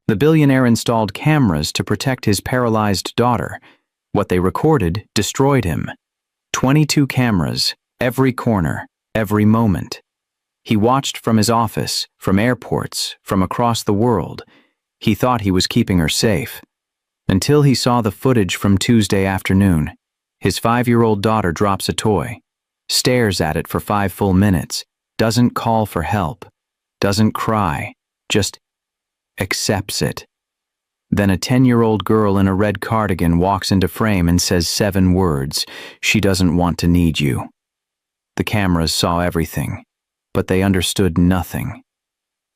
The billionaire installed cameras to protect his paralyzed daughter. What they recorded destroyed him. 22 cameras, every corner, every moment. He watched from his office, from airports, from across the world. He thought he was keeping her safe. Until he saw the footage from Tuesday afternoon. His 5-year-old daughter drops a toy, stares at it for 5 full minutes, doesn't call for help, doesn't cry, just accepts it. Then a 10-year-old girl in a red cardigan walks into frame and says 7 words, "She doesn't want to need you." The cameras saw everything, but they understood nothing.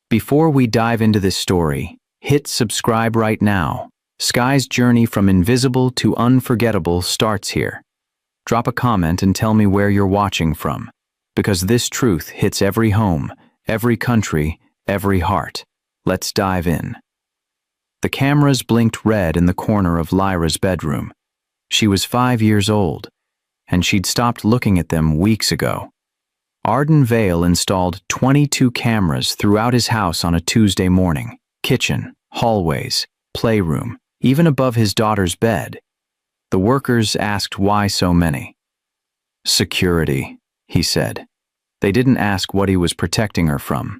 Before we dive into this story, hit subscribe right now. Sky's journey from invisible to unforgettable starts here. Drop a comment and tell me where you're watching from, because this truth hits every home, every country, every heart. Let's dive in. The cameras blinked red in the corner of Lyra's bedroom. She was 5 years old, and she'd stopped looking at them weeks ago. Arden Vale installed 22 cameras throughout his house on a Tuesday morning. Kitchen, hallways, playroom, even above his daughter's bed. The workers asked why so many. "Security," he said. They didn't ask what he was protecting her from.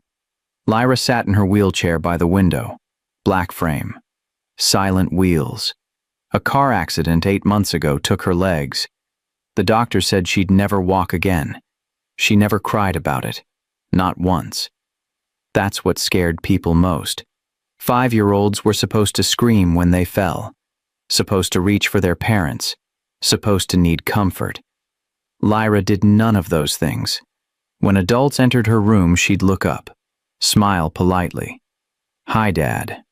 Lyra sat in her wheelchair by the window. Black frame. Silent wheels. A car accident 8 months ago took her legs. The doctor said she'd never walk again. She never cried about it. Not once. That's what scared people most. 5-year-olds were supposed to scream when they fell. Supposed to reach for their parents. Supposed to need comfort. Lyra did none of those things. When adults entered her room, she'd look up. Smile politely. "Hi, Dad."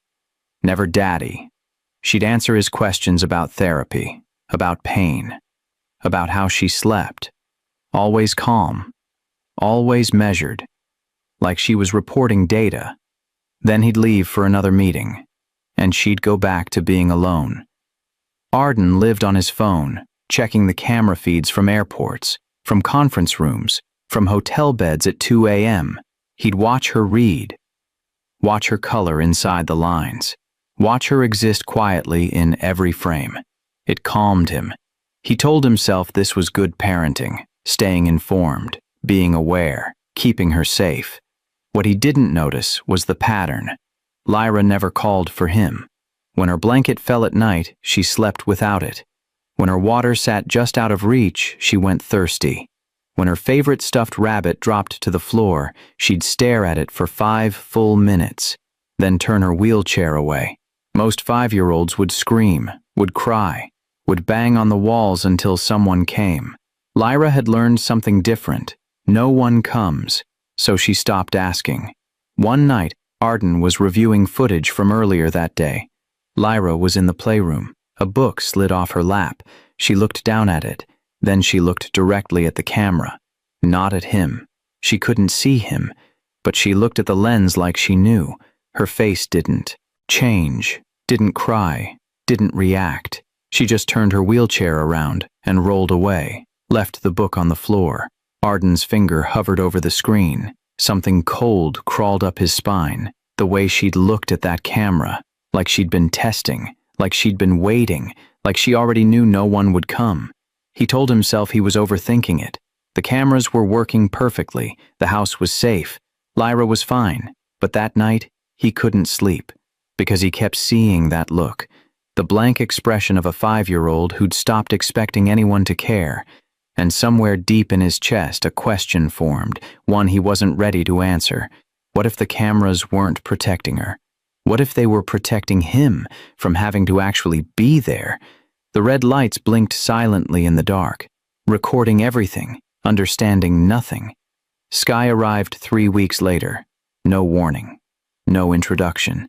Never Daddy. She'd answer his questions about therapy, about pain, about how she slept. Always calm. Always measured. Like she was reporting data. Then he'd leave for another meeting, and she'd go back to being alone. Arden lived on his phone, checking the camera feeds from airports, from conference rooms, from hotel beds at 2 a.m. He'd watch her read. Watch her color inside the lines. Watch her exist quietly in every frame. It calmed him. He told himself this was good parenting, staying informed, being aware, keeping her safe. What he didn't notice was the pattern. Lyra never called for him. When her blanket fell at night, she slept without it. When her water sat just out of reach, she went thirsty. When her favorite stuffed rabbit dropped to the floor, she'd stare at it for 5 full minutes, then turn her wheelchair away. Most 5-year-olds would scream, would cry, would bang on the walls until someone came. Lyra had learned something different. No one comes. So she stopped asking. One night, Arden was reviewing footage from earlier that day. Lyra was in the playroom. A book slid off her lap. She looked down at it. Then she looked directly at the camera. Not at him. She couldn't see him, but she looked at the lens like she knew. Her face didn't change, didn't cry, didn't react. She just turned her wheelchair around and rolled away, left the book on the floor. Arden's finger hovered over the screen. Something cold crawled up his spine. The way she'd looked at that camera, like she'd been testing, like she'd been waiting, like she already knew no one would come. He told himself he was overthinking it. The cameras were working perfectly. The house was safe. Lyra was fine. But that night, he couldn't sleep, because he kept seeing that look, the blank expression of a 5-year-old who'd stopped expecting anyone to care. And somewhere deep in his chest, a question formed, one he wasn't ready to answer. What if the cameras weren't protecting her? What if they were protecting him from having to actually be there? The red lights blinked silently in the dark, recording everything, understanding nothing. Sky arrived 3 weeks later. No warning. No introduction.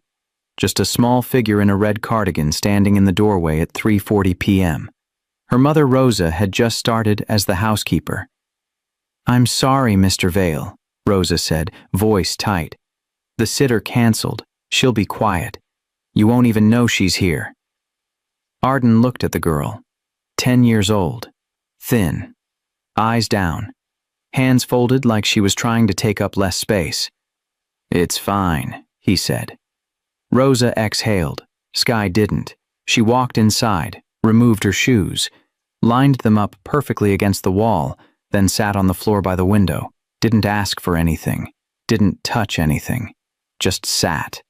Just a small figure in a red cardigan standing in the doorway at 3:40 p.m. Her mother, Rosa, had just started as the housekeeper. "I'm sorry, Mr. Vale," Rosa said, voice tight. "The sitter canceled. She'll be quiet. You won't even know she's here." Arden looked at the girl. 10 years old. Thin. Eyes down. Hands folded like she was trying to take up less space. "It's fine," he said. Rosa exhaled. Sky didn't. She walked inside, removed her shoes, lined them up perfectly against the wall, then sat on the floor by the window, didn't ask for anything, didn't touch anything, just sat.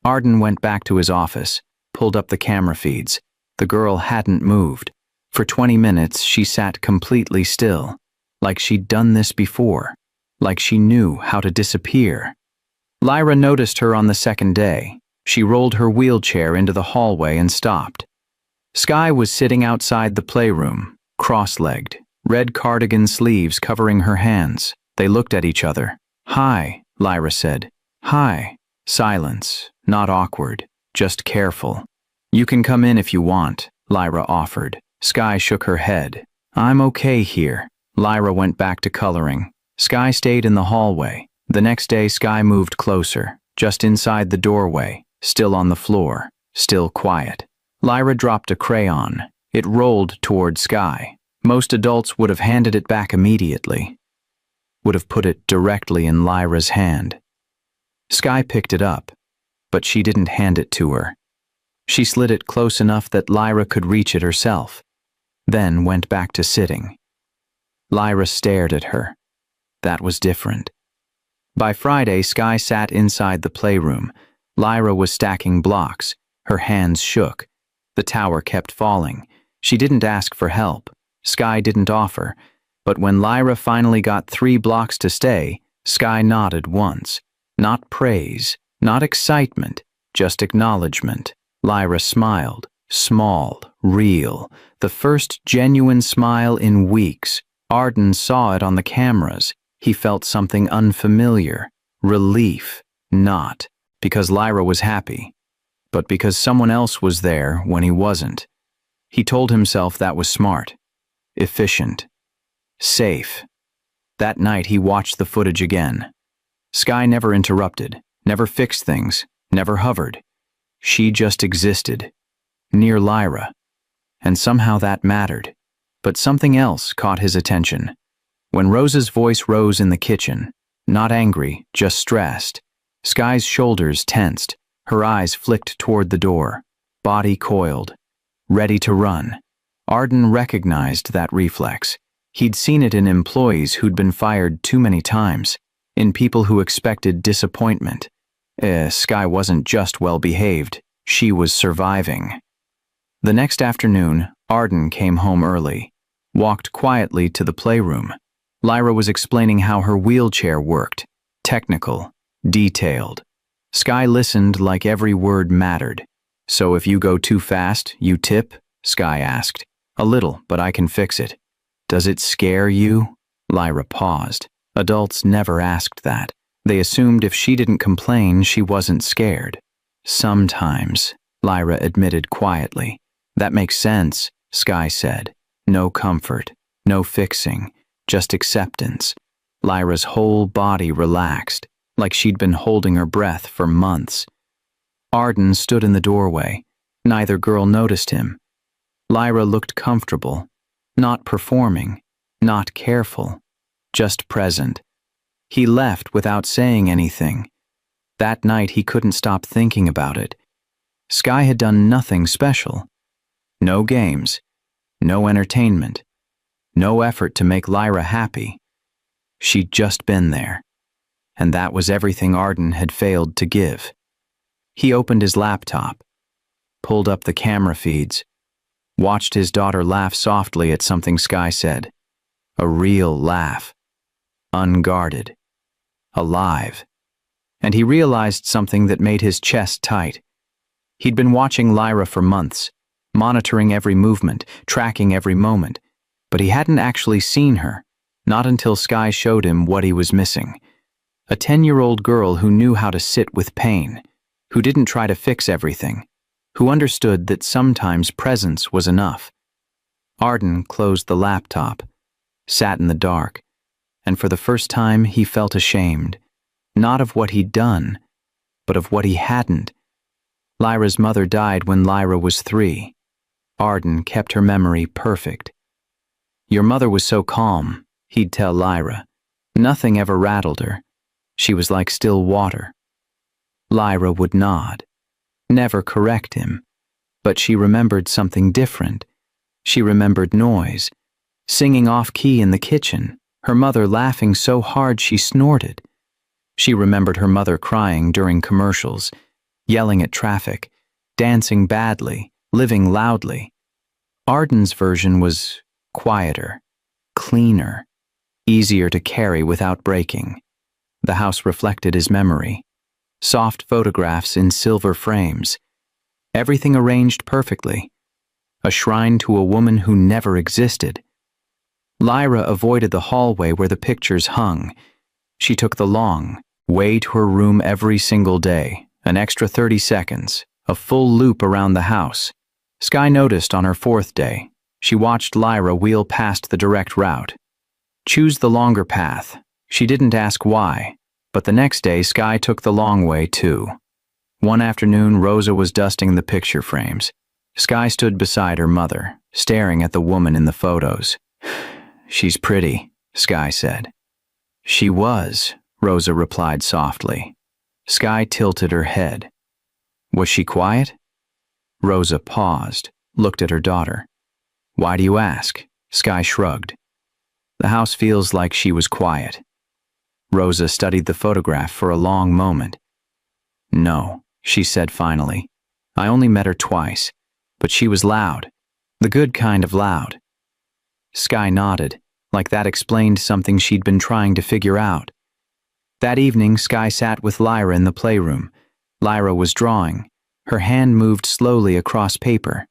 Arden went back to his office, pulled up the camera feeds. The girl hadn't moved. For 20 minutes, she sat completely still, like she'd done this before, like she knew how to disappear. Lyra noticed her on the second day. She rolled her wheelchair into the hallway and stopped. Sky was sitting outside the playroom, cross-legged, red cardigan sleeves covering her hands. They looked at each other. "Hi," Lyra said. "Hi." Silence, not awkward, just careful. "You can come in if you want," Lyra offered. Sky shook her head. "I'm okay here." Lyra went back to coloring. Sky stayed in the hallway. The next day, Sky moved closer, just inside the doorway, still on the floor, still quiet. Lyra dropped a crayon. It rolled toward Sky. Most adults would have handed it back immediately, would have put it directly in Lyra's hand. Sky picked it up, but she didn't hand it to her. She slid it close enough that Lyra could reach it herself, then went back to sitting. Lyra stared at her. That was different. By Friday, Sky sat inside the playroom. Lyra was stacking blocks. Her hands shook. The tower kept falling. She didn't ask for help. Sky didn't offer. But when Lyra finally got 3 blocks to stay, Sky nodded once. Not praise, not excitement, just acknowledgement. Lyra smiled. Small, real. The first genuine smile in weeks. Arden saw it on the cameras. He felt something unfamiliar. Relief. Not because Lyra was happy, but because someone else was there when he wasn't. He told himself that was smart, efficient, safe. That night he watched the footage again. Sky never interrupted, never fixed things, never hovered. She just existed, near Lyra. And somehow that mattered. But something else caught his attention. When Rosa's voice rose in the kitchen, not angry, just stressed, Sky's shoulders tensed, her eyes flicked toward the door, body coiled, ready to run. Arden recognized that reflex. He'd seen it in employees who'd been fired too many times, in people who expected disappointment. Sky wasn't just well-behaved, she was surviving. The next afternoon, Arden came home early, walked quietly to the playroom. Lyra was explaining how her wheelchair worked, technical, detailed. Sky listened like every word mattered. "So if you go too fast, you tip?" Sky asked. "A little, but I can fix it." "Does it scare you?" Lyra paused. Adults never asked that. They assumed if she didn't complain, she wasn't scared. "Sometimes," Lyra admitted quietly. "That makes sense," Sky said. No comfort, no fixing, just acceptance. Lyra's whole body relaxed, like she'd been holding her breath for months. Arden stood in the doorway. Neither girl noticed him. Lyra looked comfortable, not performing, not careful, just present. He left without saying anything. That night he couldn't stop thinking about it. Sky had done nothing special. No games, no entertainment, no effort to make Lyra happy. She'd just been there. And that was everything Arden had failed to give. He opened his laptop, pulled up the camera feeds, watched his daughter laugh softly at something Sky said. A real laugh. Unguarded. Alive. And he realized something that made his chest tight. He'd been watching Lyra for months, monitoring every movement, tracking every moment, but he hadn't actually seen her, not until Sky showed him what he was missing. A 10-year-old girl who knew how to sit with pain, who didn't try to fix everything, who understood that sometimes presence was enough. Arden closed the laptop, sat in the dark, and for the first time he felt ashamed, not of what he'd done, but of what he hadn't. Lyra's mother died when Lyra was 3. Arden kept her memory perfect. "Your mother was so calm," he'd tell Lyra. "Nothing ever rattled her. She was like still water." Lyra would nod. never correct him. But she remembered something different. She remembered noise, singing off-key in the kitchen, her mother laughing so hard she snorted. She remembered her mother crying during commercials, yelling at traffic, dancing badly, living loudly. Arden's version was quieter, cleaner, easier to carry without breaking. The house reflected his memory. Soft photographs in silver frames. Everything arranged perfectly. A shrine to a woman who never existed. Lyra avoided the hallway where the pictures hung. She took the long way to her room every single day, an extra 30 seconds, a full loop around the house. Skye noticed on her 4th day. She watched Lyra wheel past the direct route. Choose the longer path. She didn't ask why, but the next day Skye took the long way too. One afternoon, Rosa was dusting the picture frames. Skye stood beside her mother, staring at the woman in the photos. "She's pretty," Skye said. "She was," Rosa replied softly. Skye tilted her head. "Was she quiet?" Rosa paused, looked at her daughter. "Why do you ask?" Skye shrugged. "The house feels like she was quiet." Rosa studied the photograph for a long moment. "No," she said finally. "I only met her twice, but she was loud. The good kind of loud." Skye nodded, like that explained something she'd been trying to figure out. That evening, Skye sat with Lyra in the playroom. Lyra was drawing. Her hand moved slowly across paper.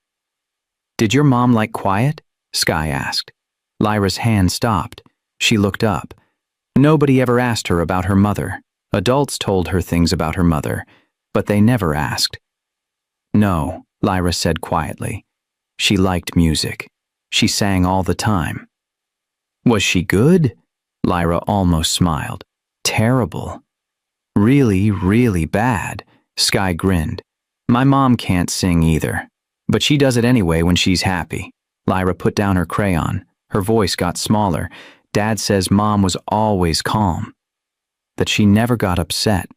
"Did your mom like quiet?" Skye asked. Lyra's hand stopped. She looked up. Nobody ever asked her about her mother. Adults told her things about her mother, but they never asked. "No," Lyra said quietly. "She liked music. She sang all the time." "Was she good?" Lyra almost smiled. "Terrible." "Really, really bad." Skye grinned. "My mom can't sing either, but she does it anyway when she's happy." Lyra put down her crayon. Her voice got smaller. "Dad says Mom was always calm, that she never got upset."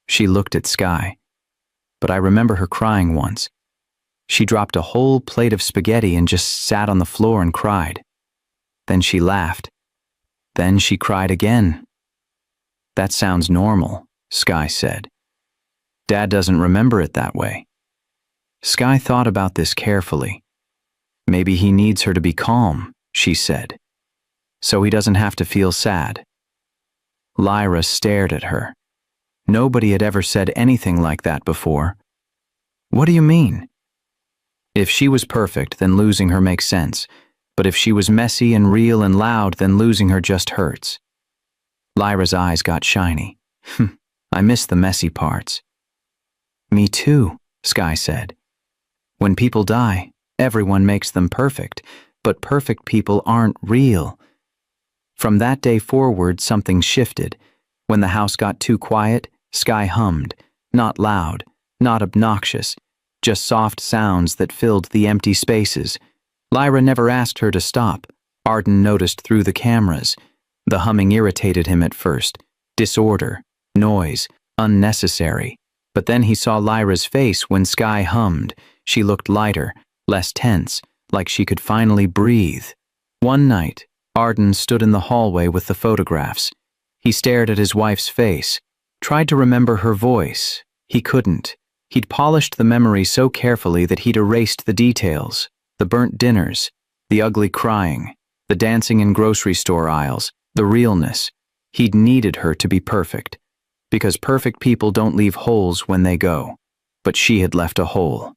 She looked at Skye. "But I remember her crying once. She dropped a whole plate of spaghetti and just sat on the floor and cried. Then she laughed. Then she cried again." "That sounds normal," Skye said. "Dad doesn't remember it that way." Skye thought about this carefully. "Maybe he needs her to be calm," she said, "so he doesn't have to feel sad." Lyra stared at her. Nobody had ever said anything like that before. "What do you mean?" "If she was perfect, then losing her makes sense. But if she was messy and real and loud, then losing her just hurts." Lyra's eyes got shiny. "I miss the messy parts." "Me too," Skye said. "When people die, everyone makes them perfect, but perfect people aren't real." From that day forward, something shifted. When the house got too quiet, Skye hummed, not loud, not obnoxious, just soft sounds that filled the empty spaces. Lyra never asked her to stop. Arden noticed through the cameras. The humming irritated him at first. Disorder, noise, unnecessary. But then he saw Lyra's face when Skye hummed. She looked lighter, less tense, like she could finally breathe. One night, Arden stood in the hallway with the photographs. He stared at his wife's face, tried to remember her voice. He couldn't. He'd polished the memory so carefully that he'd erased the details, the burnt dinners, the ugly crying, the dancing in grocery store aisles, the realness. He'd needed her to be perfect, because perfect people don't leave holes when they go. But she had left a hole,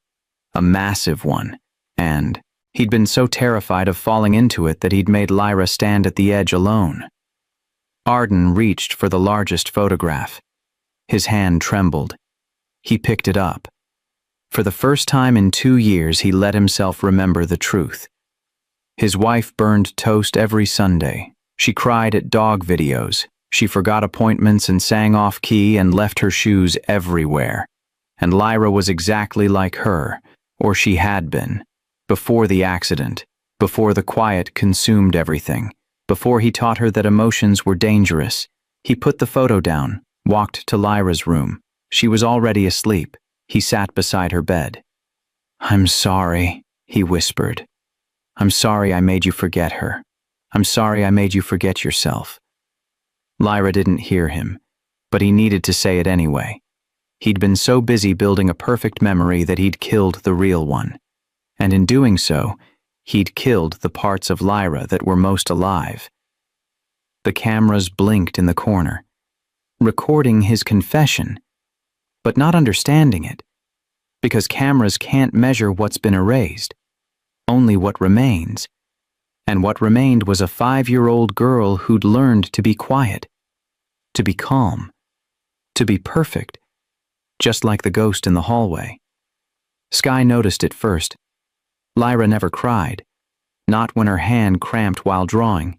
a massive one, and he'd been so terrified of falling into it that he'd made Lyra stand at the edge alone. Arden reached for the largest photograph. His hand trembled. He picked it up. For the first time in 2 years, he let himself remember the truth. His wife burned toast every Sunday. She cried at dog videos. She forgot appointments and sang off-key and left her shoes everywhere. And Lyra was exactly like her, or she had been, before the accident, before the quiet consumed everything, before he taught her that emotions were dangerous. He put the photo down, walked to Lyra's room. She was already asleep. He sat beside her bed. "I'm sorry," he whispered. "I'm sorry I made you forget her. I'm sorry I made you forget yourself." Lyra didn't hear him, but he needed to say it anyway. He'd been so busy building a perfect memory that he'd killed the real one. And in doing so, he'd killed the parts of Lyra that were most alive. The cameras blinked in the corner, recording his confession, but not understanding it, because cameras can't measure what's been erased, only what remains. And what remained was a 5-year-old girl who'd learned to be quiet, to be calm, to be perfect, just like the ghost in the hallway. Skye noticed it first. Lyra never cried, not when her hand cramped while drawing,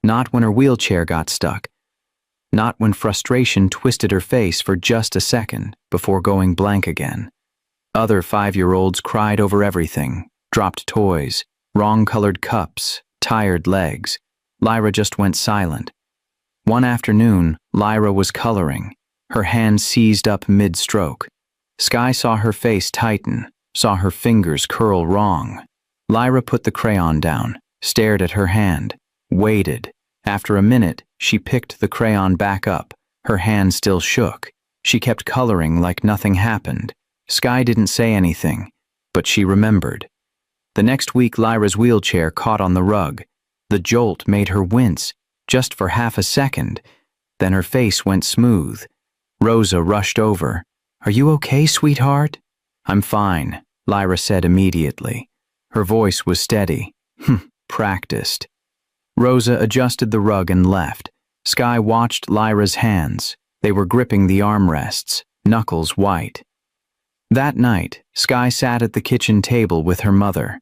not when her wheelchair got stuck, not when frustration twisted her face for just a second before going blank again. Other 5-year-olds cried over everything, dropped toys, wrong-colored cups, tired legs. Lyra just went silent. One afternoon, Lyra was coloring, her hand seized up mid-stroke. Skye saw her face tighten, saw her fingers curl wrong. Lyra put the crayon down, stared at her hand, waited. After a minute, she picked the crayon back up. Her hand still shook. She kept coloring like nothing happened. Skye didn't say anything, but she remembered. The next week, Lyra's wheelchair caught on the rug. The jolt made her wince, just for half a second. Then her face went smooth. Rosa rushed over. "Are you okay, sweetheart?" "I'm fine," Lyra said immediately. Her voice was steady. Practiced. Rosa adjusted the rug and left. Skye watched Lyra's hands. They were gripping the armrests, knuckles white. That night, Skye sat at the kitchen table with her mother.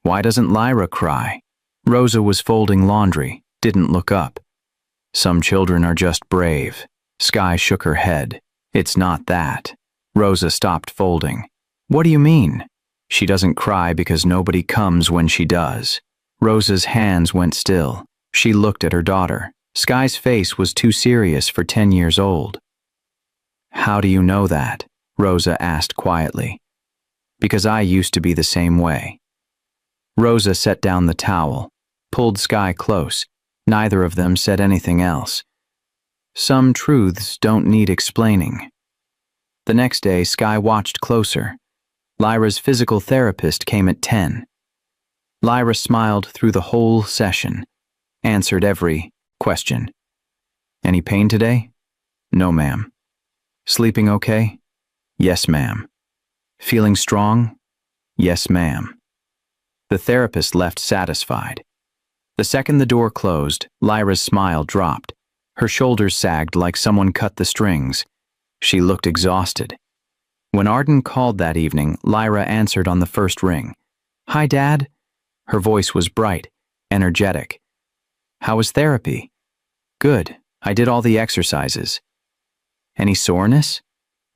"Why doesn't Lyra cry?" Rosa was folding laundry, didn't look up. "Some children are just brave." Skye shook her head. "It's not that." Rosa stopped folding. "What do you mean?" "She doesn't cry because nobody comes when she does." Rosa's hands went still. She looked at her daughter. Skye's face was too serious for 10 years old. "How do you know that?" Rosa asked quietly. "Because I used to be the same way." Rosa set down the towel, pulled Skye close. Neither of them said anything else. Some truths don't need explaining. The next day, Skye watched closer. Lyra's physical therapist came at 10. Lyra smiled through the whole session, answered every question. "Any pain today?" "No, ma'am." "Sleeping okay?" "Yes, ma'am." "Feeling strong?" "Yes, ma'am." The therapist left satisfied. The second the door closed, Lyra's smile dropped. Her shoulders sagged like someone cut the strings. She looked exhausted. When Arden called that evening, Lyra answered on the first ring. "Hi, Dad." Her voice was bright, energetic. "How was therapy?" "Good. I did all the exercises." "Any soreness?"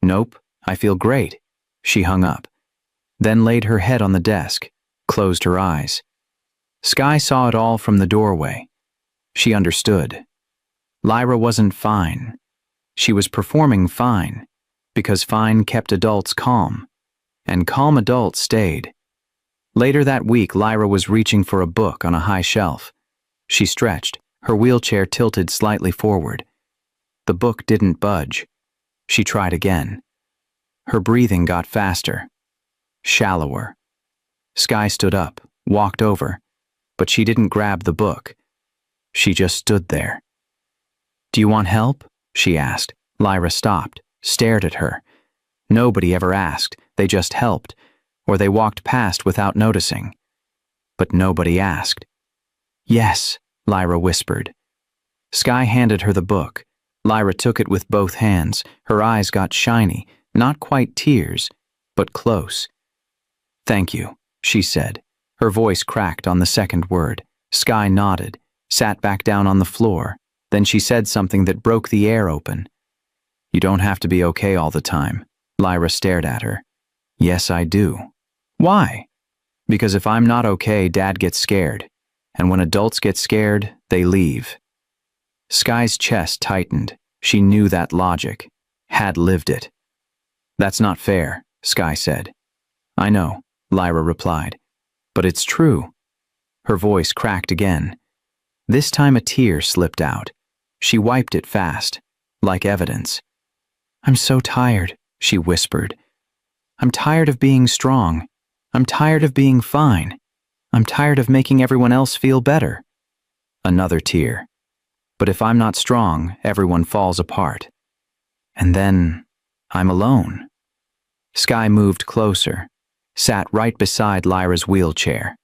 "Nope. I feel great." She hung up, then laid her head on the desk, closed her eyes. Skye saw it all from the doorway. She understood. Lyra wasn't fine. She was performing fine, because fine kept adults calm, and calm adults stayed. Later that week, Lyra was reaching for a book on a high shelf. She stretched, her wheelchair tilted slightly forward. The book didn't budge. She tried again. Her breathing got faster, shallower. Skye stood up, walked over, but she didn't grab the book. She just stood there. "Do you want help?" she asked. Lyra stopped, stared at her. Nobody ever asked, they just helped, or they walked past without noticing. But nobody asked. "Yes," Lyra whispered. Skye handed her the book. Lyra took it with both hands. Her eyes got shiny, not quite tears, but close. "Thank you," she said. Her voice cracked on the second word. Skye nodded, sat back down on the floor. Then she said something that broke the air open. "You don't have to be okay all the time." Lyra stared at her. "Yes, I do." "Why?" "Because if I'm not okay, Dad gets scared. And when adults get scared, they leave." Skye's chest tightened. She knew that logic, had lived it. That's not fair, Sky said. I know, Lyra replied. But it's true. Her voice cracked again. This time a tear slipped out. She wiped it fast, like evidence. I'm so tired, she whispered. I'm tired of being strong. I'm tired of being fine. I'm tired of making everyone else feel better. Another tear. But if I'm not strong, everyone falls apart. And then I'm alone. Sky moved closer, sat right beside Lyra's wheelchair.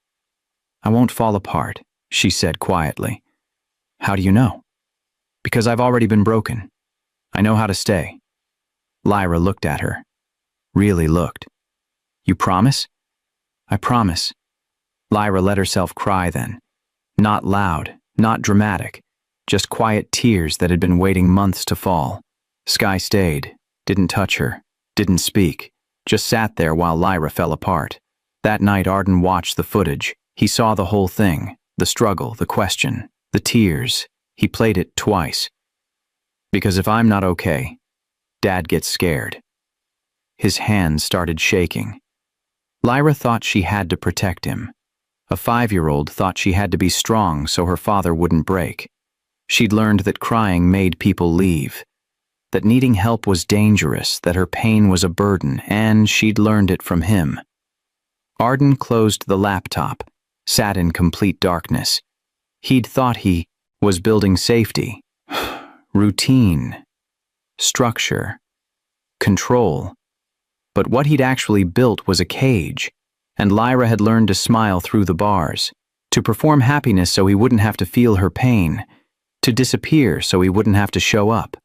I won't fall apart, she said quietly. How do you know? Because I've already been broken. I know how to stay. Lyra looked at her. Really looked. You promise? I promise. Lyra let herself cry then. Not loud, not dramatic, just quiet tears that had been waiting months to fall. Sky stayed, didn't touch her, didn't speak, just sat there while Lyra fell apart. That night Arden watched the footage. He saw the whole thing, the struggle, the question, the tears. He played it twice. Because if I'm not okay, Dad gets scared. His hands started shaking. Lyra thought she had to protect him. A 5-year-old thought she had to be strong so her father wouldn't break. She'd learned that crying made people leave, that needing help was dangerous, that her pain was a burden, and she'd learned it from him. Arden closed the laptop, sat in complete darkness. He'd thought he was building safety, routine, structure, control. But what he'd actually built was a cage, and Lyra had learned to smile through the bars, to perform happiness so he wouldn't have to feel her pain, to disappear so he wouldn't have to show up.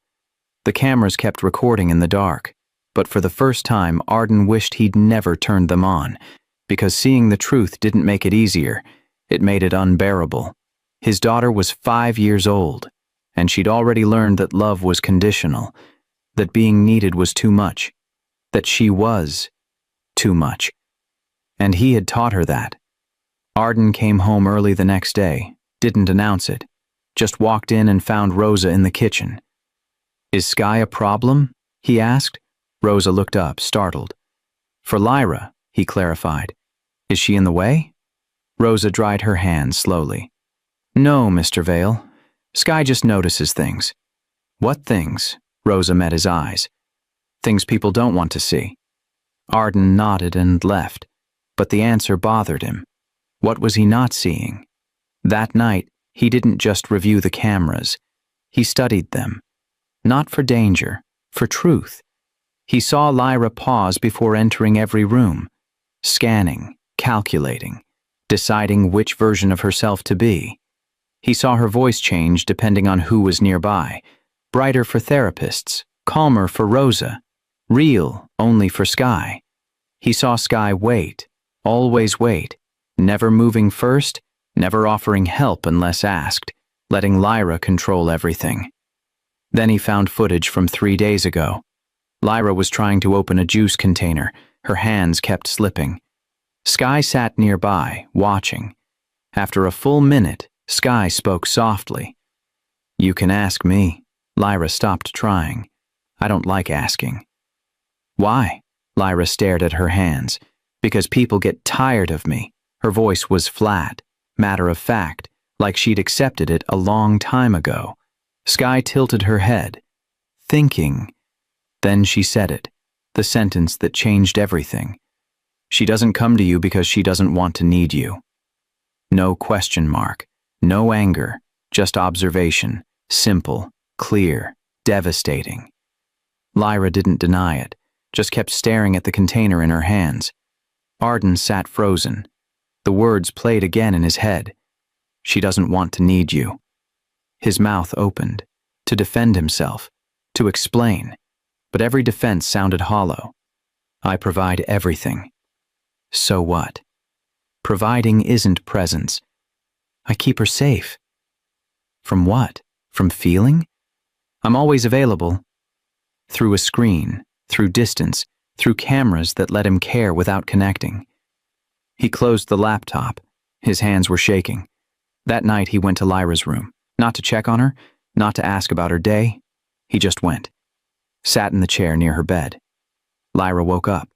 The cameras kept recording in the dark, but for the first time Arden wished he'd never turned them on, because seeing the truth didn't make it easier, it made it unbearable. His daughter was 5 years old, and she'd already learned that love was conditional, that being needed was too much, that she was too much. And he had taught her that. Arden came home early the next day, didn't announce it, just walked in and found Rosa in the kitchen. Is Sky a problem? He asked. Rosa looked up, startled. For Lyra, he clarified. Is she in the way? Rosa dried her hands slowly. No, Mr. Vale. Sky just notices things. What things? Rosa met his eyes. Things people don't want to see. Arden nodded and left, but the answer bothered him. What was he not seeing? That night, he didn't just review the cameras. He studied them. Not for danger, for truth. He saw Lyra pause before entering every room, scanning, calculating, deciding which version of herself to be. He saw her voice change depending on who was nearby, brighter for therapists, calmer for Rosa, real only for Sky. He saw Sky wait, always wait, never moving first, never offering help unless asked, letting Lyra control everything. Then he found footage from 3 days ago. Lyra was trying to open a juice container, her hands kept slipping. Sky sat nearby, watching. After a full minute, Sky spoke softly. You can ask me. Lyra stopped trying. I don't like asking. Why? Lyra stared at her hands. Because people get tired of me. Her voice was flat, matter of fact, like she'd accepted it a long time ago. Sky tilted her head, thinking. Then she said it, the sentence that changed everything. She doesn't come to you because she doesn't want to need you. No question mark, no anger, just observation, simple, clear, devastating. Lyra didn't deny it, just kept staring at the container in her hands. Arden sat frozen. The words played again in his head. She doesn't want to need you. His mouth opened, to defend himself, to explain, but every defense sounded hollow. I provide everything. So what? Providing isn't presence. I keep her safe. From what? From feeling? I'm always available. Through a screen, through distance, through cameras that let him care without connecting. He closed the laptop. His hands were shaking. That night he went to Lyra's room, not to check on her, not to ask about her day. He just went. Sat in the chair near her bed. Lyra woke up,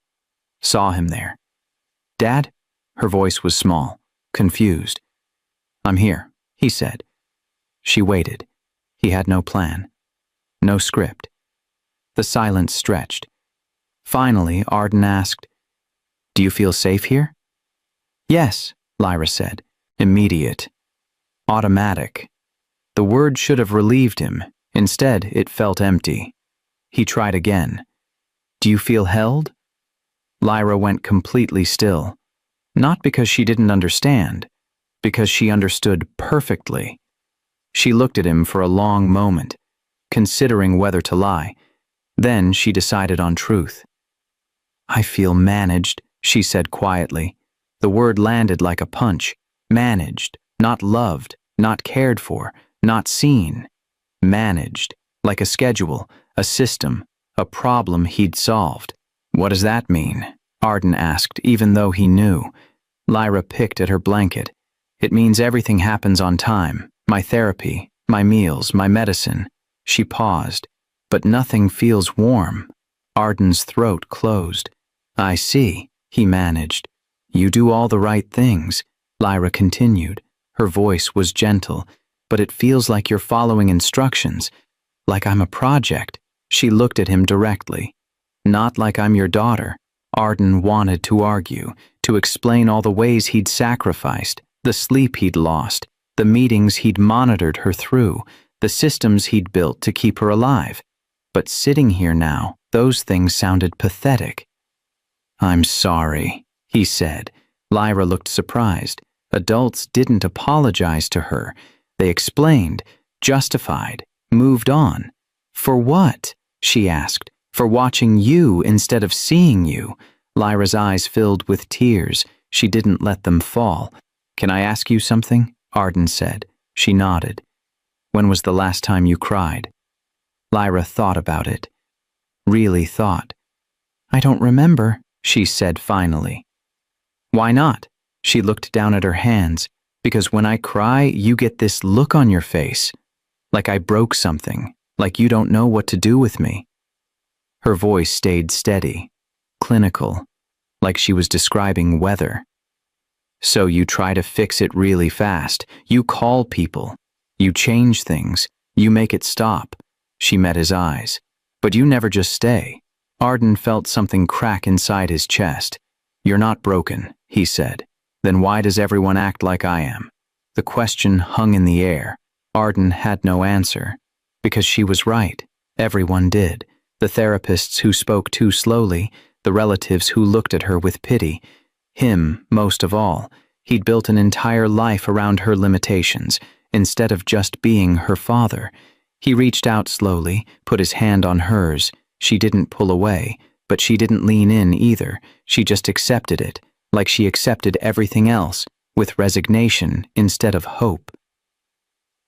saw him there. "Dad?" Her voice was small, confused. "I'm here," he said. She waited. He had no plan, no script. The silence stretched. Finally, Arden asked, "Do you feel safe here?" "Yes," Lyra said. Immediate. Automatic. The word should have relieved him. Instead, it felt empty. He tried again. "Do you feel held?" Lyra went completely still. Not because she didn't understand, because she understood perfectly. She looked at him for a long moment, considering whether to lie. Then she decided on truth. "I feel managed," she said quietly. The word landed like a punch. Managed, not loved, not cared for, not seen. Managed, like a schedule, a system, a problem he'd solved. "What does that mean?" Arden asked, even though he knew. Lyra picked at her blanket. "It means everything happens on time. My therapy, my meals, my medicine." She paused. "But nothing feels warm." Arden's throat closed. "I see," he managed. "You do all the right things," Lyra continued. Her voice was gentle. "But it feels like you're following instructions, like I'm a project." She looked at him directly. "Not like I'm your daughter." Arden wanted to argue, to explain all the ways he'd sacrificed, the sleep he'd lost, the meetings he'd monitored her through, the systems he'd built to keep her alive. But sitting here now, those things sounded pathetic. "I'm sorry," he said. Lyra looked surprised. Adults didn't apologize to her. They explained, justified, moved on. "For what?" she asked. "For watching you instead of seeing you." Lyra's eyes filled with tears. She didn't let them fall. "Can I ask you something?" Arden said. She nodded. "When was the last time you cried?" Lyra thought about it. Really thought. "I don't remember," she said finally. "Why not?" She looked down at her hands. "Because when I cry, you get this look on your face. Like I broke something. Like you don't know what to do with me." Her voice stayed steady, clinical, like she was describing weather. "So you try to fix it really fast. You call people. You change things. You make it stop." She met his eyes. "But you never just stay." Arden felt something crack inside his chest. "You're not broken," he said. "Then why does everyone act like I am?" The question hung in the air. Arden had no answer. Because she was right. Everyone did. The therapists who spoke too slowly, the relatives who looked at her with pity. Him, most of all. He'd built an entire life around her limitations, instead of just being her father. He reached out slowly, put his hand on hers. She didn't pull away, but she didn't lean in either. She just accepted it, like she accepted everything else, with resignation instead of hope.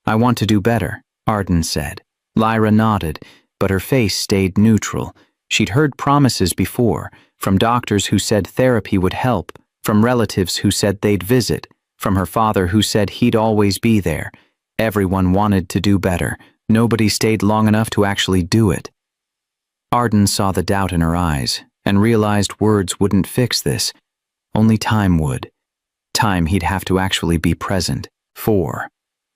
"I want to do better," Arden said. Lyra nodded, but her face stayed neutral. She'd heard promises before, from doctors who said therapy would help, from relatives who said they'd visit, from her father who said he'd always be there. Everyone wanted to do better. Nobody stayed long enough to actually do it. Arden saw the doubt in her eyes and realized words wouldn't fix this. Only time would. Time he'd have to actually be present for.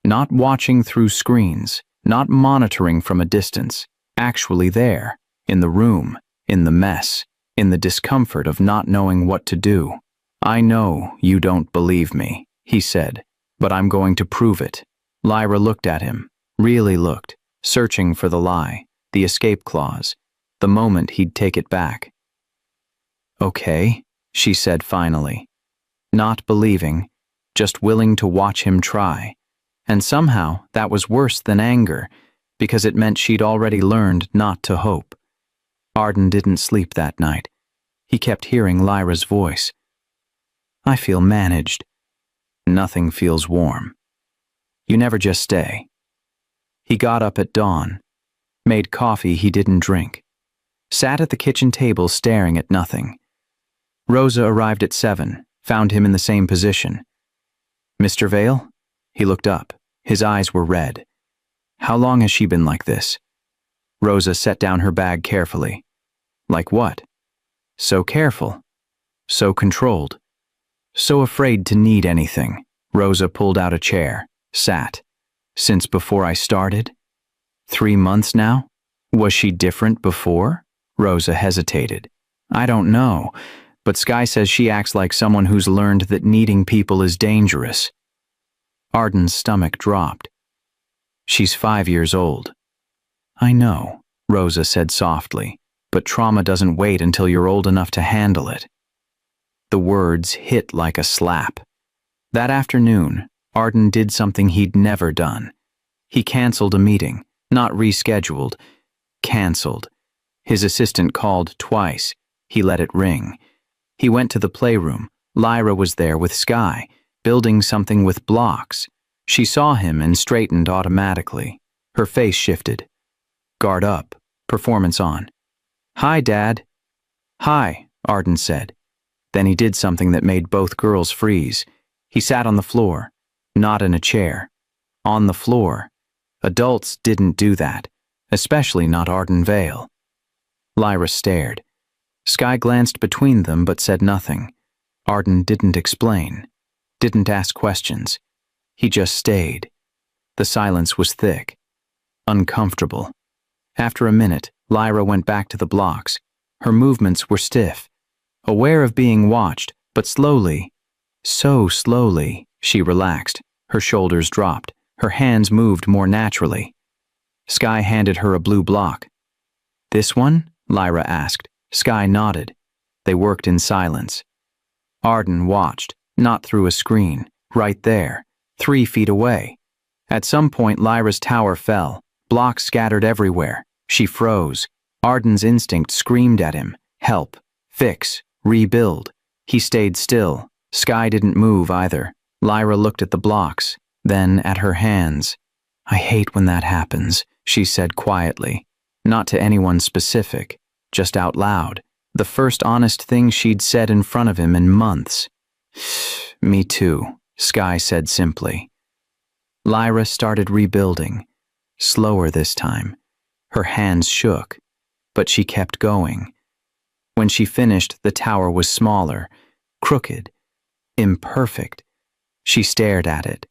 Not watching through screens, not monitoring from a distance, actually there, in the room, in the mess, in the discomfort of not knowing what to do. "I know you don't believe me," he said, "but I'm going to prove it." Lyra looked at him, really looked, searching for the lie, the escape clause, the moment he'd take it back. "Okay," she said finally. Not believing, just willing to watch him try. And somehow that was worse than anger, because it meant she'd already learned not to hope. Arden didn't sleep that night. He kept hearing Lyra's voice. "I feel managed. Nothing feels warm. You never just stay." He got up at dawn, made coffee he didn't drink, sat at the kitchen table staring at nothing. Rosa arrived at 7, found him in the same position. "Mr. Vale?" He looked up. His eyes were red. "How long has she been like this?" Rosa set down her bag carefully. "Like what?" So careful. So controlled. So afraid to need anything. Rosa pulled out a chair, sat. Since before I started? 3 months now? Was she different before? Rosa hesitated. I don't know, but Sky says she acts like someone who's learned that needing people is dangerous. Arden's stomach dropped. She's 5 years old. I know, Rosa said softly, but trauma doesn't wait until you're old enough to handle it. The words hit like a slap. That afternoon, Arden did something he'd never done. He canceled a meeting, not rescheduled, canceled. His assistant called twice. He let it ring. He went to the playroom. Lyra was there with Sky, building something with blocks. She saw him and straightened automatically. Her face shifted. Guard up. Performance on. Hi, Dad. Hi, Arden said. Then he did something that made both girls freeze. He sat on the floor, not in a chair. On the floor. Adults didn't do that, especially not Arden Vale. Lyra stared. Sky glanced between them but said nothing. Arden didn't explain, didn't ask questions. He just stayed. The silence was thick, uncomfortable. After a minute, Lyra went back to the blocks. Her movements were stiff, aware of being watched, but slowly, so slowly, she relaxed. Her shoulders dropped. Her hands moved more naturally. Sky handed her a blue block. This one? Lyra asked. Sky nodded. They worked in silence. Arden watched, not through a screen, right there, 3 feet away. At some point, Lyra's tower fell. Blocks scattered everywhere. She froze. Arden's instinct screamed at him. Help. Fix. Rebuild. He stayed still. Sky didn't move either. Lyra looked at the blocks, then at her hands. I hate when that happens, she said quietly. Not to anyone specific, just out loud. The first honest thing she'd said in front of him in months. Me too, Sky said simply. Lyra started rebuilding. Slower this time. Her hands shook, but she kept going. When she finished, the tower was smaller, crooked, imperfect. She stared at it.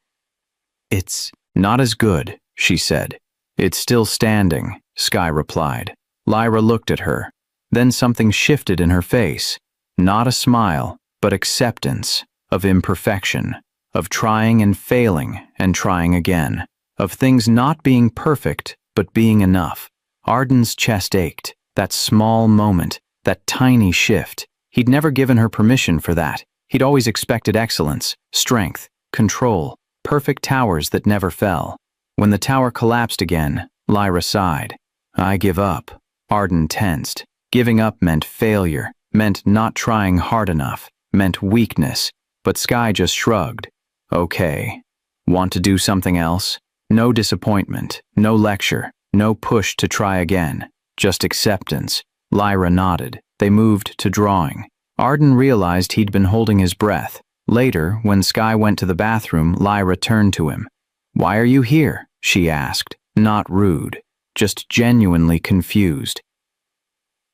It's not as good, she said. It's still standing, Sky replied. Lyra looked at her. Then something shifted in her face. Not a smile, but acceptance of imperfection, of trying and failing and trying again, of things not being perfect, but being enough. Arden's chest ached. That small moment, that tiny shift. He'd never given her permission for that. He'd always expected excellence, strength, control, perfect towers that never fell. When the tower collapsed again, Lyra sighed. I give up. Arden tensed. Giving up meant failure, meant not trying hard enough, meant weakness. But Sky just shrugged. Okay. Want to do something else? No disappointment, no lecture, no push to try again. Just acceptance. Lyra nodded. They moved to drawing. Arden realized he'd been holding his breath. Later, when Sky went to the bathroom, Lyra turned to him. Why are you here? She asked. Not rude, just genuinely confused.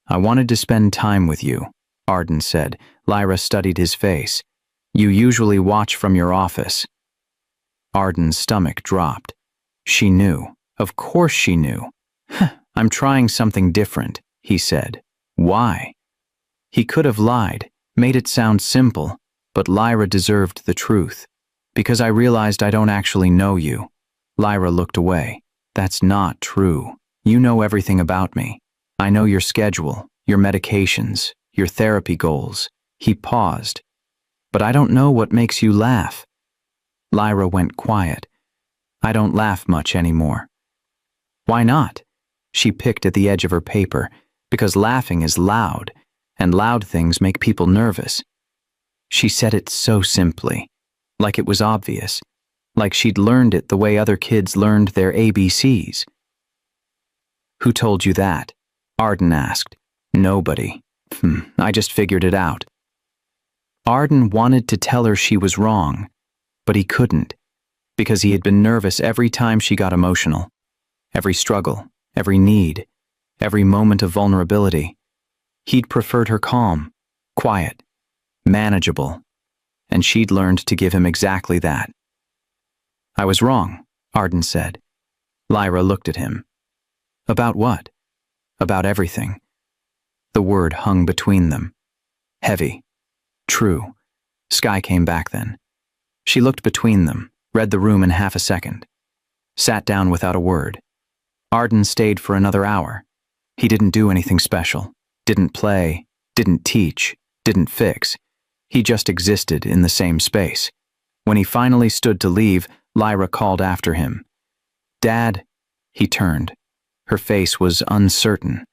I wanted to spend time with you, Arden said. Lyra studied his face. You usually watch from your office. Arden's stomach dropped. She knew. Of course she knew. I'm trying something different, he said. Why? He could have lied, made it sound simple, but Lyra deserved the truth. Because I realized I don't actually know you. Lyra looked away. That's not true. You know everything about me. I know your schedule, your medications, your therapy goals. He paused. But I don't know what makes you laugh. Lyra went quiet. I don't laugh much anymore. Why not? She picked at the edge of her paper, because laughing is loud, and loud things make people nervous. She said it so simply, like it was obvious, like she'd learned it the way other kids learned their ABCs. Who told you that? Arden asked. Nobody. I just figured it out. Arden wanted to tell her she was wrong, but he couldn't, because he had been nervous every time she got emotional. Every struggle, every need, every moment of vulnerability. He'd preferred her calm, quiet, manageable, and she'd learned to give him exactly that. "I was wrong," Arden said. Lyra looked at him. "About what?" "About everything." The word hung between them. Heavy. True. Sky came back then. She looked between them, read the room in half a second. Sat down without a word. Arden stayed for another hour. He didn't do anything special. Didn't play. Didn't teach. Didn't fix. He just existed in the same space. When he finally stood to leave, Lyra called after him. "Dad." He turned. Her face was uncertain,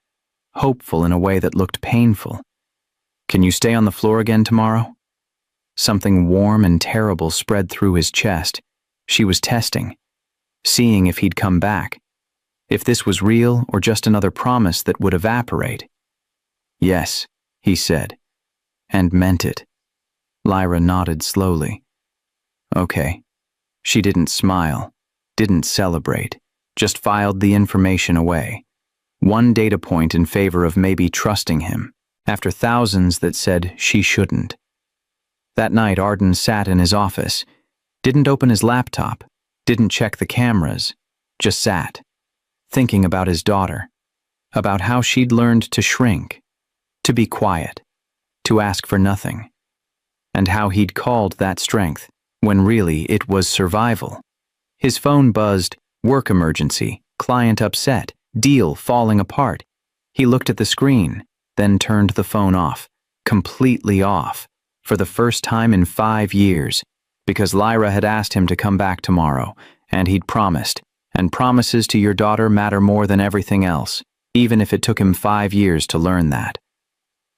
hopeful in a way that looked painful. "Can you stay on the floor again tomorrow?" Something warm and terrible spread through his chest. She was testing, seeing if he'd come back, if this was real or just another promise that would evaporate. "Yes," he said, and meant it. Lyra nodded slowly. "Okay." She didn't smile, didn't celebrate, just filed the information away. One data point in favor of maybe trusting him, after thousands that said she shouldn't. That night, Arden sat in his office, didn't open his laptop, didn't check the cameras, just sat, thinking about his daughter, about how she'd learned to shrink, to be quiet, to ask for nothing, and how he'd called that strength when really it was survival. His phone buzzed, work emergency, client upset, deal falling apart. He looked at the screen, then turned the phone off, completely off, for the first time in 5 years, because Lyra had asked him to come back tomorrow, and he'd promised, and promises to your daughter matter more than everything else, even if it took him 5 years to learn that.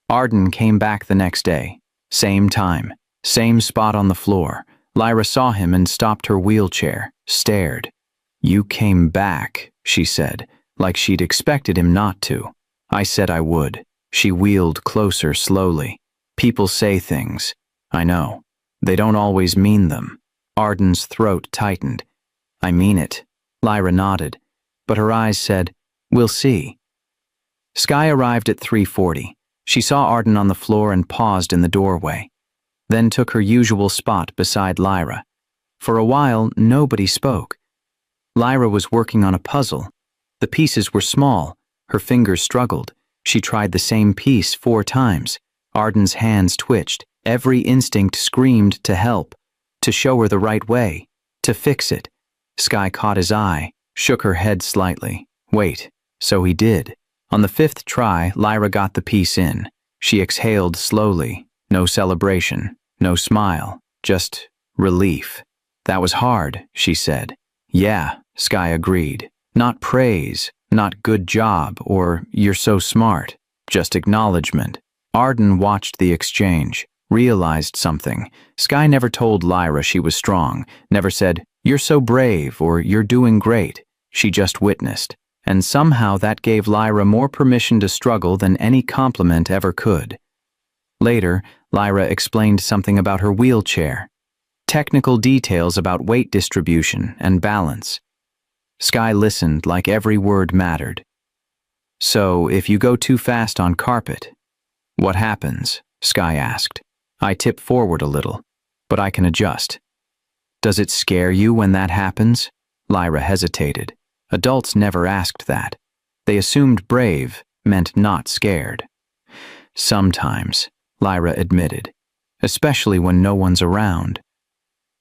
Arden came back the next day, same time, same spot on the floor. Lyra saw him and stopped her wheelchair, stared. "You came back," she said, like she'd expected him not to. "I said I would." She wheeled closer slowly. "People say things. I know. They don't always mean them." Arden's throat tightened. "I mean it." Lyra nodded, but her eyes said, "We'll see." Sky arrived at 3:40. She saw Arden on the floor and paused in the doorway, then took her usual spot beside Lyra. For a while, nobody spoke. Lyra was working on a puzzle. The pieces were small. Her fingers struggled. She tried the same piece 4 times. Arden's hands twitched. Every instinct screamed to help, to show her the right way, to fix it. Sky caught his eye, shook her head slightly. Wait, so he did. On the 5th try, Lyra got the piece in. She exhaled slowly. No celebration, no smile, just relief. "That was hard," she said. "Yeah," Sky agreed. Not praise, not good job, or "you're so smart," just acknowledgement. Arden watched the exchange, realized something. Sky never told Lyra she was strong, never said, "You're so brave," or "You're doing great." She just witnessed, and somehow that gave Lyra more permission to struggle than any compliment ever could. Later, Lyra explained something about her wheelchair, technical details about weight distribution and balance. Sky listened like every word mattered. "So, if you go too fast on carpet, what happens?" Sky asked. "I tip forward a little, but I can adjust." "Does it scare you when that happens?" Lyra hesitated. Adults never asked that. They assumed brave meant not scared. "Sometimes," Lyra admitted, "especially when no one's around."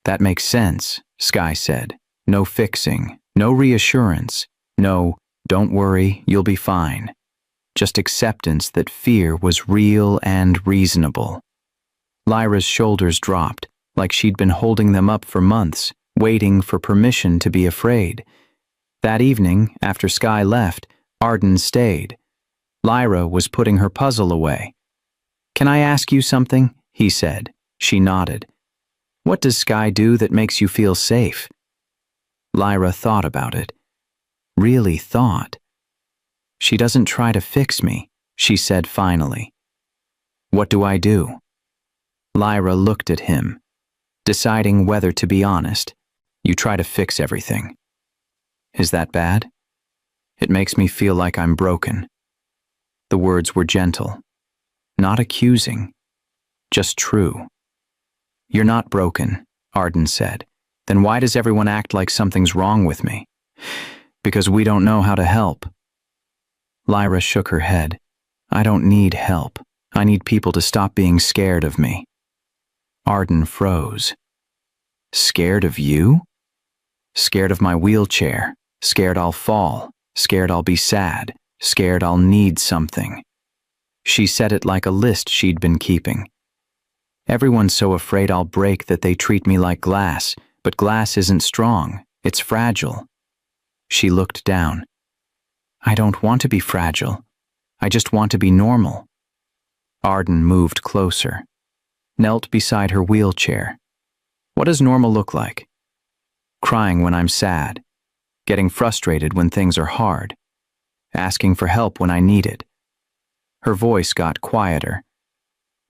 "That makes sense," Sky said. No fixing, no reassurance, no, "Don't worry, you'll be fine." Just acceptance that fear was real and reasonable. Lyra's shoulders dropped, like she'd been holding them up for months, waiting for permission to be afraid. That evening, after Sky left, Arden stayed. Lyra was putting her puzzle away. "Can I ask you something?" he said. She nodded. "What does Sky do that makes you feel safe?" Lyra thought about it. Really thought. "She doesn't try to fix me," she said finally. "What do I do?" Lyra looked at him, deciding whether to be honest. "You try to fix everything." "Is that bad?" "It makes me feel like I'm broken." The words were gentle, Not accusing, just true. "You're not broken," Arden said. "Then why does everyone act like something's wrong with me?" "Because we don't know how to help." Lyra shook her head. "I don't need help. I need people to stop being scared of me." Arden froze. "Scared of you?" "Scared of my wheelchair. Scared I'll fall. Scared I'll be sad. Scared I'll need something." She said it like a list she'd been keeping. "Everyone's so afraid I'll break that they treat me like glass, but glass isn't strong. It's fragile." She looked down. "I don't want to be fragile. I just want to be normal." Arden moved closer, knelt beside her wheelchair. "What does normal look like?" "Crying when I'm sad, getting frustrated when things are hard, asking for help when I need it." Her voice got quieter.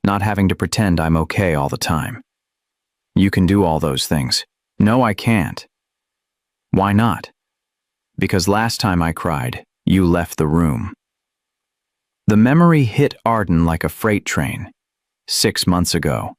"Not having to pretend I'm okay all the time." "You can do all those things." "No, I can't." "Why not?" "Because last time I cried, you left the room." The memory hit Arden like a freight train. 6 months ago.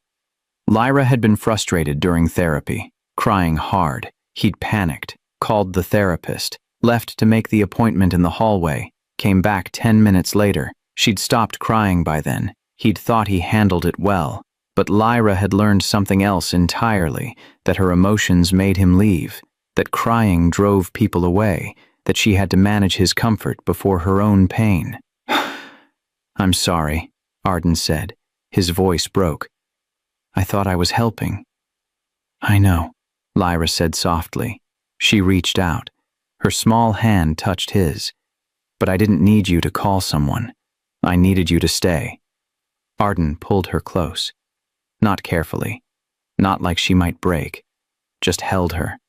Lyra had been frustrated during therapy, crying hard. He'd panicked, called the therapist, left to make the appointment in the hallway, came back 10 minutes later. She'd stopped crying by then. He'd thought he handled it well, but Lyra had learned something else entirely, that her emotions made him leave, that crying drove people away, that she had to manage his comfort before her own pain. "I'm sorry," Arden said. His voice broke. "I thought I was helping." "I know," Lyra said softly. She reached out. Her small hand touched his. "But I didn't need you to call someone. I needed you to stay." Arden pulled her close. Not carefully. Not like she might break. Just held her.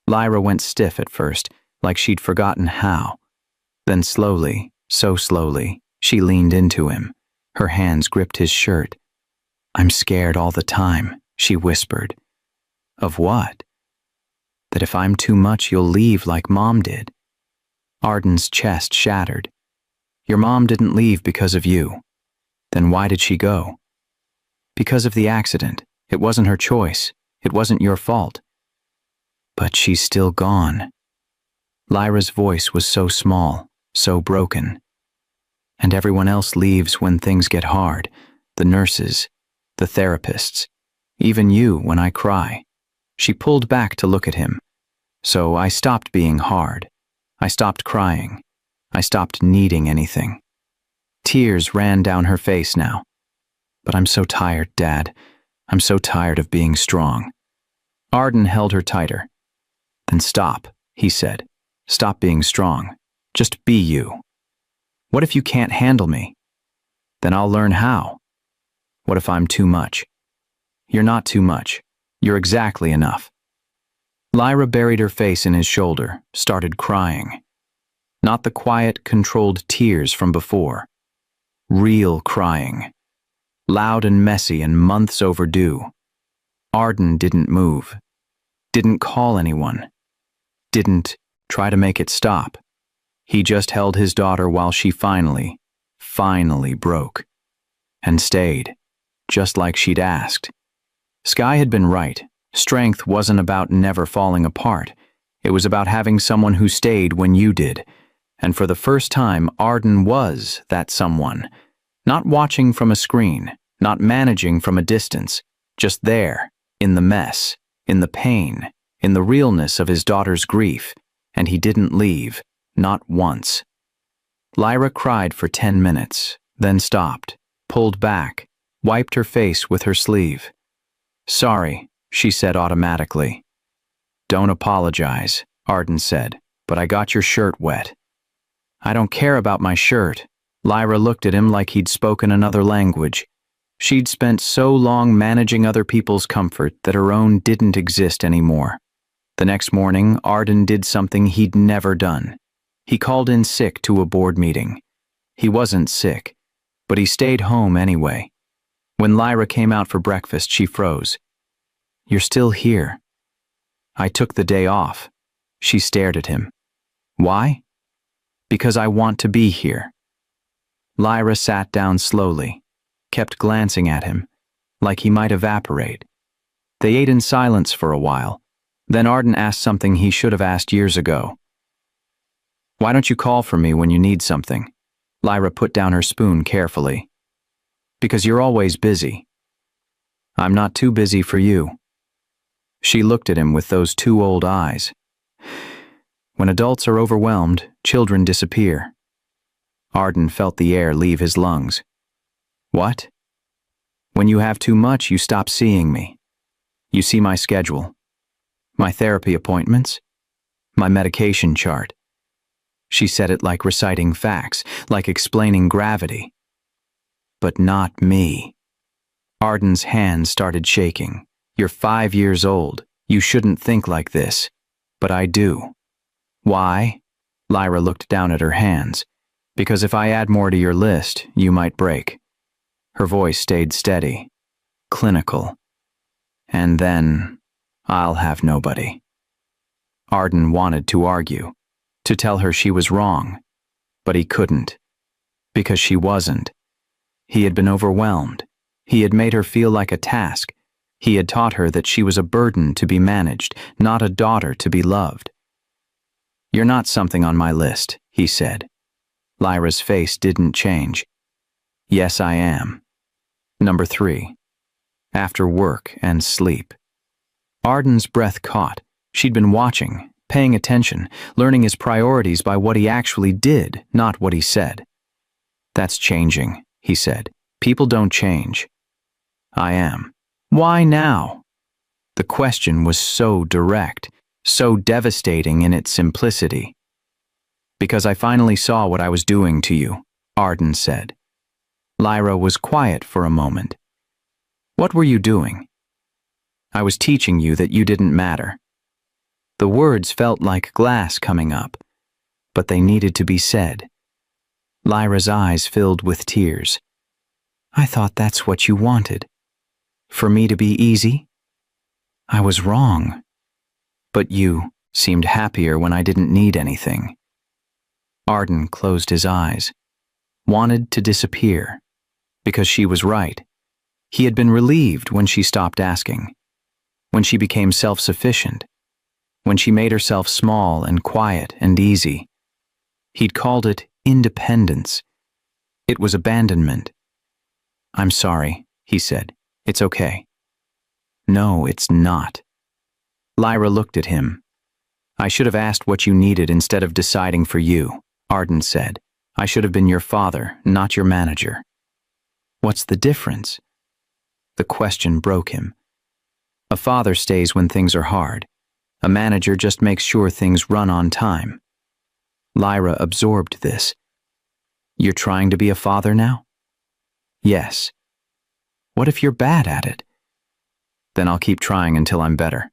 Lyra went stiff at first, like she'd forgotten how. Then slowly, so slowly, she leaned into him. Her hands gripped his shirt. "I'm scared all the time," she whispered. "Of what?" "That if I'm too much, you'll leave like Mom did." Arden's chest shattered. "Your mom didn't leave because of you." "Then why did she go?" "Because of the accident. It wasn't her choice. It wasn't your fault." "But she's still gone." Lyra's voice was so small, so broken. "And everyone else leaves when things get hard. The nurses, the therapists, even you when I cry." She pulled back to look at him. "So I stopped being hard. I stopped crying. I stopped needing anything." Tears ran down her face now. "But I'm so tired, Dad. I'm so tired of being strong." Arden held her tighter. "Then stop," he said. "Stop being strong. Just be you." "What if you can't handle me?" "Then I'll learn how." "What if I'm too much?" "You're not too much. You're exactly enough." Lyra buried her face in his shoulder, started crying. Not the quiet, controlled tears from before. Real crying. Loud and messy and months overdue. Arden didn't move. Didn't call anyone. Didn't try to make it stop. He just held his daughter while she finally broke. And stayed, just like she'd asked. Sky had been right. Strength wasn't about never falling apart. It was about having someone who stayed when you did. And for the first time, Arden was that someone. Not watching from a screen, not managing from a distance, just there, in the mess, in the pain, in the realness of his daughter's grief. And he didn't leave, not once. Lyra cried for 10 minutes, then stopped, pulled back, wiped her face with her sleeve. "Sorry," she said automatically. "Don't apologize," Arden said, "but I got your shirt wet." "I don't care about my shirt." Lyra looked at him like he'd spoken another language. She'd spent so long managing other people's comfort that her own didn't exist anymore. The next morning, Arden did something he'd never done. He called in sick to a board meeting. He wasn't sick, but he stayed home anyway. When Lyra came out for breakfast, she froze. "You're still here." "I took the day off." She stared at him. "Why?" "Because I want to be here." Lyra sat down slowly. kept glancing at him, like he might evaporate. They ate in silence for a while. Then Arden asked something he should have asked years ago. "Why don't you call for me when you need something?" Lyra put down her spoon carefully. "Because you're always busy." "I'm not too busy for you." She looked at him with those two old eyes. When adults are overwhelmed, children disappear. Arden felt the air leave his lungs. "What?" "When you have too much, you stop seeing me. You see my schedule, my therapy appointments, my medication chart." She said it like reciting facts, like explaining gravity. "But not me." Arden's hand started shaking. "You're 5 years old. You shouldn't think like this. But I do." "Why?" Lyra looked down at her hands. "Because if I add more to your list, you might break." Her voice stayed steady, clinical. "And then I'll have nobody." Arden wanted to argue, to tell her she was wrong, but he couldn't, because she wasn't. He had been overwhelmed. He had made her feel like a task. He had taught her that she was a burden to be managed, not a daughter to be loved. "You're not something on my list," he said. Lyra's face didn't change. "Yes, I am. Number 3. After work and sleep." Arden's breath caught. She'd been watching, paying attention, learning his priorities by what he actually did, not what he said. "That's changing," he said. "People don't change." "I am." "Why now?" The question was so direct, so devastating in its simplicity. "Because I finally saw what I was doing to you," Arden said. Lyra was quiet for a moment. "What were you doing?" "I was teaching you that you didn't matter." The words felt like glass coming up, but they needed to be said. Lyra's eyes filled with tears. "I thought that's what you wanted. For me to be easy? I was wrong. But you seemed happier when I didn't need anything." Arden closed his eyes, wanted to disappear, because she was right. He had been relieved when she stopped asking, when she became self-sufficient, when she made herself small and quiet and easy. He'd called it independence. It was abandonment. "I'm sorry," he said. "It's okay." "No, it's not." Lyra looked at him. "I should have asked what you needed instead of deciding for you," Arden said. "I should have been your father, not your manager." "What's the difference?" The question broke him. A father stays when things are hard. A manager just makes sure things run on time. Lyra absorbed this. "You're trying to be a father now?" "Yes." "What if you're bad at it?" "Then I'll keep trying until I'm better."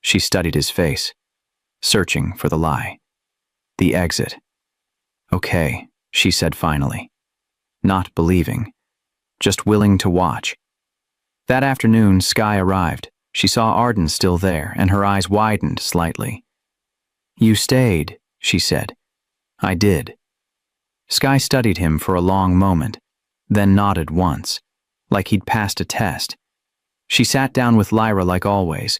She studied his face, searching for the lie, the exit. "Okay," she said finally, not believing, just willing to watch. That afternoon, Skye arrived. She saw Arden still there, and her eyes widened slightly. "You stayed," she said. "I did." Skye studied him for a long moment, then nodded once, like he'd passed a test. She sat down with Lyra like always,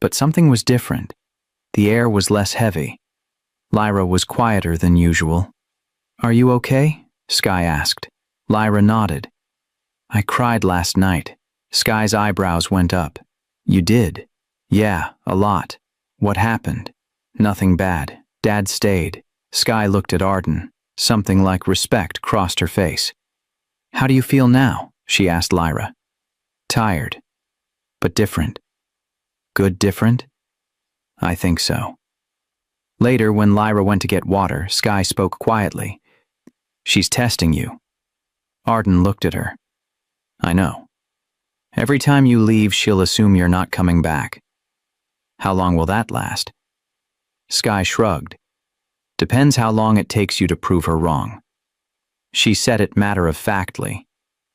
but something was different. The air was less heavy. Lyra was quieter than usual. "Are you okay?" Skye asked. Lyra nodded. "I cried last night." Skye's eyebrows went up. "You did?" "Yeah, a lot." "What happened?" "Nothing bad. Dad stayed." Skye looked at Arden. Something like respect crossed her face. "How do you feel now?" she asked Lyra. "Tired. But different." "Good different?" "I think so." Later, when Lyra went to get water, Skye spoke quietly. "She's testing you." Arden looked at her. "I know. Every time you leave, she'll assume you're not coming back." "How long will that last?" Skye shrugged. "Depends how long it takes you to prove her wrong." She said it matter-of-factly,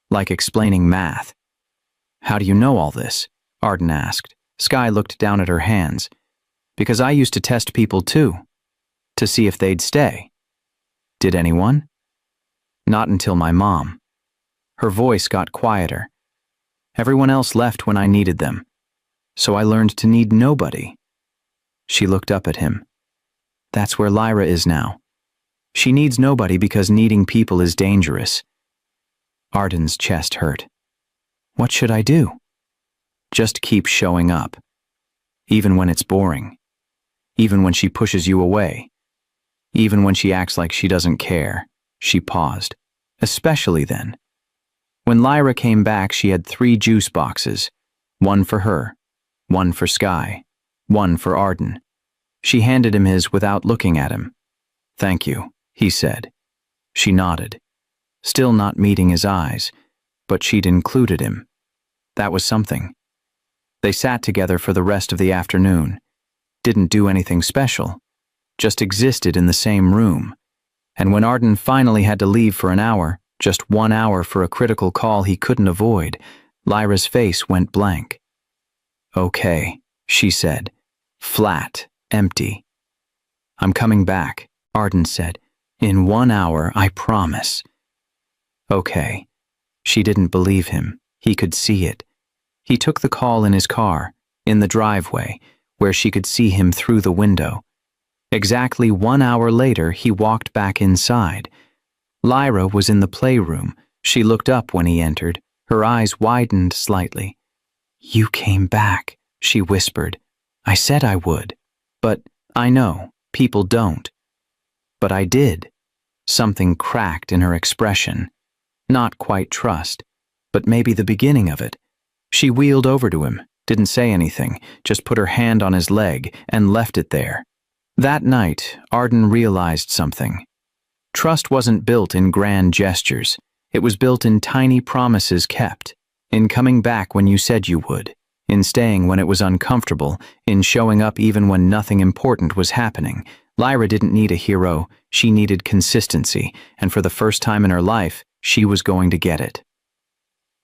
like explaining math. "How do you know all this?" Arden asked. Skye looked down at her hands. "Because I used to test people too, to see if they'd stay." "Did anyone?" "Not until my mom." Her voice got quieter. Everyone else left when I needed them, so I learned to need nobody. She looked up at him. That's where Lyra is now. She needs nobody because needing people is dangerous. Arden's chest hurt. What should I do? Just keep showing up. Even when it's boring. Even when she pushes you away. Even when she acts like she doesn't care. She paused. Especially then. When Lyra came back, she had 3 juice boxes. 1 for her. 1 for Sky. 1 for Arden. She handed him his without looking at him. Thank you, he said. She nodded. Still not meeting his eyes, but she'd included him. That was something. They sat together for the rest of the afternoon. Didn't do anything special. Just existed in the same room. And when Arden finally had to leave for an hour, just 1 hour for a critical call he couldn't avoid, Lyra's face went blank. Okay, she said. Flat, empty. I'm coming back, Arden said. In 1 hour, I promise. Okay. She didn't believe him. He could see it. He took the call in his car, in the driveway, where she could see him through the window. Exactly 1 hour later, he walked back inside. Lyra was in the playroom. She looked up when he entered. Her eyes widened slightly. You came back, she whispered. I said I would. But I know, people don't. But I did. Something cracked in her expression. Not quite trust, but maybe the beginning of it. She wheeled over to him, didn't say anything, just put her hand on his leg and left it there. That night, Arden realized something. Trust wasn't built in grand gestures. It was built in tiny promises kept, in coming back when you said you would, in staying when it was uncomfortable, in showing up even when nothing important was happening. Lyra didn't need a hero, she needed consistency, and for the first time in her life, she was going to get it.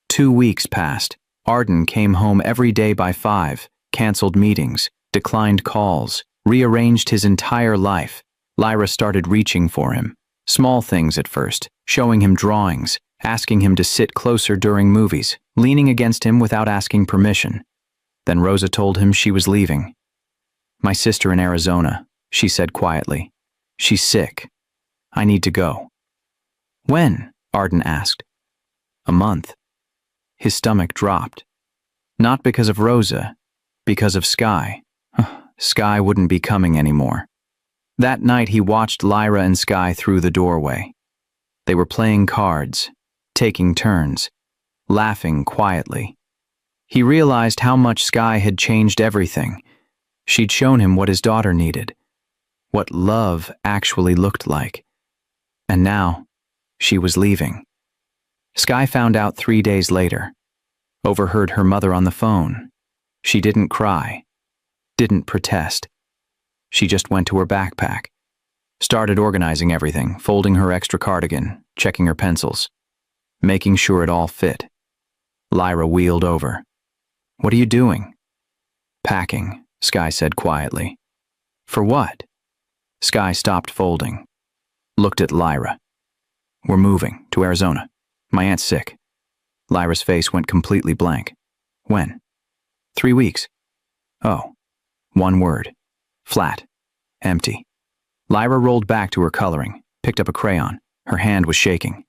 2 weeks passed. Arden came home every day by 5, canceled meetings, declined calls, rearranged his entire life. Lyra started reaching for him. Small things at first, showing him drawings, asking him to sit closer during movies, leaning against him without asking permission. Then Rosa told him she was leaving. My sister in Arizona, she said quietly. She's sick. I need to go. When? Arden asked. A month. His stomach dropped. Not because of Rosa, because of Sky. Sky wouldn't be coming anymore. That night he watched Lyra and Sky through the doorway. They were playing cards, taking turns, laughing quietly. He realized how much Sky had changed everything. She'd shown him what his daughter needed, what love actually looked like. And now, she was leaving. Sky found out 3 days later. Overheard her mother on the phone. She didn't cry. Didn't protest. She just went to her backpack. Started organizing everything, folding her extra cardigan, checking her pencils, making sure it all fit. Lyra wheeled over. What are you doing? Packing, Sky said quietly. For what? Sky stopped folding. Looked at Lyra. We're moving to Arizona. My aunt's sick. Lyra's face went completely blank. When? 3 weeks. Oh. 1 word. Flat. Empty. Lyra rolled back to her coloring, picked up a crayon. Her hand was shaking.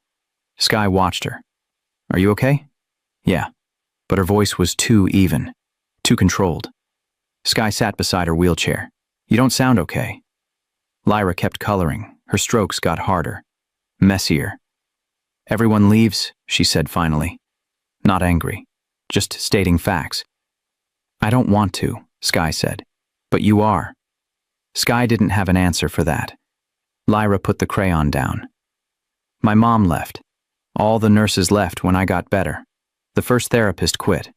Sky watched her. Are you okay? Yeah. But her voice was too even, too controlled. Sky sat beside her wheelchair. You don't sound okay. Lyra kept coloring. Her strokes got harder. Messier. Everyone leaves, she said finally. Not angry. Just stating facts. I don't want to, Sky said. But you are. Sky didn't have an answer for that. Lyra put the crayon down. My mom left. All the nurses left when I got better. The first therapist quit.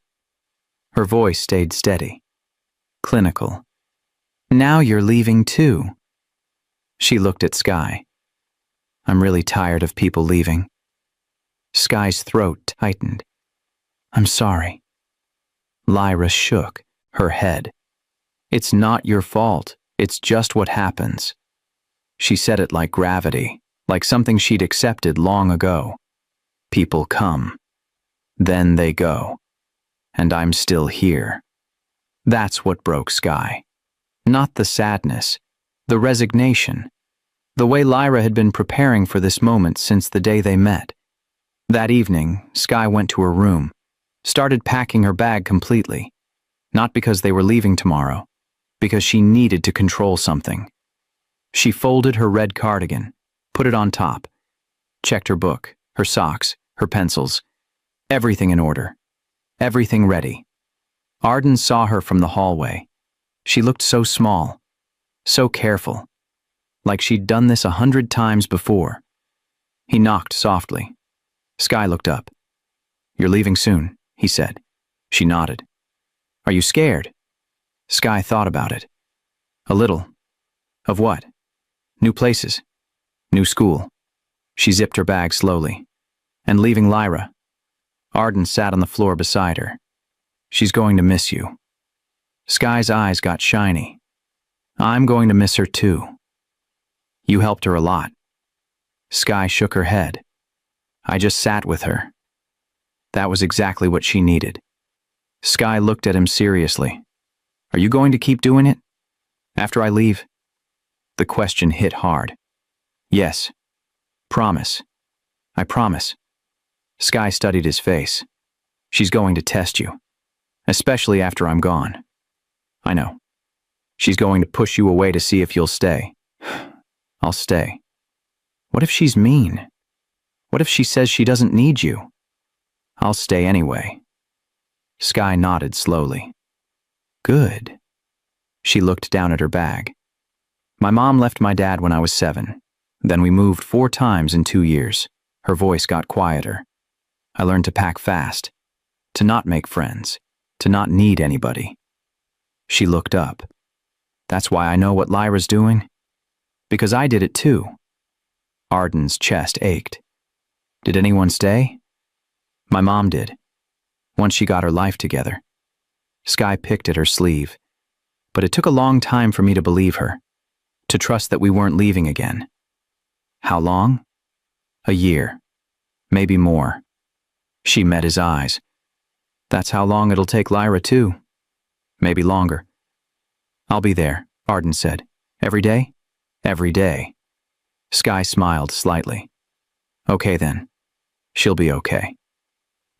Her voice stayed steady. Clinical. Now you're leaving too. She looked at Sky. I'm really tired of people leaving. Sky's throat tightened. I'm sorry. Lyra shook her head. It's not your fault. It's just what happens. She said it like gravity, like something she'd accepted long ago. People come. Then they go. And I'm still here. That's what broke Sky. Not the sadness, the resignation, the way Lyra had been preparing for this moment since the day they met. That evening, Sky went to her room, started packing her bag completely, not because they were leaving tomorrow, because she needed to control something. She folded her red cardigan, put it on top, checked her book, her socks, her pencils, everything in order, everything ready. Arden saw her from the hallway. She looked so small, so careful, like she'd done this 100 times before. He knocked softly. Sky looked up. "You're leaving soon," he said. She nodded. "Are you scared?" Sky thought about it. A little. Of what? New places. New school. She zipped her bag slowly. And leaving Lyra. Arden sat on the floor beside her. "She's going to miss you." Sky's eyes got shiny. "I'm going to miss her too." "You helped her a lot." Sky shook her head. "I just sat with her." That was exactly what she needed. Sky looked at him seriously. "Are you going to keep doing it? After I leave?" The question hit hard. "Yes. Promise. I promise." Sky studied his face. "She's going to test you. Especially after I'm gone." "I know. She's going to push you away to see if you'll stay." "I'll stay." "What if she's mean? What if she says she doesn't need you?" "I'll stay anyway." Sky nodded slowly. "Good." She looked down at her bag. "My mom left my dad when I was 7. Then we moved 4 times in 2 years." Her voice got quieter. "I learned to pack fast, to not make friends, to not need anybody." She looked up. "That's why I know what Lyra's doing? Because I did it too." Arden's chest ached. "Did anyone stay?" "My mom did. Once she got her life together." Sky picked at her sleeve. "But it took a long time for me to believe her, to trust that we weren't leaving again." "How long?" "A year. Maybe more." She met his eyes. "That's how long it'll take Lyra too. Maybe longer." "I'll be there," Arden said. "Every day?" "Every day." Sky smiled slightly. "Okay then. She'll be okay."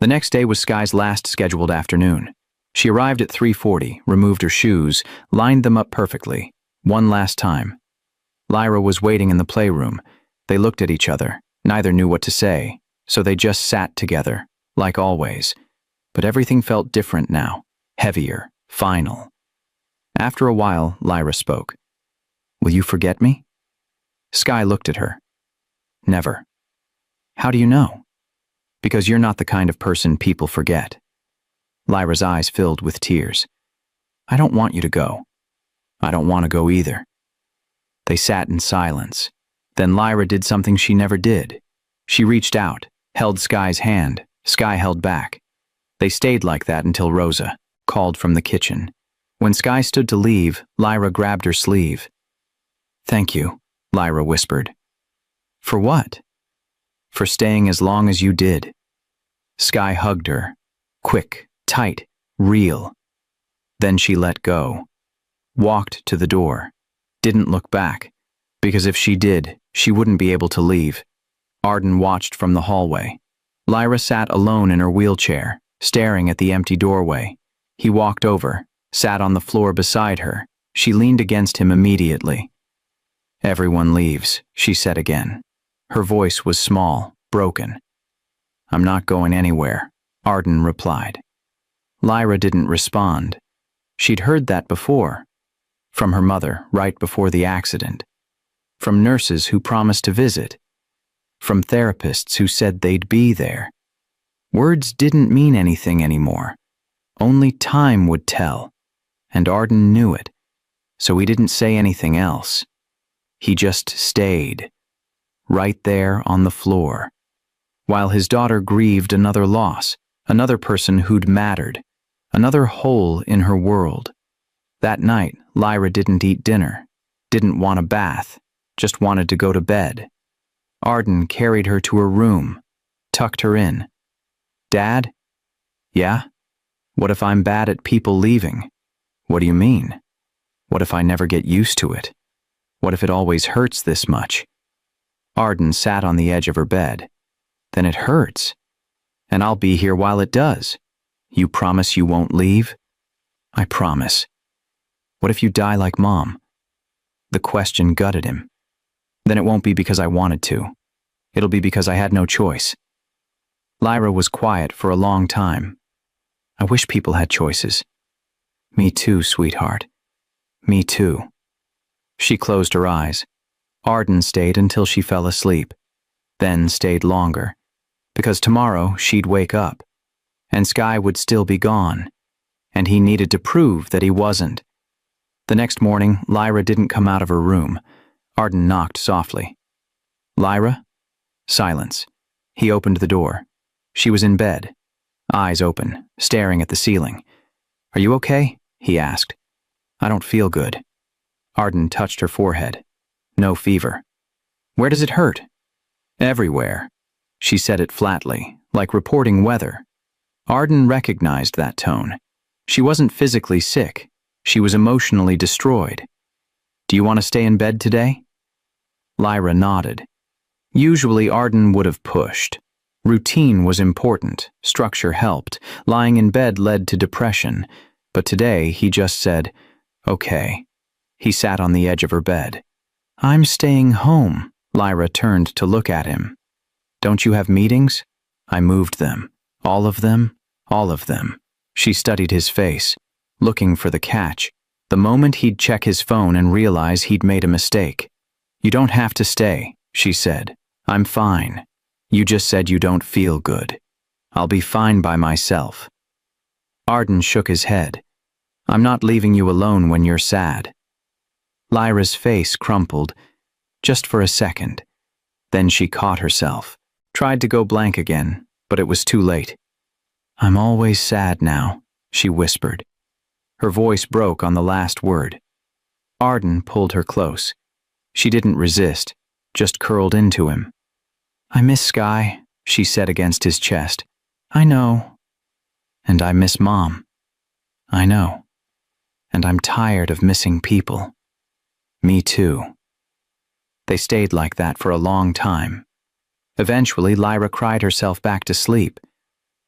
The next day was Sky's last scheduled afternoon. She arrived at 3:40, removed her shoes, lined them up perfectly, one last time. Lyra was waiting in the playroom. They looked at each other. Neither knew what to say, so they just sat together, like always. But everything felt different now, heavier, final. After a while, Lyra spoke. "Will you forget me?" Sky looked at her. "Never." "How do you know?" "Because you're not the kind of person people forget." Lyra's eyes filled with tears. "I don't want you to go." "I don't want to go either." They sat in silence. Then Lyra did something she never did. She reached out, held Sky's hand. Sky held back. They stayed like that until Rosa called from the kitchen. When Sky stood to leave, Lyra grabbed her sleeve. "Thank you," Lyra whispered. "For what?" "For staying as long as you did." Sky hugged her. Quick, tight, real. Then she let go. Walked to the door. Didn't look back. Because if she did, she wouldn't be able to leave. Arden watched from the hallway. Lyra sat alone in her wheelchair, staring at the empty doorway. He walked over, sat on the floor beside her. She leaned against him immediately. "Everyone leaves," she said again. Her voice was small, broken. "I'm not going anywhere," Arden replied. Lyra didn't respond. She'd heard that before. From her mother, right before the accident. From nurses who promised to visit. From therapists who said they'd be there. Words didn't mean anything anymore. Only time would tell. And Arden knew it. So he didn't say anything else. He just stayed. Right there on the floor. While his daughter grieved another loss. Another person who'd mattered. Another hole in her world. That night, Lyra didn't eat dinner. Didn't want a bath. Just wanted to go to bed. Arden carried her to her room. tucked her in. Dad? Yeah? What if I'm bad at people leaving? What do you mean? What if I never get used to it? What if it always hurts this much? Arden sat on the edge of her bed. Then it hurts. And I'll be here while it does. You promise you won't leave? I promise. What if you die like Mom? The question gutted him. Then it won't be because I wanted to. It'll be because I had no choice. Lyra was quiet for a long time. I wish people had choices. Me too, sweetheart. Me too. She closed her eyes. Arden stayed until she fell asleep, then stayed longer, because tomorrow she'd wake up, and Sky would still be gone, and he needed to prove that he wasn't. The next morning, Lyra didn't come out of her room. Arden knocked softly. Lyra? Silence. He opened the door. She was in bed, eyes open, staring at the ceiling. Are you okay? He asked. I don't feel good. Arden touched her forehead. No fever. Where does it hurt? Everywhere. She said it flatly, like reporting weather. Arden recognized that tone. She wasn't physically sick. She was emotionally destroyed. Do you want to stay in bed today? Lyra nodded. Usually Arden would have pushed. Routine was important, structure helped, lying in bed led to depression, but today he just said, okay. He sat on the edge of her bed. I'm staying home. Lyra turned to look at him. Don't you have meetings? I moved them. All of them? All of them. She studied his face, looking for the catch. The moment he'd check his phone and realize he'd made a mistake. You don't have to stay, she said. I'm fine. You just said you don't feel good. I'll be fine by myself. Arden shook his head. I'm not leaving you alone when you're sad. Lyra's face crumpled, just for a second. Then she caught herself, tried to go blank again, but it was too late. I'm always sad now, she whispered. Her voice broke on the last word. Arden pulled her close. She didn't resist, just curled into him. I miss Sky, she said against his chest. I know. And I miss Mom. I know. And I'm tired of missing people. Me too. They stayed like that for a long time. Eventually, Lyra cried herself back to sleep.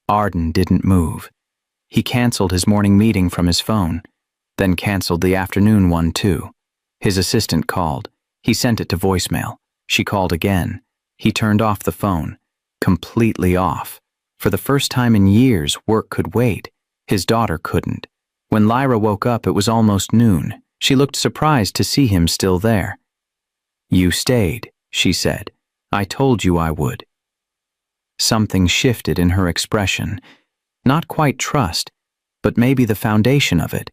Arden didn't move. He canceled his morning meeting from his phone, then canceled the afternoon one too. His assistant called. He sent it to voicemail. She called again. He turned off the phone, completely off. For the first time in years, work could wait. His daughter couldn't. When Lyra woke up, it was almost noon. She looked surprised to see him still there. You stayed, she said. I told you I would. Something shifted in her expression. Not quite trust, but maybe the foundation of it.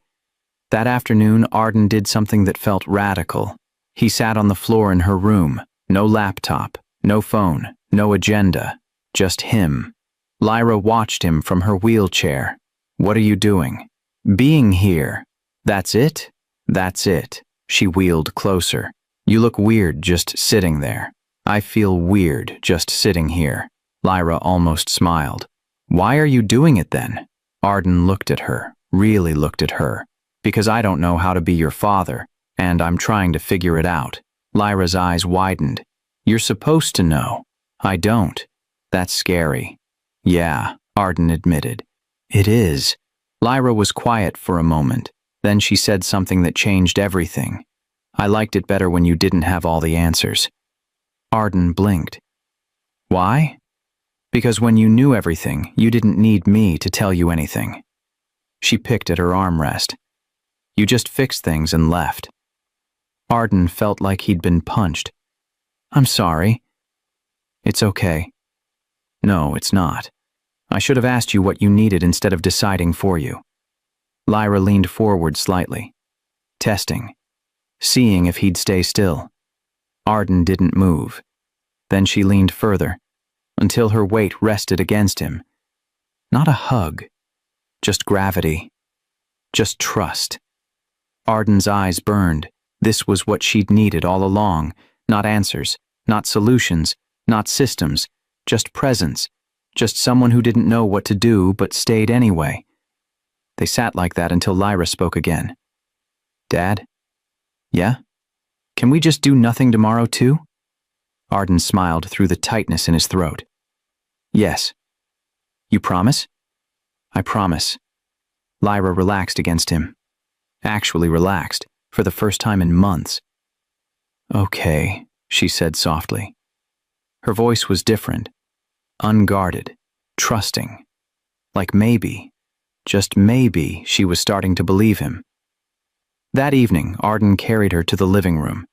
That afternoon, Arden did something that felt radical. He sat on the floor in her room. No laptop, no phone, no agenda. Just him. Lyra watched him from her wheelchair. What are you doing? Being here. That's it? That's it. She wheeled closer. You look weird just sitting there. I feel weird just sitting here. Lyra almost smiled. Why are you doing it then? Arden looked at her, really looked at her. Because I don't know how to be your father, and I'm trying to figure it out. Lyra's eyes widened. You're supposed to know. I don't. That's scary. Yeah, Arden admitted. It is. Lyra was quiet for a moment. Then she said something that changed everything. I liked it better when you didn't have all the answers. Arden blinked. Why? Because when you knew everything, you didn't need me to tell you anything. She picked at her armrest. You just fixed things and left. Arden felt like he'd been punched. I'm sorry. It's okay. No, it's not. I should have asked you what you needed instead of deciding for you. Lyra leaned forward slightly, testing, seeing if he'd stay still. Arden didn't move. Then she leaned further, until her weight rested against him. Not a hug, just gravity, just trust. Arden's eyes burned. This was what she'd needed all along. Not answers, not solutions, not systems, just presence, just someone who didn't know what to do but stayed anyway. They sat like that until Lyra spoke again. Dad? Yeah? Can we just do nothing tomorrow too? Arden smiled through the tightness in his throat. Yes. You promise? I promise. Lyra relaxed against him. Actually relaxed, for the first time in months. Okay, she said softly. Her voice was different, unguarded, trusting. Like maybe, just maybe, she was starting to believe him. That evening, Arden carried her to the living room.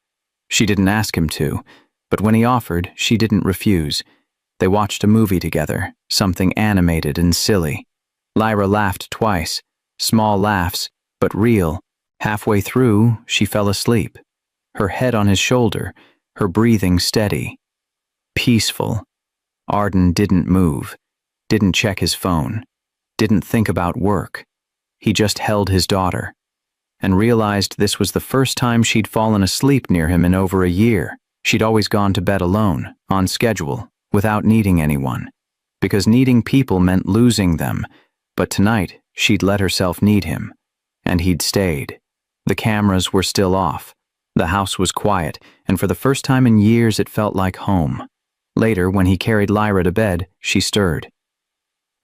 She didn't ask him to, but when he offered, she didn't refuse. They watched a movie together, something animated and silly. Lyra laughed twice, small laughs, but real. Halfway through, she fell asleep, her head on his shoulder, her breathing steady. Peaceful. Arden didn't move, didn't check his phone, didn't think about work. He just held his daughter, and realized this was the first time she'd fallen asleep near him in over a year. She'd always gone to bed alone, on schedule, without needing anyone, because needing people meant losing them, but tonight she'd let herself need him, and he'd stayed. The cameras were still off. The house was quiet, and for the first time in years it felt like home. Later, when he carried Lyra to bed, she stirred.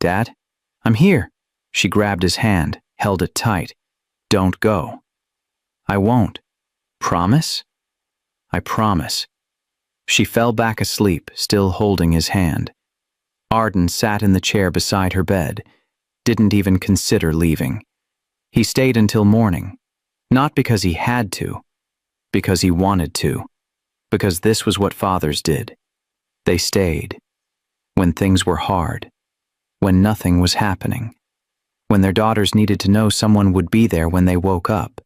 Dad? I'm here. She grabbed his hand, held it tight. Don't go. I won't. Promise? I promise. She fell back asleep, still holding his hand. Arden sat in the chair beside her bed, didn't even consider leaving. He stayed until morning, not because he had to, because he wanted to, because this was what fathers did. They stayed when things were hard, when nothing was happening, when their daughters needed to know someone would be there when they woke up.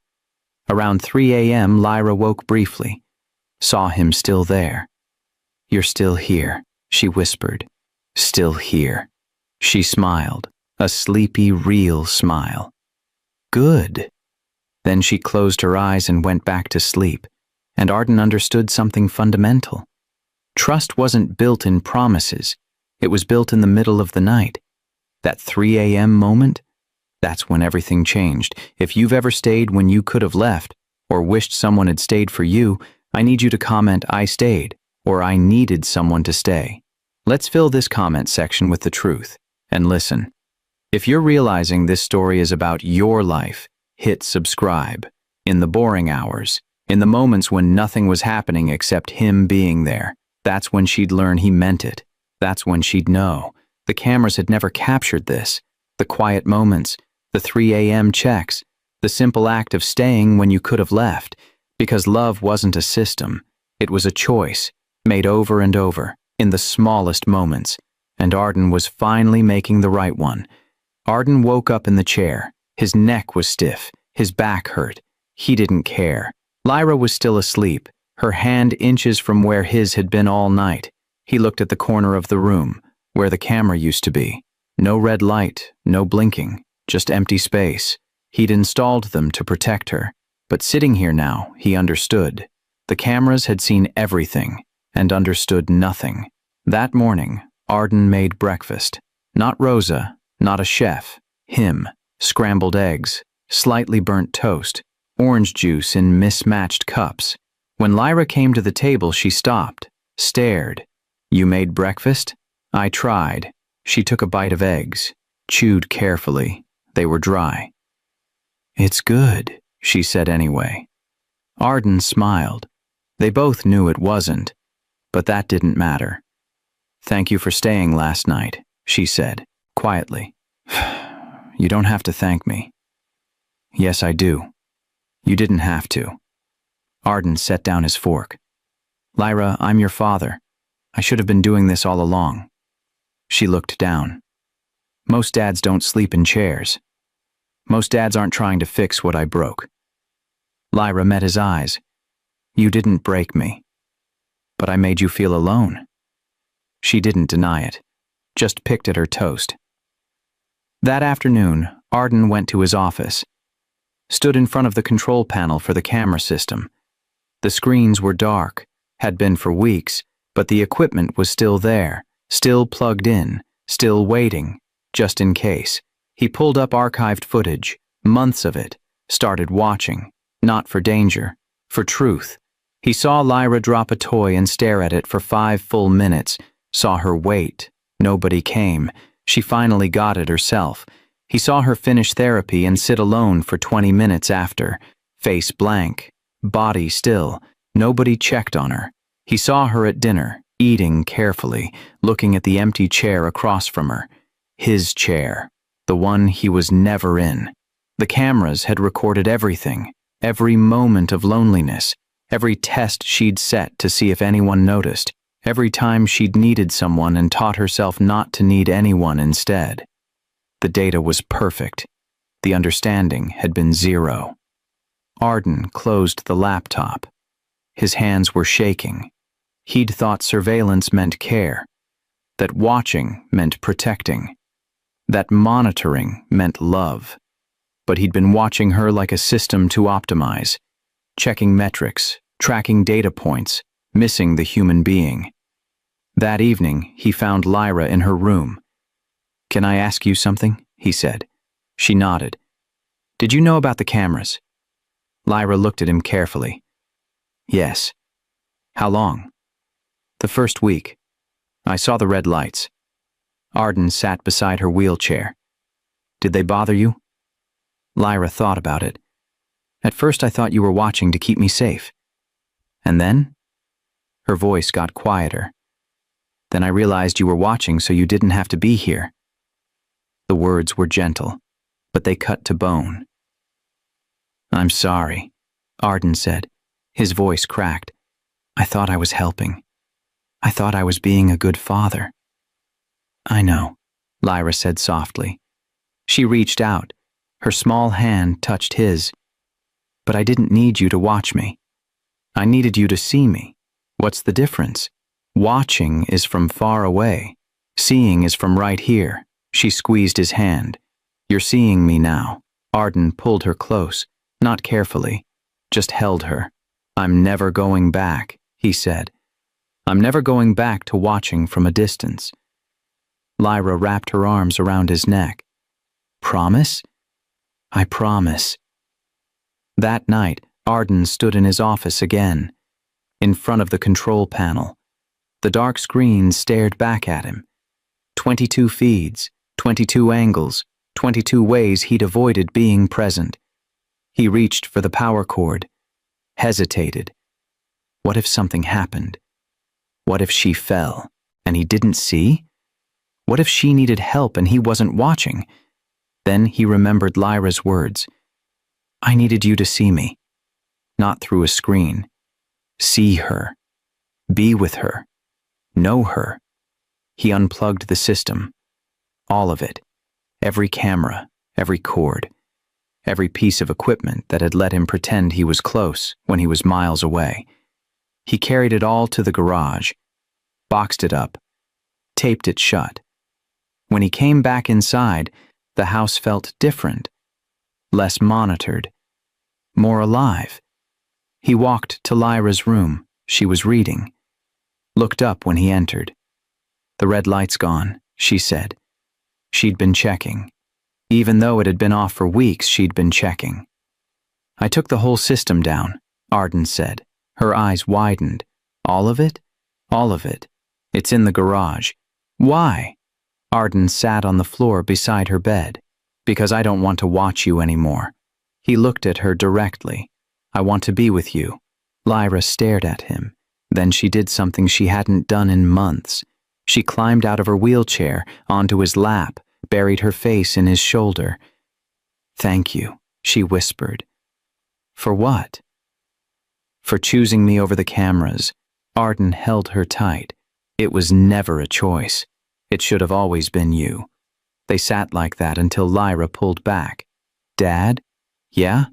Around 3 a.m., Lyra woke briefly, saw him still there. You're still here, she whispered. Still here. She smiled, a sleepy, real smile. Good. Then she closed her eyes and went back to sleep, and Arden understood something fundamental. Trust wasn't built in promises. It was built in the middle of the night. That 3 a.m. moment, that's when everything changed. If you've ever stayed when you could have left, or wished someone had stayed for you, I need you to comment, I stayed, or I needed someone to stay. Let's fill this comment section with the truth. And listen, if you're realizing this story is about your life, hit subscribe. In the boring hours, in the moments when nothing was happening except him being there, that's when she'd learn he meant it. That's when she'd know. The cameras had never captured this. The quiet moments, the 3 a.m. checks, the simple act of staying when you could have left, because love wasn't a system. It was a choice, made over and over, in the smallest moments, and Arden was finally making the right one. Arden woke up in the chair. His neck was stiff, his back hurt. He didn't care. Lyra was still asleep, her hand inches from where his had been all night. He looked at the corner of the room, where the camera used to be. No red light, no blinking, just empty space. He'd installed them to protect her, but sitting here now, he understood. The cameras had seen everything, and understood nothing. That morning, Arden made breakfast. Not Rosa, not a chef, him. Scrambled eggs, slightly burnt toast, orange juice in mismatched cups. When Lyra came to the table, she stopped, stared. You made breakfast? I tried. She took a bite of eggs, chewed carefully. They were dry. It's good, she said anyway. Arden smiled. They both knew it wasn't, but that didn't matter. Thank you for staying last night, she said, quietly. You don't have to thank me. Yes, I do. You didn't have to. Arden set down his fork. Lyra, I'm your father. I should have been doing this all along. She looked down. Most dads don't sleep in chairs. Most dads aren't trying to fix what I broke. Lyra met his eyes. You didn't break me. But I made you feel alone. She didn't deny it, just picked at her toast. That afternoon, Arden went to his office, stood in front of the control panel for the camera system. The screens were dark, had been for weeks, but the equipment was still there, still plugged in, still waiting, just in case. He pulled up archived footage, months of it, started watching, not for danger, for truth. He saw Lyra drop a toy and stare at it for 5 full minutes, saw her wait. Nobody came. She finally got it herself. He saw her finish therapy and sit alone for 20 minutes after, face blank, body still. Nobody checked on her. He saw her at dinner, eating carefully, looking at the empty chair across from her. His chair, the one he was never in. The cameras had recorded everything, every moment of loneliness, every test she'd set to see if anyone noticed, every time she'd needed someone and taught herself not to need anyone instead. The data was perfect. The understanding had been 0. Arden closed the laptop. His hands were shaking. He'd thought surveillance meant care, that watching meant protecting, that monitoring meant love. But he'd been watching her like a system to optimize, checking metrics, tracking data points, missing the human being. That evening, he found Lyra in her room. "Can I ask you something?" he said. She nodded. "Did you know about the cameras?" Lyra looked at him carefully. "Yes." "How long?" "The first week. I saw the red lights." Arden sat beside her wheelchair. "Did they bother you?" Lyra thought about it. "At first I thought you were watching to keep me safe. And then?" Her voice got quieter. "Then I realized you were watching so you didn't have to be here." The words were gentle, but they cut to bone. "I'm sorry," Arden said. His voice cracked. "I thought I was helping. I thought I was being a good father." "I know," Lyra said softly. She reached out. Her small hand touched his. "But I didn't need you to watch me. I needed you to see me. What's the difference? Watching is from far away. Seeing is from right here." She squeezed his hand. "You're seeing me now." Arden pulled her close, not carefully, just held her. "I'm never going back," he said. "I'm never going back to watching from a distance." Lyra wrapped her arms around his neck. "Promise?" "I promise." That night, Arden stood in his office again, in front of the control panel. The dark screen stared back at him. 22 feeds, 22 angles, 22 ways he'd avoided being present. He reached for the power cord, hesitated. What if something happened? What if she fell, and he didn't see? What if she needed help and he wasn't watching? Then he remembered Lyra's words. "I needed you to see me. Not through a screen. See her. Be with her. Know her." He unplugged the system. All of it. Every camera, every cord, every piece of equipment that had let him pretend he was close when he was miles away. He carried it all to the garage, boxed it up, taped it shut. When he came back inside, the house felt different, less monitored, more alive. He walked to Lyra's room. She was reading. Looked up when he entered. "The red light's gone," she said. She'd been checking. Even though it had been off for weeks, she'd been checking. "I took the whole system down," Arden said. Her eyes widened. "All of it?" "All of it. It's in the garage." "Why?" Arden sat on the floor beside her bed. "Because I don't want to watch you anymore." He looked at her directly. "I want to be with you." Lyra stared at him. Then she did something she hadn't done in months. She climbed out of her wheelchair, onto his lap, buried her face in his shoulder. "Thank you," she whispered. "For what?" "For choosing me over the cameras." Arden held her tight. "It was never a choice. It should have always been you." They sat like that until Lyra pulled back. "Dad? Yeah?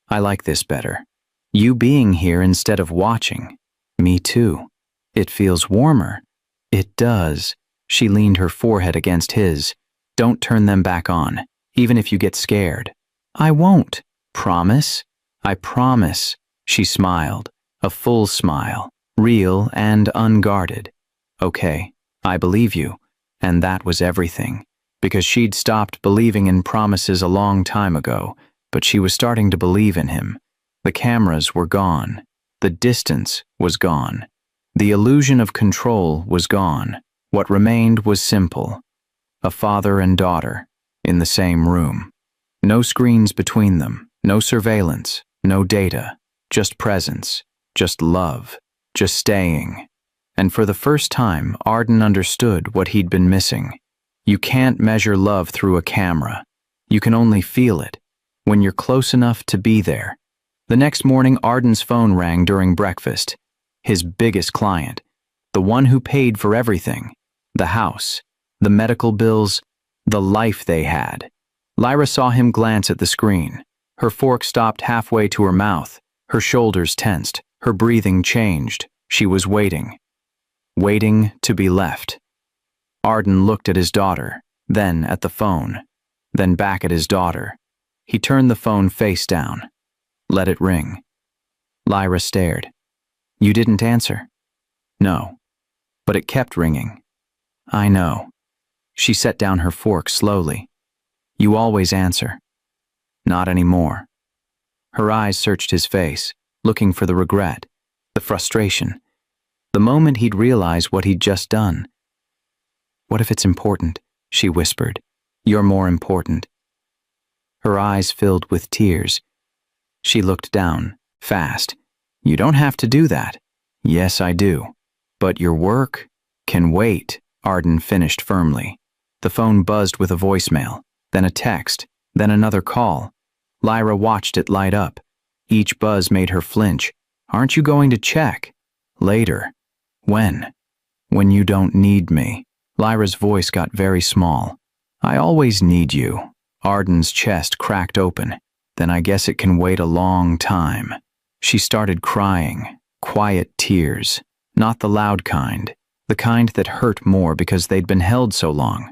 I like this better. You being here instead of watching. Me too. It feels warmer." "It does." She leaned her forehead against his. "Don't turn them back on, even if you get scared." "I won't." "Promise?" "I promise." She smiled, a full smile, real and unguarded. "Okay, I believe you. And that was everything, because she'd stopped believing in promises a long time ago, but she was starting to believe in him. The cameras were gone. The distance was gone. The illusion of control was gone. What remained was simple. A father and daughter, in the same room. No screens between them, no surveillance, no data, just presence, just love, just staying. And for the first time, Arden understood what he'd been missing. You can't measure love through a camera. You can only feel it, when you're close enough to be there. The next morning, Arden's phone rang during breakfast. His biggest client, the one who paid for everything, the house, the medical bills, the life they had. Lyra saw him glance at the screen. Her fork stopped halfway to her mouth. Her shoulders tensed. Her breathing changed. She was waiting. Waiting to be left. Arden looked at his daughter, then at the phone, then back at his daughter. He turned the phone face down. Let it ring. Lyra stared. You didn't answer? No. But it kept ringing. I know. She set down her fork slowly. You always answer. Not anymore. Her eyes searched his face, looking for the regret, the frustration, the moment he'd realize what he'd just done. What if it's important? She whispered. You're more important. Her eyes filled with tears. She looked down, fast. You don't have to do that. Yes, I do. But your work can wait, Arden finished firmly. The phone buzzed with a voicemail, then a text, then another call. Lyra watched it light up. Each buzz made her flinch. Aren't you going to check? Later. When? When you don't need me. Lyra's voice got very small. I always need you. Arden's chest cracked open. Then I guess it can wait a long time. She started crying, quiet tears, not the loud kind, the kind that hurt more because they'd been held so long.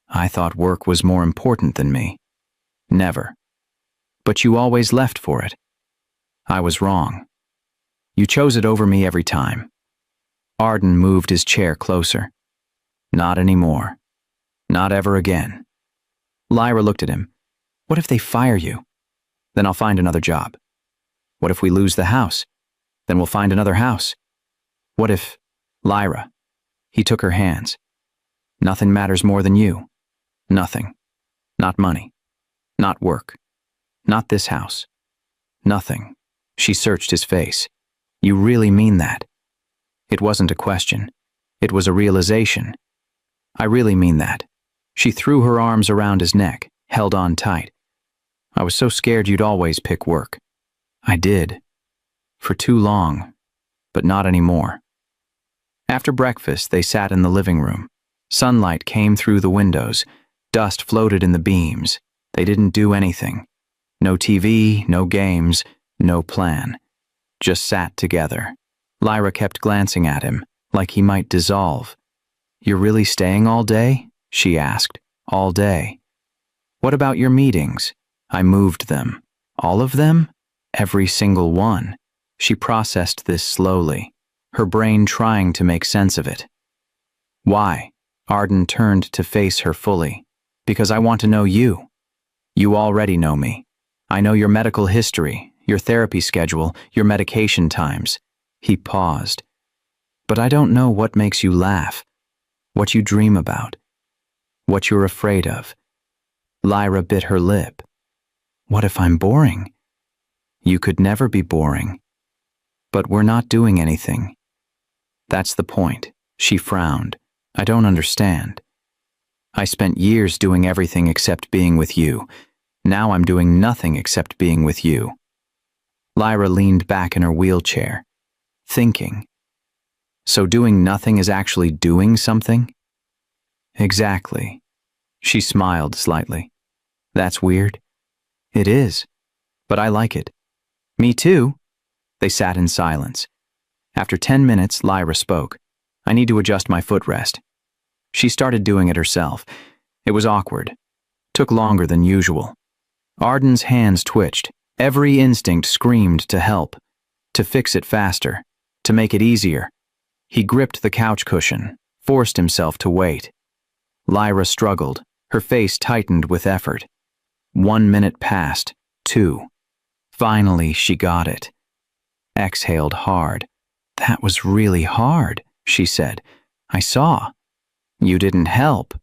I thought work was more important than me. Never. But you always left for it. I was wrong. You chose it over me every time. Arden moved his chair closer. Not anymore. Not ever again. Lyra looked at him. What if they fire you? Then I'll find another job. What if we lose the house? Then we'll find another house. What if... Lyra. He took her hands. Nothing matters more than you. Nothing. Not money. Not work. Not this house. Nothing. She searched his face. You really mean that? It wasn't a question. It was a realization. I really mean that. She threw her arms around his neck, held on tight. I was so scared you'd always pick work. I did. For too long. But not anymore. After breakfast, they sat in the living room. Sunlight came through the windows. Dust floated in the beams. They didn't do anything. No TV, no games, no plan. Just sat together. Lyra kept glancing at him, like he might dissolve. You're really staying all day? She asked. All day. What about your meetings? I moved them. All of them? Every single one. She processed this slowly, her brain trying to make sense of it. Why? Arden turned to face her fully. Because I want to know you. You already know me. I know your medical history, your therapy schedule, your medication times. He paused. But I don't know what makes you laugh, what you dream about, what you're afraid of. Lyra bit her lip. What if I'm boring? You could never be boring. But we're not doing anything. That's the point. She frowned. I don't understand. I spent years doing everything except being with you. Now I'm doing nothing except being with you. Lyra leaned back in her wheelchair, thinking. So doing nothing is actually doing something? Exactly. She smiled slightly. That's weird. It is, but I like it. Me too. They sat in silence. After 10 minutes, Lyra spoke. I need to adjust my footrest. She started doing it herself. It was awkward. Took longer than usual. Arden's hands twitched. Every instinct screamed to help, to fix it faster, to make it easier. He gripped the couch cushion, forced himself to wait. Lyra struggled. Her face tightened with effort. 1 minute passed. 2. Finally, she got it. Exhaled hard. "That was really hard," she said. "I saw." "You didn't help.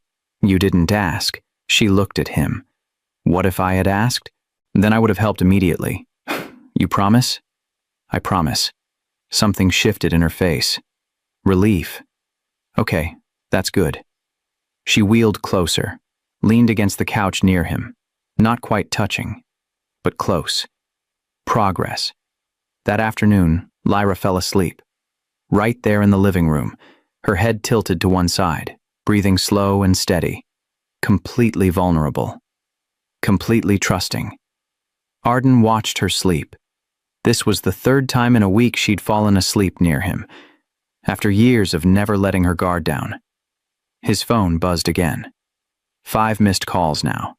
You didn't ask." She looked at him. "What if I had asked? Then I would have helped immediately." "You promise?" "I promise." Something shifted in her face. Relief. "Okay, that's good." She wheeled closer, leaned against the couch near him, not quite touching, but close. Progress. That afternoon, Lyra fell asleep. Right there in the living room, her head tilted to one side, breathing slow and steady, completely vulnerable, completely trusting. Arden watched her sleep. This was the 3rd time in a week she'd fallen asleep near him, after years of never letting her guard down. His phone buzzed again. 5 missed calls now.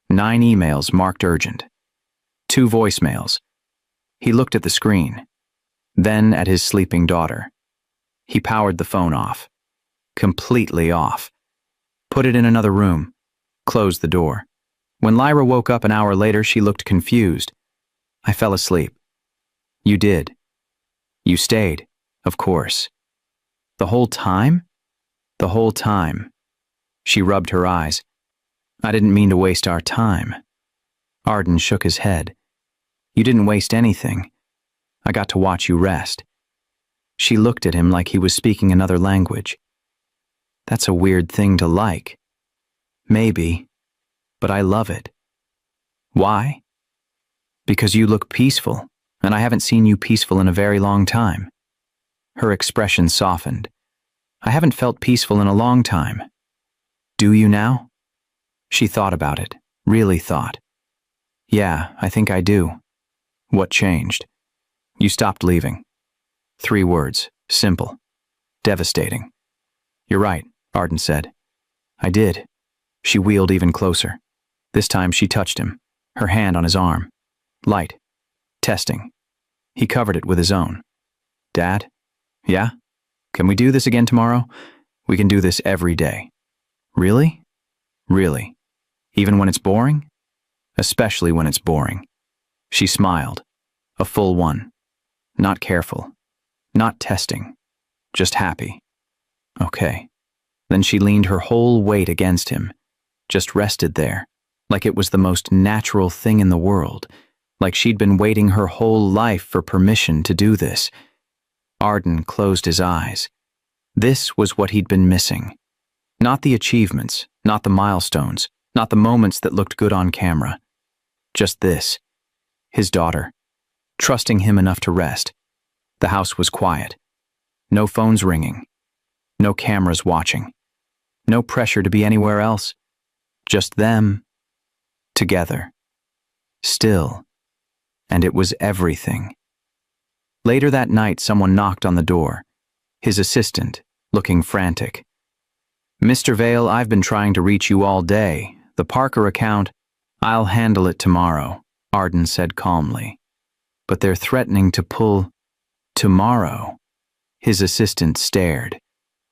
9 emails marked urgent. 2 voicemails. He looked at the screen, then at his sleeping daughter. He powered the phone off. Completely off. Put it in another room. Closed the door. When Lyra woke up an hour later, she looked confused. "I fell asleep." "You did. You stayed, of course." "The whole time?" "The whole time." She rubbed her eyes. "I didn't mean to waste our time." Arden shook his head. "You didn't waste anything. I got to watch you rest." She looked at him like he was speaking another language. "That's a weird thing to like." "Maybe, but I love it." "Why?" "Because you look peaceful, and I haven't seen you peaceful in a very long time." Her expression softened. "I haven't felt peaceful in a long time." "Do you now?" She thought about it, really thought. "Yeah, I think I do." "What changed?" "You stopped leaving." 3 words, simple, devastating. "You're right," Arden said. "I did." She wheeled even closer. This time she touched him, her hand on his arm. Light. Testing. He covered it with his own. "Dad? Yeah? Can we do this again tomorrow? We can do this every day." "Really?" "Really. Even when it's boring?" "Especially when it's boring." She smiled. A full one. Not careful. Not testing. Just happy. Okay. Then she leaned her whole weight against him. Just rested there, like it was the most natural thing in the world, like she'd been waiting her whole life for permission to do this. Arden closed his eyes. This was what he'd been missing. Not the achievements, not the milestones, not the moments that looked good on camera. Just this. His daughter. Trusting him enough to rest. The house was quiet. No phones ringing. No cameras watching. No pressure to be anywhere else. Just them. Together. Still. And it was everything. Later that night, someone knocked on the door. His assistant, looking frantic. "Mr. Vale, I've been trying to reach you all day. The Parker account..." "I'll handle it tomorrow," Arden said calmly. "But they're threatening to pull..." "Tomorrow?" His assistant stared.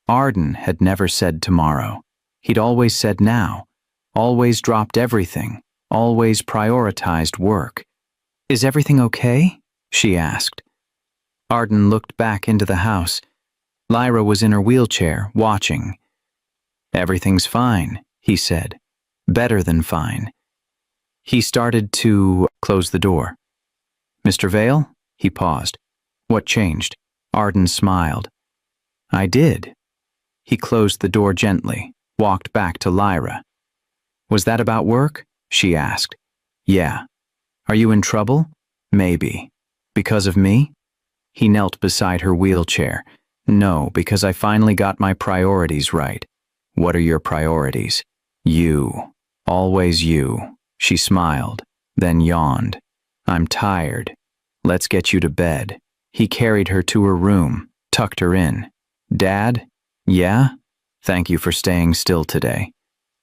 Arden had never said tomorrow. He'd always said now. Always dropped everything. Always prioritized work. "Is everything okay?" she asked. Arden looked back into the house. Lyra was in her wheelchair, watching. "Everything's fine," he said. "Better than fine." He started to close the door. "Mr. Vale?" He paused. "What changed?" Arden smiled. "I did." He closed the door gently, walked back to Lyra. "Was that about work?" she asked. "Yeah." "Are you in trouble?" "Maybe." "Because of me?" He knelt beside her wheelchair. "No, because I finally got my priorities right." "What are your priorities?" "You. Always you." She smiled, then yawned. "I'm tired. Let's get you to bed." He carried her to her room, tucked her in. "Dad? Yeah? Thank you for staying still today."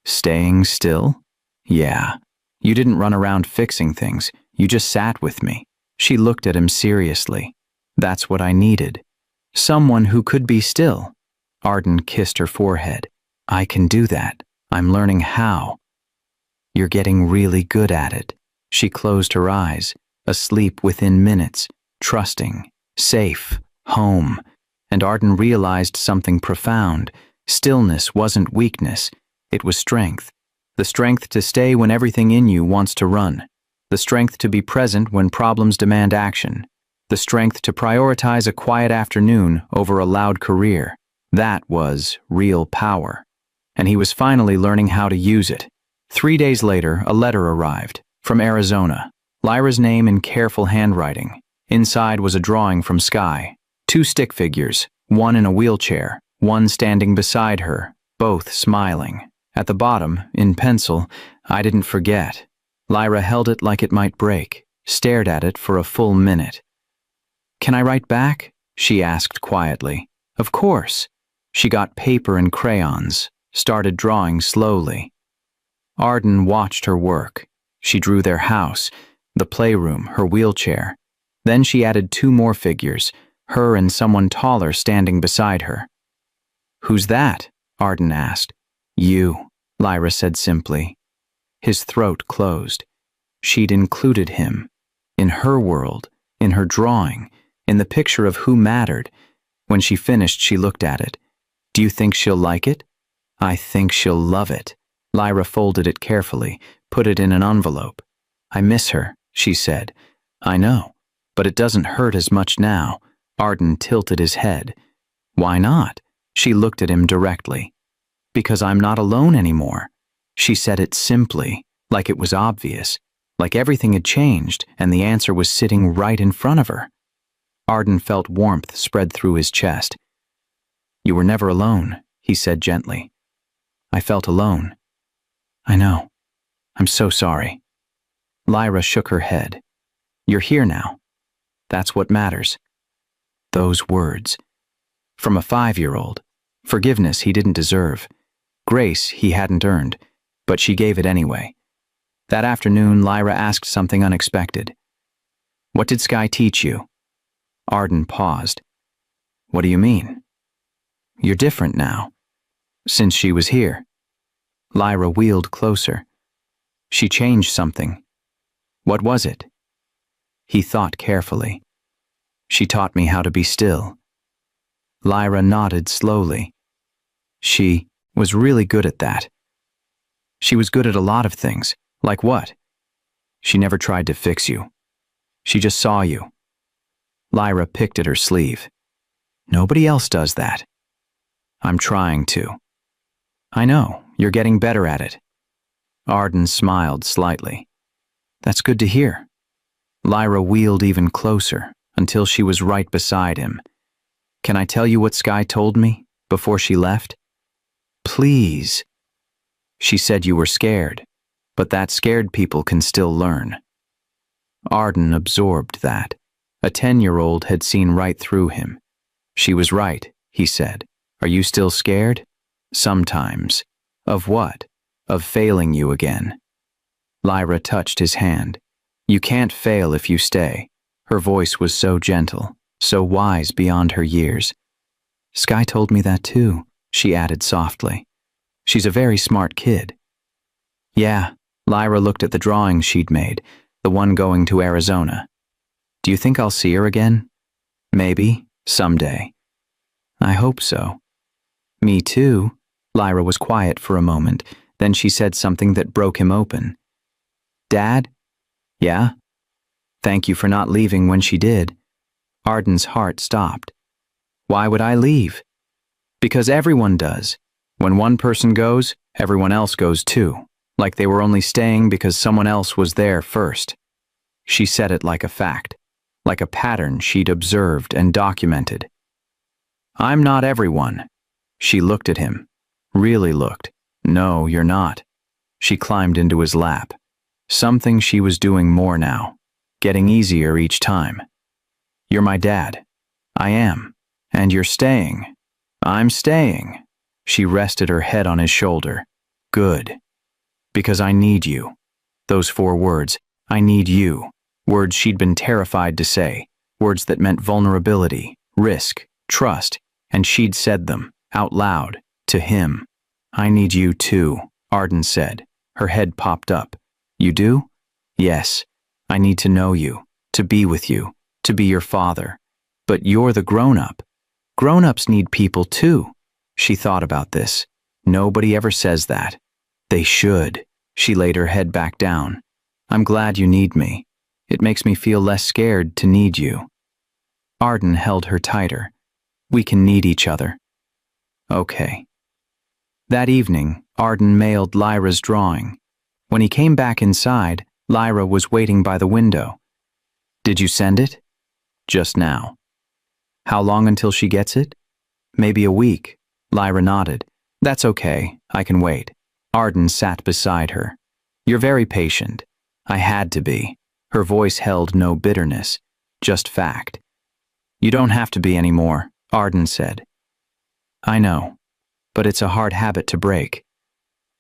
"Staying still?" "Yeah. You didn't run around fixing things. You just sat with me." She looked at him seriously. "That's what I needed. Someone who could be still." Arden kissed her forehead. I can do that. I'm learning how. You're getting really good at it. She closed her eyes, asleep within minutes, trusting, safe, home. And Arden realized something profound. Stillness wasn't weakness. It was strength. The strength to stay when everything in you wants to run. The strength to be present when problems demand action. The strength to prioritize a quiet afternoon over a loud career. That was real power. And he was finally learning how to use it. 3 days later, a letter arrived, from Arizona. Lyra's name in careful handwriting. Inside was a drawing from Sky. 2 stick figures, one in a wheelchair, one standing beside her, both smiling. At the bottom, in pencil, I didn't forget. Lyra held it like it might break, stared at it for a full minute. Can I write back? She asked quietly. Of course. She got paper and crayons, started drawing slowly. Arden watched her work. She drew their house, the playroom, her wheelchair. Then she added 2 more figures, her and someone taller standing beside her. Who's that? Arden asked. You, Lyra said simply. His throat closed. She'd included him. In her world, in her drawing, in the picture of who mattered. When she finished, she looked at it. Do you think she'll like it? I think she'll love it. Lyra folded it carefully, put it in an envelope. I miss her, she said. I know, but it doesn't hurt as much now. Arden tilted his head. Why not? She looked at him directly. Because I'm not alone anymore. She said it simply, like it was obvious, like everything had changed and the answer was sitting right in front of her. Arden felt warmth spread through his chest. You were never alone, he said gently. I felt alone. I know. I'm so sorry. Lyra shook her head. You're here now. That's what matters. Those words. From a 5-year-old. Forgiveness he didn't deserve. Grace he hadn't earned, but she gave it anyway. That afternoon, Lyra asked something unexpected. What did Sky teach you? Arden paused. What do you mean? You're different now. Since she was here. Lyra wheeled closer. She changed something. What was it? He thought carefully. She taught me how to be still. Lyra nodded slowly. She was really good at that. She was good at a lot of things. Like what? She never tried to fix you. She just saw you. Lyra picked at her sleeve. Nobody else does that. I'm trying to. I know, you're getting better at it. Arden smiled slightly. That's good to hear. Lyra wheeled even closer, until she was right beside him. Can I tell you what Sky told me before she left? Please. She said you were scared, but that scared people can still learn. Arden absorbed that. A 10-year-old had seen right through him. She was right, he said. Are you still scared? Sometimes. Of what? Of failing you again. Lyra touched his hand. You can't fail if you stay. Her voice was so gentle, so wise beyond her years. Sky told me that too, she added softly. She's a very smart kid. Yeah, Lyra looked at the drawing she'd made, the one going to Arizona. Do you think I'll see her again? Maybe, someday. I hope so. Me too. Lyra was quiet for a moment, then she said something that broke him open. Dad? Yeah? Thank you for not leaving when she did. Arden's heart stopped. Why would I leave? Because everyone does. When one person goes, everyone else goes too, like they were only staying because someone else was there first. She said it like a fact, like a pattern she'd observed and documented. I'm not everyone. She looked at him, really looked. No, you're not. She climbed into his lap. Something she was doing more now, getting easier each time. You're my dad. I am. And you're staying. I'm staying. She rested her head on his shoulder. Good. Because I need you. Those 4 words, I need you. Words she'd been terrified to say. Words that meant vulnerability, risk, trust, and she'd said them, out loud, to him. I need you too, Arden said. Her head popped up. You do? Yes. I need to know you, to be with you, to be your father. But you're the grown-up. Grown-ups need people too. She thought about this. Nobody ever says that. They should. She laid her head back down. I'm glad you need me. It makes me feel less scared to need you. Arden held her tighter. We can need each other. Okay. That evening, Arden mailed Lyra's drawing. When he came back inside, Lyra was waiting by the window. Did you send it? Just now. How long until she gets it? Maybe a week. Lyra nodded. That's okay. I can wait. Arden sat beside her. You're very patient. I had to be. Her voice held no bitterness, just fact. You don't have to be anymore, Arden said. I know, but it's a hard habit to break.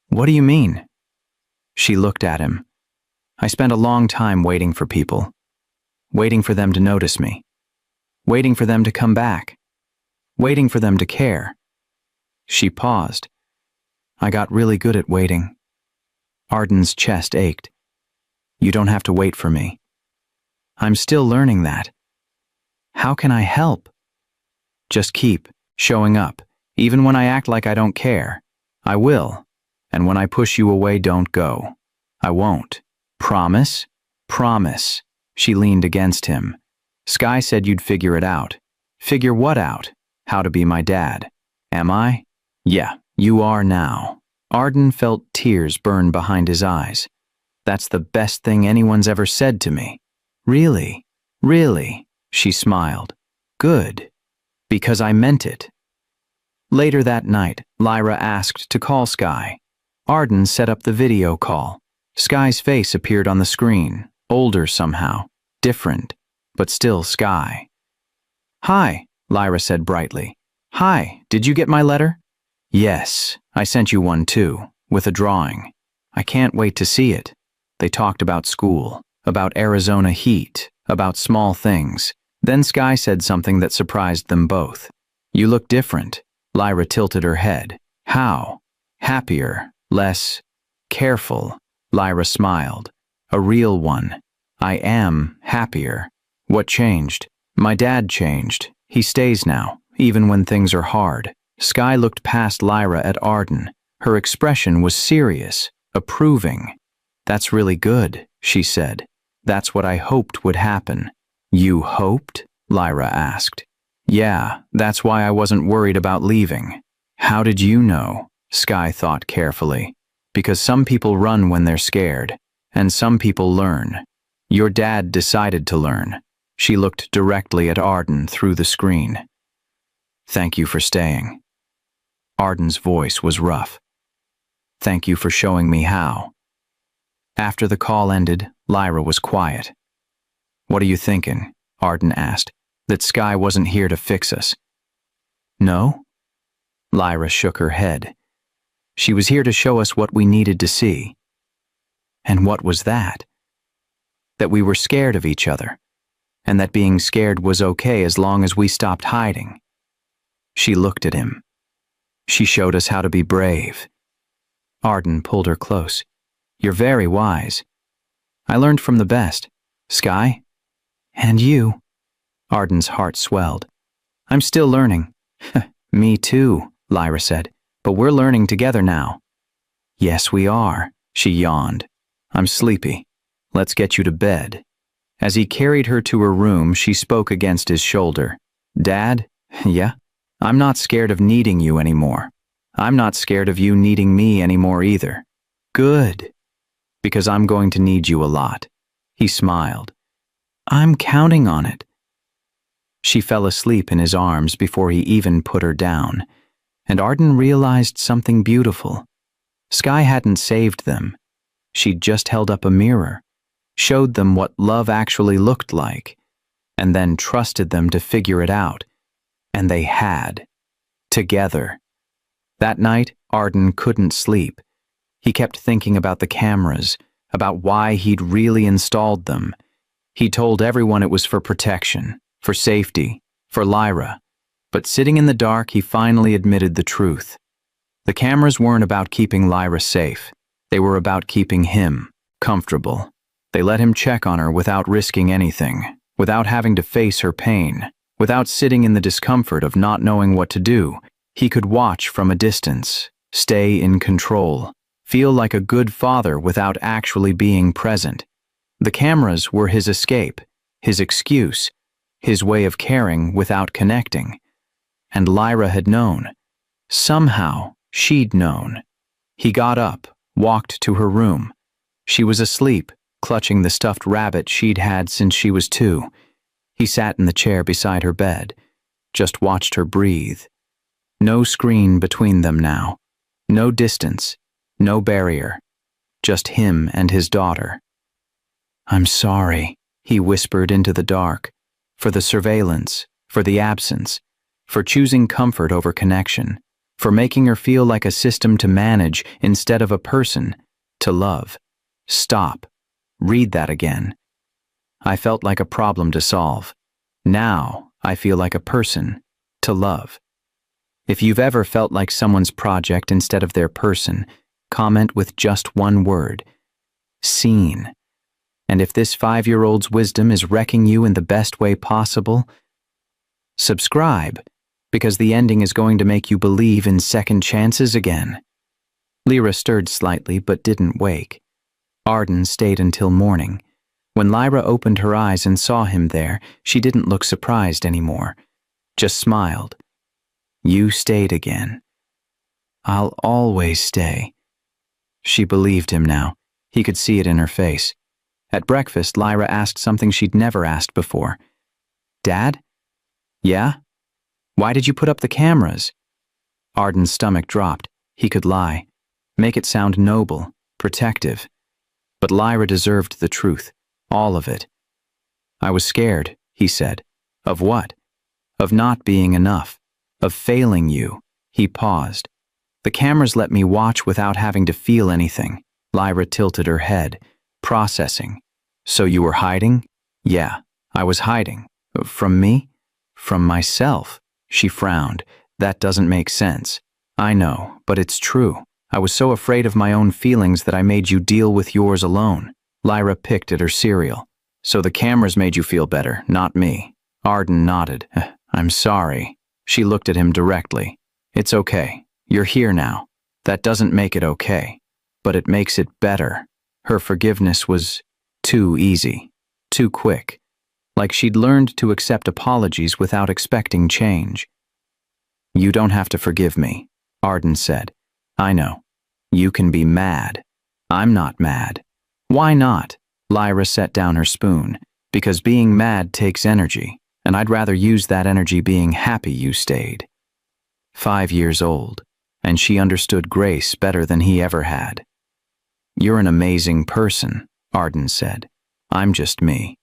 What do you mean? She looked at him. I spent a long time waiting for people. Waiting for them to notice me. Waiting for them to come back. Waiting for them to care. She paused. I got really good at waiting. Arden's chest ached. You don't have to wait for me. I'm still learning that. How can I help? Just keep showing up, even when I act like I don't care. I will. And when I push you away, don't go. I won't. Promise? Promise. She leaned against him. Sky said you'd figure it out. Figure what out? How to be my dad. Am I? Yeah, you are now. Arden felt tears burn behind his eyes. That's the best thing anyone's ever said to me. Really? Really? She smiled. Good. Because I meant it. Later that night, Lyra asked to call Sky. Arden set up the video call. Sky's face appeared on the screen, older somehow, different, but still Sky. Hi, Lyra said brightly. Hi, did you get my letter? Yes, I sent you one too, with a drawing. I can't wait to see it. They talked about school, about Arizona heat, about small things. Then Sky said something that surprised them both. You look different. Lyra tilted her head. How? Happier, less careful. Lyra smiled. A real one. I am happier. What changed? My dad changed. He stays now, even when things are hard. Sky looked past Lyra at Arden. Her expression was serious, approving. That's really good, she said. That's what I hoped would happen. You hoped? Lyra asked. Yeah, that's why I wasn't worried about leaving. How did you know? Sky thought carefully. Because some people run when they're scared, and some people learn. Your dad decided to learn. She looked directly at Arden through the screen. Thank you for staying. Arden's voice was rough. Thank you for showing me how. After the call ended, Lyra was quiet. What are you thinking? Arden asked. That Sky wasn't here to fix us. No? Lyra shook her head. She was here to show us what we needed to see. And what was that? That we were scared of each other, and that being scared was okay as long as we stopped hiding. She looked at him. She showed us how to be brave. Arden pulled her close. You're very wise. I learned from the best. Sky? And you. Arden's heart swelled. I'm still learning. Me too, Lyra said. But we're learning together now. Yes, we are, she yawned. I'm sleepy. Let's get you to bed. As he carried her to her room, she spoke against his shoulder. Dad? Yeah? I'm not scared of needing you anymore. I'm not scared of you needing me anymore either. Good. Because I'm going to need you a lot. He smiled. I'm counting on it. She fell asleep in his arms before he even put her down, and Arden realized something beautiful. Sky hadn't saved them. She'd just held up a mirror, showed them what love actually looked like, and then trusted them to figure it out. And they had. Together. That night, Arden couldn't sleep. He kept thinking about the cameras, about why he'd really installed them. He told everyone it was for protection, for safety, for Lyra. But sitting in the dark, he finally admitted the truth. The cameras weren't about keeping Lyra safe. They were about keeping him comfortable. They let him check on her without risking anything, without having to face her pain, without sitting in the discomfort of not knowing what to do. He could watch from a distance, stay in control, feel like a good father without actually being present. The cameras were his escape, his excuse, his way of caring without connecting. And Lyra had known. Somehow, she'd known. He got up, walked to her room. She was asleep, clutching the stuffed rabbit she'd had since she was 2. He sat in the chair beside her bed, just watched her breathe. No screen between them now. No distance, no barrier. Just him and his daughter. "I'm sorry," he whispered into the dark, for the surveillance, for the absence, for choosing comfort over connection, for making her feel like a system to manage instead of a person to love. Stop. Read that again. I felt like a problem to solve. Now I feel like a person to love. If you've ever felt like someone's project instead of their person, comment with just one word: seen. And if this 5-year-old's wisdom is wrecking you in the best way possible, subscribe, because the ending is going to make you believe in second chances again. Lyra stirred slightly but didn't wake. Arden stayed until morning. When Lyra opened her eyes and saw him there, she didn't look surprised anymore, just smiled. "You stayed again." "I'll always stay." She believed him now. He could see it in her face. At breakfast, Lyra asked something she'd never asked before. "Dad?" "Yeah? Why did you put up the cameras?" Arden's stomach dropped. He could lie, make it sound noble, protective. But Lyra deserved the truth, all of it. "I was scared," he said. "Of what?" "Of not being enough. Of failing you." He paused. "The cameras let me watch without having to feel anything." Lyra tilted her head, processing. "So you were hiding?" "Yeah, I was hiding. From me?" "From myself." She frowned. "That doesn't make sense." "I know, but it's true. I was so afraid of my own feelings that I made you deal with yours alone." Lyra picked at her cereal. "So the cameras made you feel better, not me." Arden nodded. "I'm sorry." She looked at him directly. "It's okay. You're here now. That doesn't make it okay, but it makes it better." Her forgiveness was too easy, too quick, like she'd learned to accept apologies without expecting change. "You don't have to forgive me," Arden said. "I know. You can be mad. I'm not mad." "Why not?" Lyra set down her spoon. "Because being mad takes energy, and I'd rather use that energy being happy you stayed." 5 years old, and she understood grace better than he ever had. "You're an amazing person," Arden said. "I'm just me."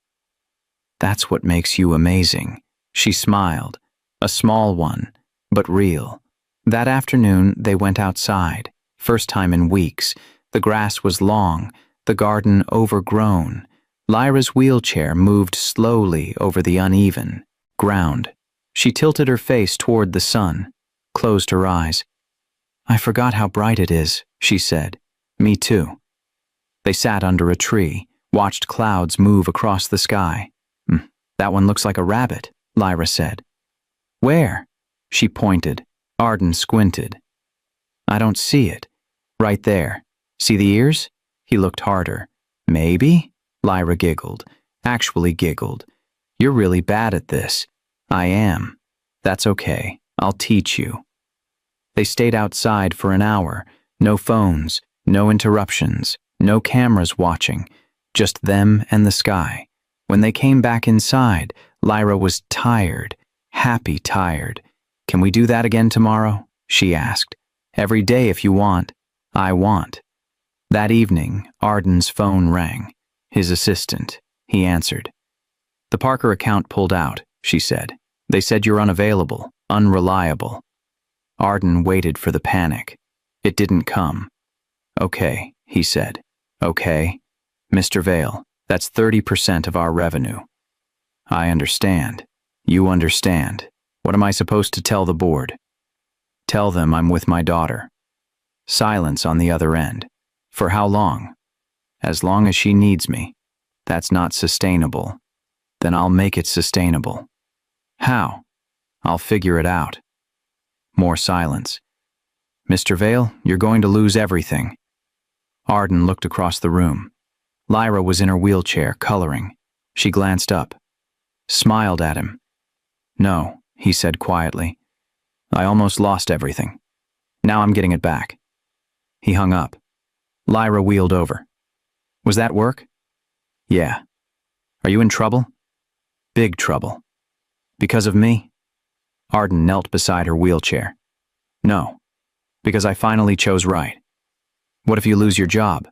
"That's what makes you amazing." She smiled, a small one, but real. That afternoon, they went outside. First time in weeks. The grass was long, the garden overgrown. Lyra's wheelchair moved slowly over the uneven ground. She tilted her face toward the sun, closed her eyes. "I forgot how bright it is," she said. "Me too." They sat under a tree, watched clouds move across the sky. "That one looks like a rabbit," Lyra said. "Where?" She pointed. Arden squinted. "I don't see it. Right there. See the ears?" He looked harder. "Maybe?" Lyra giggled. Actually giggled. "You're really bad at this." "I am." "That's okay. I'll teach you." They stayed outside for an hour. No phones, no interruptions, no cameras watching. Just them and the sky. When they came back inside, Lyra was tired, happy tired. "Can we do that again tomorrow?" she asked. "Every day if you want." "I want." That evening, Arden's phone rang. His assistant. He answered. "The Parker account pulled out," she said. "They said you're unavailable, unreliable." Arden waited for the panic. It didn't come. "Okay," he said. "Okay. Mr. Vale, that's 30% of our revenue." "I understand. You understand. What am I supposed to tell the board?" "Tell them I'm with my daughter." Silence on the other end. For how long? As long as she needs me. That's not sustainable. Then I'll make it sustainable. How? I'll figure it out. More silence. Mr. Vale, you're going to lose everything. Arden looked across the room. Lyra was in her wheelchair, coloring. She glanced up, smiled at him. No, he said quietly. I almost lost everything. Now I'm getting it back. He hung up. Lyra wheeled over. Was that work? Yeah. Are you in trouble? Big trouble. Because of me? Arden knelt beside her wheelchair. No, because I finally chose right. What if you lose your job?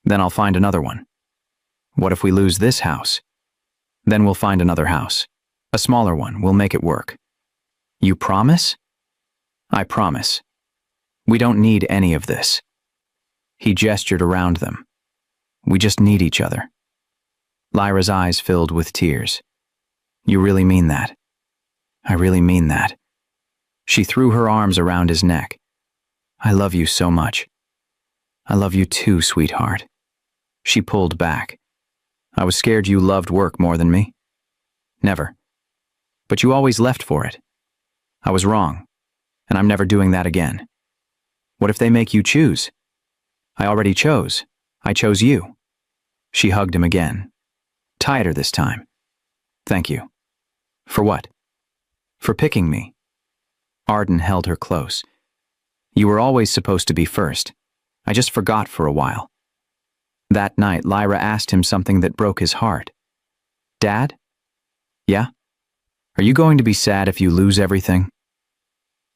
Then I'll find another one. What if we lose this house? Then we'll find another house. A smaller one, we'll make it work. You promise? I promise. We don't need any of this. He gestured around them. We just need each other. Lyra's eyes filled with tears. You really mean that? I really mean that. She threw her arms around his neck. I love you so much. I love you too, sweetheart. She pulled back. I was scared you loved work more than me. Never. But you always left for it. I was wrong, and I'm never doing that again. What if they make you choose? I already chose. I chose you. She hugged him again. Tighter this time. Thank you. For what? For picking me. Arden held her close. You were always supposed to be first. I just forgot for a while. That night, Lyra asked him something that broke his heart. Dad? Yeah? Are you going to be sad if you lose everything?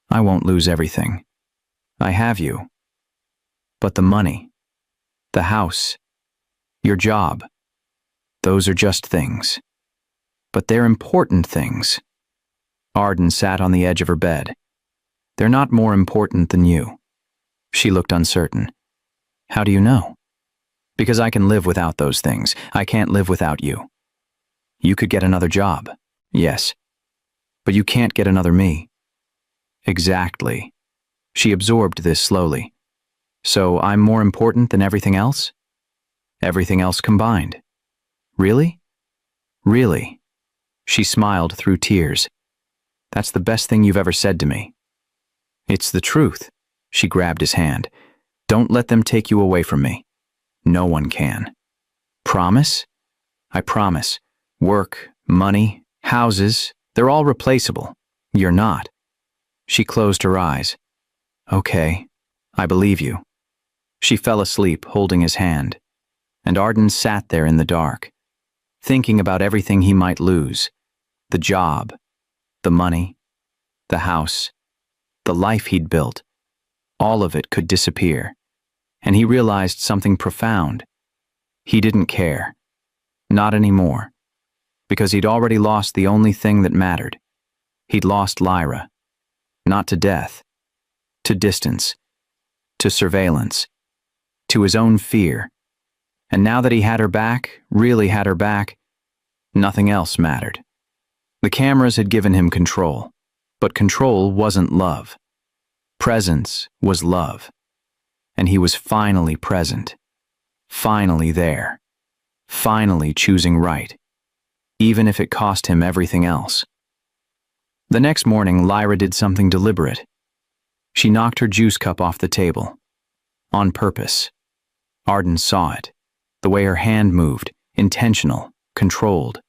I won't lose everything. I have you. But the money, the house, your job, those are just things. But they're important things. Arden sat on the edge of her bed. They're not more important than you. She looked uncertain. How do you know? Because I can live without those things. I can't live without you. You could get another job, yes. But you can't get another me. Exactly. She absorbed this slowly. So I'm more important than everything else? Everything else combined. Really? Really? She smiled through tears. That's the best thing you've ever said to me. It's the truth. She grabbed his hand. Don't let them take you away from me. No one can. Promise? I promise. Work, money, houses, they're all replaceable. You're not. She closed her eyes. Okay, I believe you. She fell asleep, holding his hand. And Arden sat there in the dark, thinking about everything he might lose. The job, the money, the house, the life he'd built. All of it could disappear. And he realized something profound. He didn't care. Not anymore. Because he'd already lost the only thing that mattered. He'd lost Lyra. Not to death. To distance. To surveillance. To his own fear. And now that he had her back, really had her back, nothing else mattered. The cameras had given him control. But control wasn't love. Presence was love. And he was finally present. Finally there. Finally choosing right. Even if it cost him everything else. The next morning, Lyra did something deliberate. She knocked her juice cup off the table. On purpose. Arden saw it. The way her hand moved, intentional, controlled.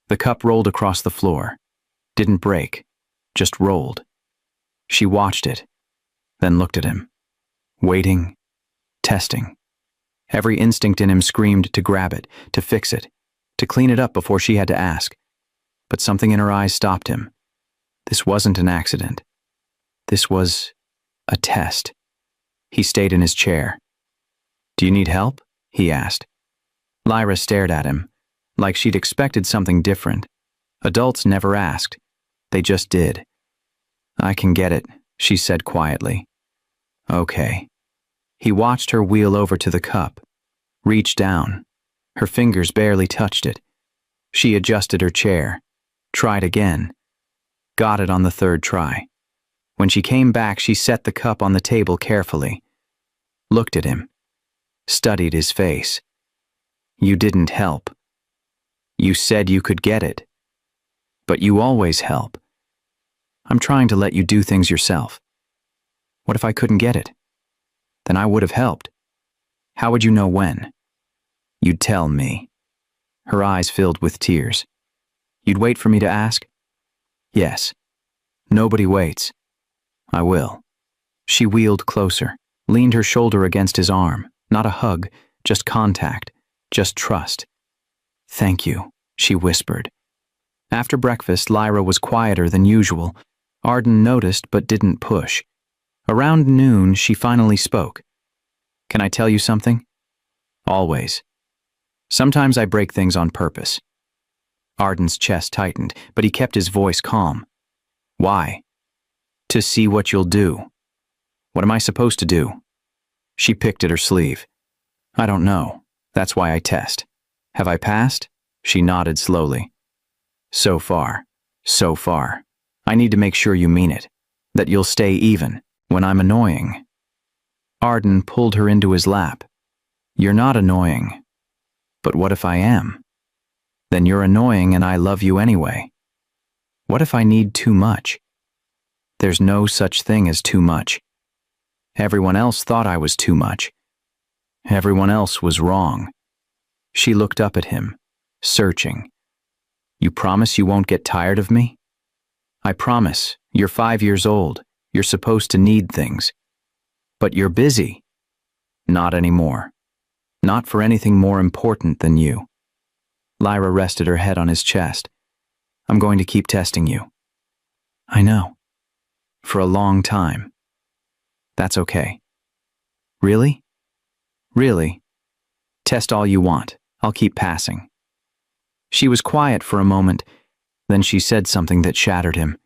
The cup rolled across the floor. Didn't break, just rolled. She watched it, then looked at him. Waiting, testing. Every instinct in him screamed to grab it, to fix it, to clean it up before she had to ask. But something in her eyes stopped him. This wasn't an accident. This was a test. He stayed in his chair. Do you need help? He asked. Lyra stared at him, like she'd expected something different. Adults never asked. They just did. I can get it, she said quietly. Okay. He watched her wheel over to the cup, reach down. Her fingers barely touched it. She adjusted her chair, tried again, got it on the third try. When she came back, she set the cup on the table carefully, looked at him, studied his face. You didn't help. You said you could get it. But you always help. I'm trying to let you do things yourself. What if I couldn't get it? Then I would have helped. How would you know when? You'd tell me. Her eyes filled with tears. You'd wait for me to ask? Yes. Nobody waits. I will. She wheeled closer, leaned her shoulder against his arm. Not a hug, just contact, just trust. Thank you, she whispered. After breakfast, Lyra was quieter than usual. Arden noticed but didn't push. Around noon, she finally spoke. Can I tell you something? Always. Sometimes I break things on purpose. Arden's chest tightened, but he kept his voice calm. Why? To see what you'll do. What am I supposed to do? She picked at her sleeve. I don't know. That's why I test. Have I passed? She nodded slowly. So far. So far. I need to make sure you mean it. That you'll stay even when I'm annoying. Arden pulled her into his lap. You're not annoying. But what if I am? Then you're annoying and I love you anyway. What if I need too much? There's no such thing as too much. Everyone else thought I was too much. Everyone else was wrong. She looked up at him, searching. You promise you won't get tired of me? I promise. You're 5 years old. You're supposed to need things. But you're busy. Not anymore. Not for anything more important than you. Lyra rested her head on his chest. I'm going to keep testing you. I know. For a long time. That's okay. Really? Really? Test all you want. I'll keep passing. She was quiet for a moment. Then she said something that shattered him.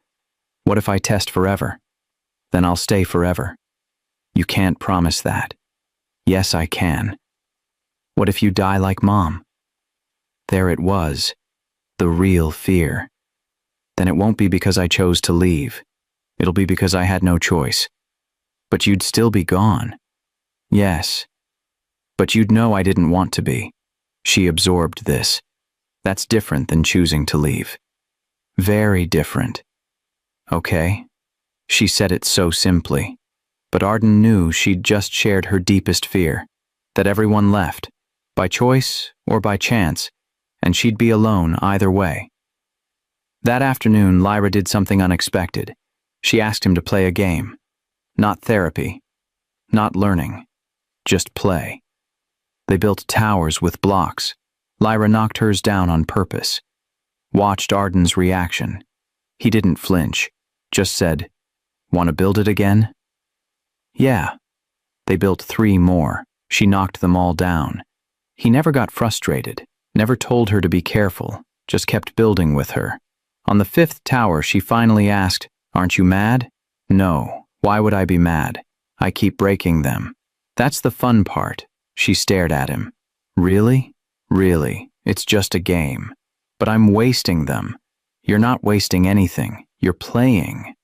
What if I test forever? Then I'll stay forever. You can't promise that. Yes, I can. What if you die like Mom? There it was. The real fear. Then it won't be because I chose to leave. It'll be because I had no choice. But you'd still be gone. Yes. But you'd know I didn't want to be. She absorbed this. That's different than choosing to leave. Very different. Okay? She said it so simply. But Arden knew she'd just shared her deepest fear. That everyone left. By choice or by chance. And she'd be alone either way. That afternoon, Lyra did something unexpected. She asked him to play a game. Not therapy. Not learning. Just play. They built towers with blocks. Lyra knocked hers down on purpose. Watched Arden's reaction. He didn't flinch. Just said, "Want to build it again?" Yeah. They built 3 more. She knocked them all down. He never got frustrated. Never told her to be careful. Just kept building with her. On the 5th tower, she finally asked, "Aren't you mad?" No. Why would I be mad? I keep breaking them. That's the fun part. She stared at him. Really? Really. It's just a game. But I'm wasting them. You're not wasting anything. You're playing.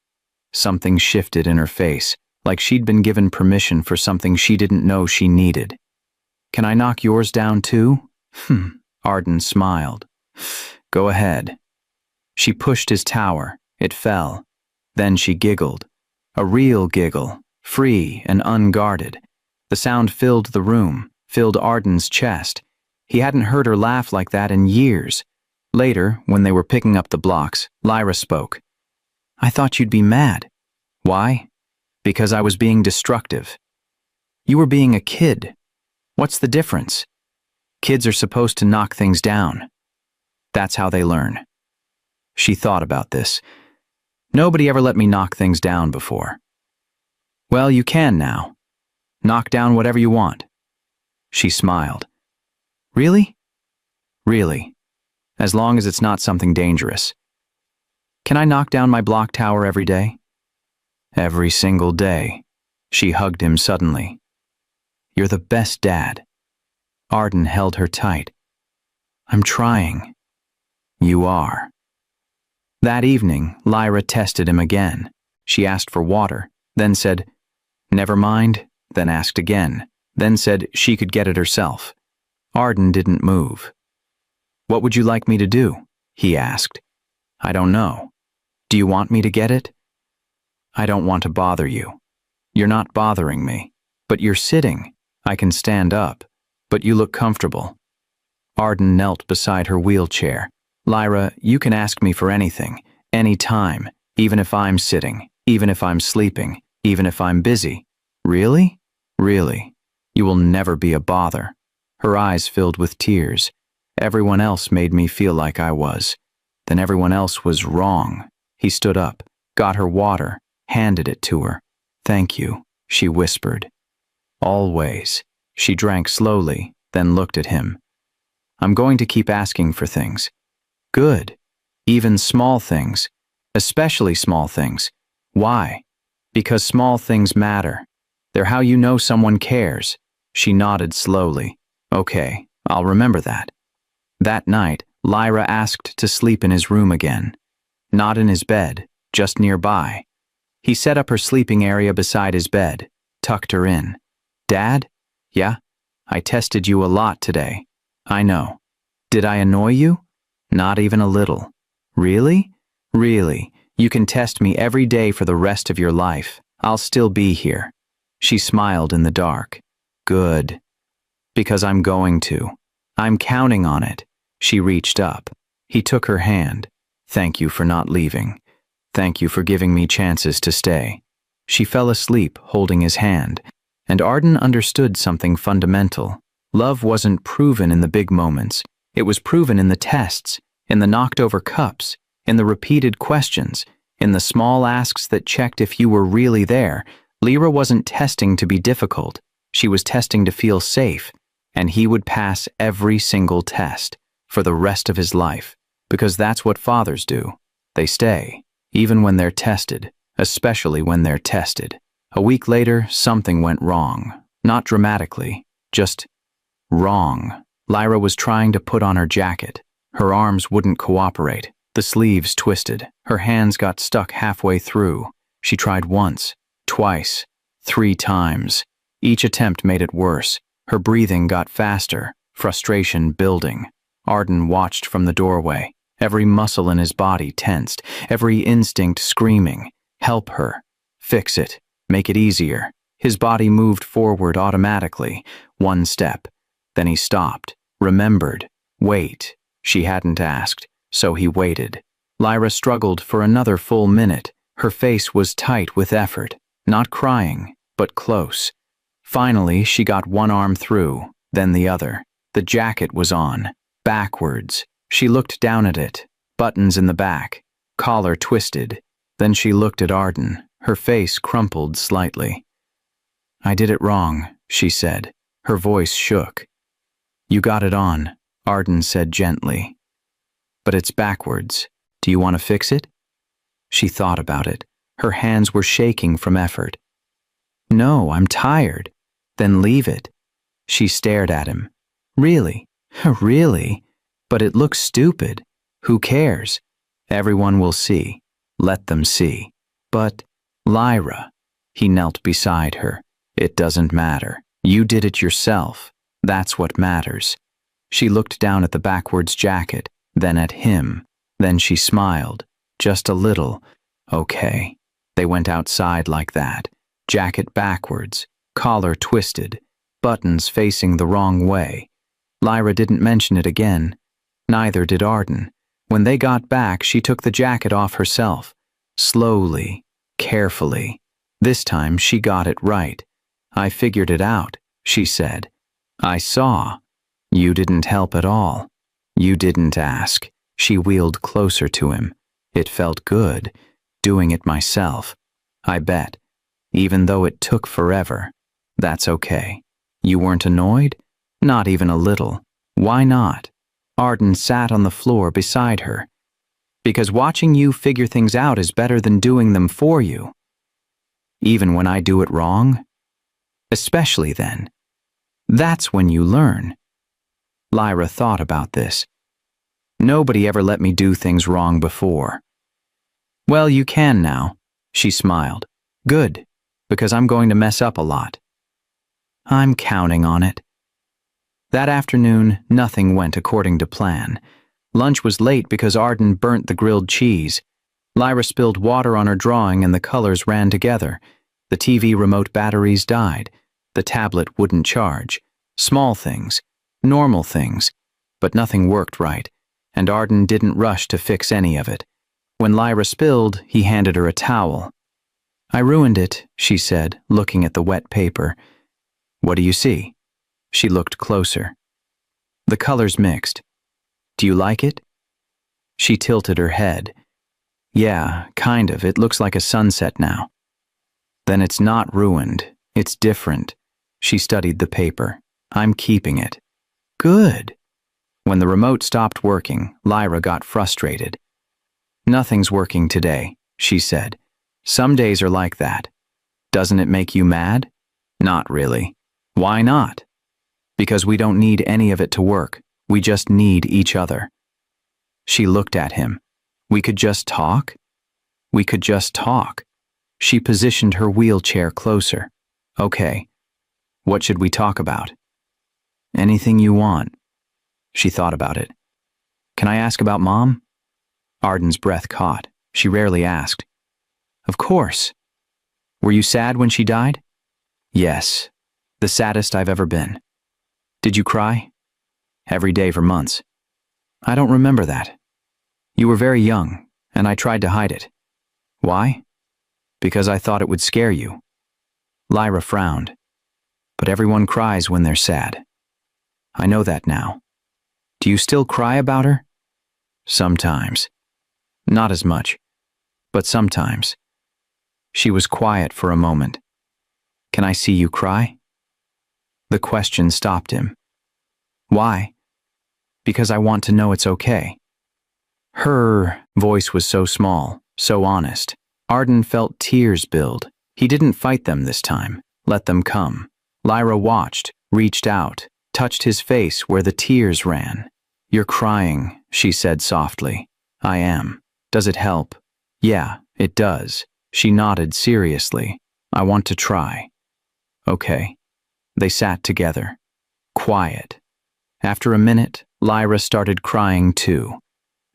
Something shifted in her face, like she'd been given permission for something she didn't know she needed. Can I knock yours down too? Arden smiled. Go ahead. She pushed his tower. It fell. Then she giggled. A real giggle, free and unguarded. The sound filled the room, filled Arden's chest. He hadn't heard her laugh like that in years. Later, when they were picking up the blocks, Lyra spoke. I thought you'd be mad. Why? Because I was being destructive. You were being a kid. What's the difference? Kids are supposed to knock things down. That's how they learn. She thought about this. Nobody ever let me knock things down before. Well, you can now. Knock down whatever you want. She smiled. Really? Really. As long as it's not something dangerous. Can I knock down my block tower every day? Every single day. She hugged him suddenly. You're the best dad. Arden held her tight. I'm trying. You are. That evening, Lyra tested him again. She asked for water, then said, "Never mind," then asked again, then said she could get it herself. Arden didn't move. "What would you like me to do?" he asked. "I don't know. Do you want me to get it?" "I don't want to bother you. You're not bothering me. But you're sitting. I can stand up. But you look comfortable." Arden knelt beside her wheelchair. "Lyra, you can ask me for anything, any time, even if I'm sitting, even if I'm sleeping, even if I'm busy." "Really? Really? You will never be a bother." Her eyes filled with tears. "Everyone else made me feel like I was. Then everyone else was wrong." He stood up, got her water, handed it to her. "Thank you," she whispered. "Always." She drank slowly, then looked at him. "I'm going to keep asking for things." "Good. Even small things. Especially small things." "Why?" "Because small things matter. They're how you know someone cares." She nodded slowly. "Okay, I'll remember that." That night, Lyra asked to sleep in his room again. Not in his bed, just nearby. He set up her sleeping area beside his bed, tucked her in. "Dad? Yeah? I tested you a lot today. I know. Did I annoy you?" "Not even a little." "Really? Really? You can test me every day for the rest of your life. I'll still be here." She smiled in the dark. "Good. Because I'm going to. I'm counting on it." She reached up. He took her hand. "Thank you for not leaving. Thank you for giving me chances to stay." She fell asleep, holding his hand, and Arden understood something fundamental. Love wasn't proven in the big moments. It was proven in the tests, in the knocked-over cups, in the repeated questions, in the small asks that checked if you were really there. Lyra wasn't testing to be difficult. She was testing to feel safe, and he would pass every single test for the rest of his life, because that's what fathers do. They stay, even when they're tested, especially when they're tested. A week later, something went wrong. Not dramatically, just wrong. Lyra was trying to put on her jacket. Her arms wouldn't cooperate. The sleeves twisted. Her hands got stuck halfway through. She tried once, twice, 3 times. Each attempt made it worse. Her breathing got faster, frustration building. Arden watched from the doorway, every muscle in his body tensed, every instinct screaming, "Help her. Fix it. Make it easier." His body moved forward automatically, 1 step. Then he stopped, remembered. Wait. She hadn't asked, so he waited. Lyra struggled for another full minute. Her face was tight with effort, not crying, but close. Finally, she got one arm through, then the other. The jacket was on, backwards. She looked down at it, buttons in the back, collar twisted. Then she looked at Arden, her face crumpled slightly. "I did it wrong," she said. Her voice shook. "You got it on," Arden said gently. "But it's backwards. Do you want to fix it?" She thought about it. Her hands were shaking from effort. "No, I'm tired." "Then leave it." She stared at him. "Really? Really? But it looks stupid. Who cares? Everyone will see. Let them see." "But, Lyra," he knelt beside her. "It doesn't matter. You did it yourself. That's what matters." She looked down at the backwards jacket, then at him. Then she smiled. Just a little. Okay. They went outside like that. Jacket backwards, collar twisted, buttons facing the wrong way. Lyra didn't mention it again. Neither did Arden. When they got back, she took the jacket off herself. Slowly, carefully. This time she got it right. "I figured it out," she said. "I saw. You didn't help at all. You didn't ask." She wheeled closer to him. "It felt good, doing it myself. I bet. Even though it took forever. That's okay. You weren't annoyed? Not even a little. Why not?" Arden sat on the floor beside her. "Because watching you figure things out is better than doing them for you. Even when I do it wrong? Especially then. That's when you learn." Lyra thought about this. "Nobody ever let me do things wrong before." "Well, you can now. She smiled. Good, because I'm going to mess up a lot. I'm counting on it. That afternoon, nothing went according to plan. Lunch was late because Arden burnt the grilled cheese. Lyra spilled water on her drawing and the colors ran together. The TV remote batteries died. The tablet wouldn't charge. Small things, normal things, but nothing worked right, and Arden didn't rush to fix any of it. When Lyra spilled, he handed her a towel. I ruined it, she said, looking at the wet paper. What do you see? She looked closer. The colors mixed. Do you like it? She tilted her head. Yeah, kind of. It looks like a sunset now. Then it's not ruined. It's different. She studied the paper. I'm keeping it. Good. When the remote stopped working, Lyra got frustrated. Nothing's working today, she said. Some days are like that. Doesn't it make you mad? Not really. Why not? Because we don't need any of it to work. We just need each other. She looked at him. We could just talk? We could just talk. She positioned her wheelchair closer. Okay. What should we talk about? Anything you want. She thought about it. Can I ask about Mom? Arden's breath caught. She rarely asked. Of course. Were you sad when she died? Yes. The saddest I've ever been. Did you cry? Every day for months. I don't remember that. You were very young, and I tried to hide it. Why? Because I thought it would scare you. Lyra frowned. But everyone cries when they're sad. I know that now. Do you still cry about her? Sometimes. Not as much, but sometimes. She was quiet for a moment. Can I see you cry? The question stopped him. Why? Because I want to know it's okay. Her voice was so small, so honest. Arden felt tears build. He didn't fight them this time. Let them come. Lyra watched, reached out, touched his face where the tears ran. You're crying, she said softly. I am. Does it help? Yeah, it does. She nodded seriously. I want to try. Okay. They sat together. Quiet. After a minute, Lyra started crying too.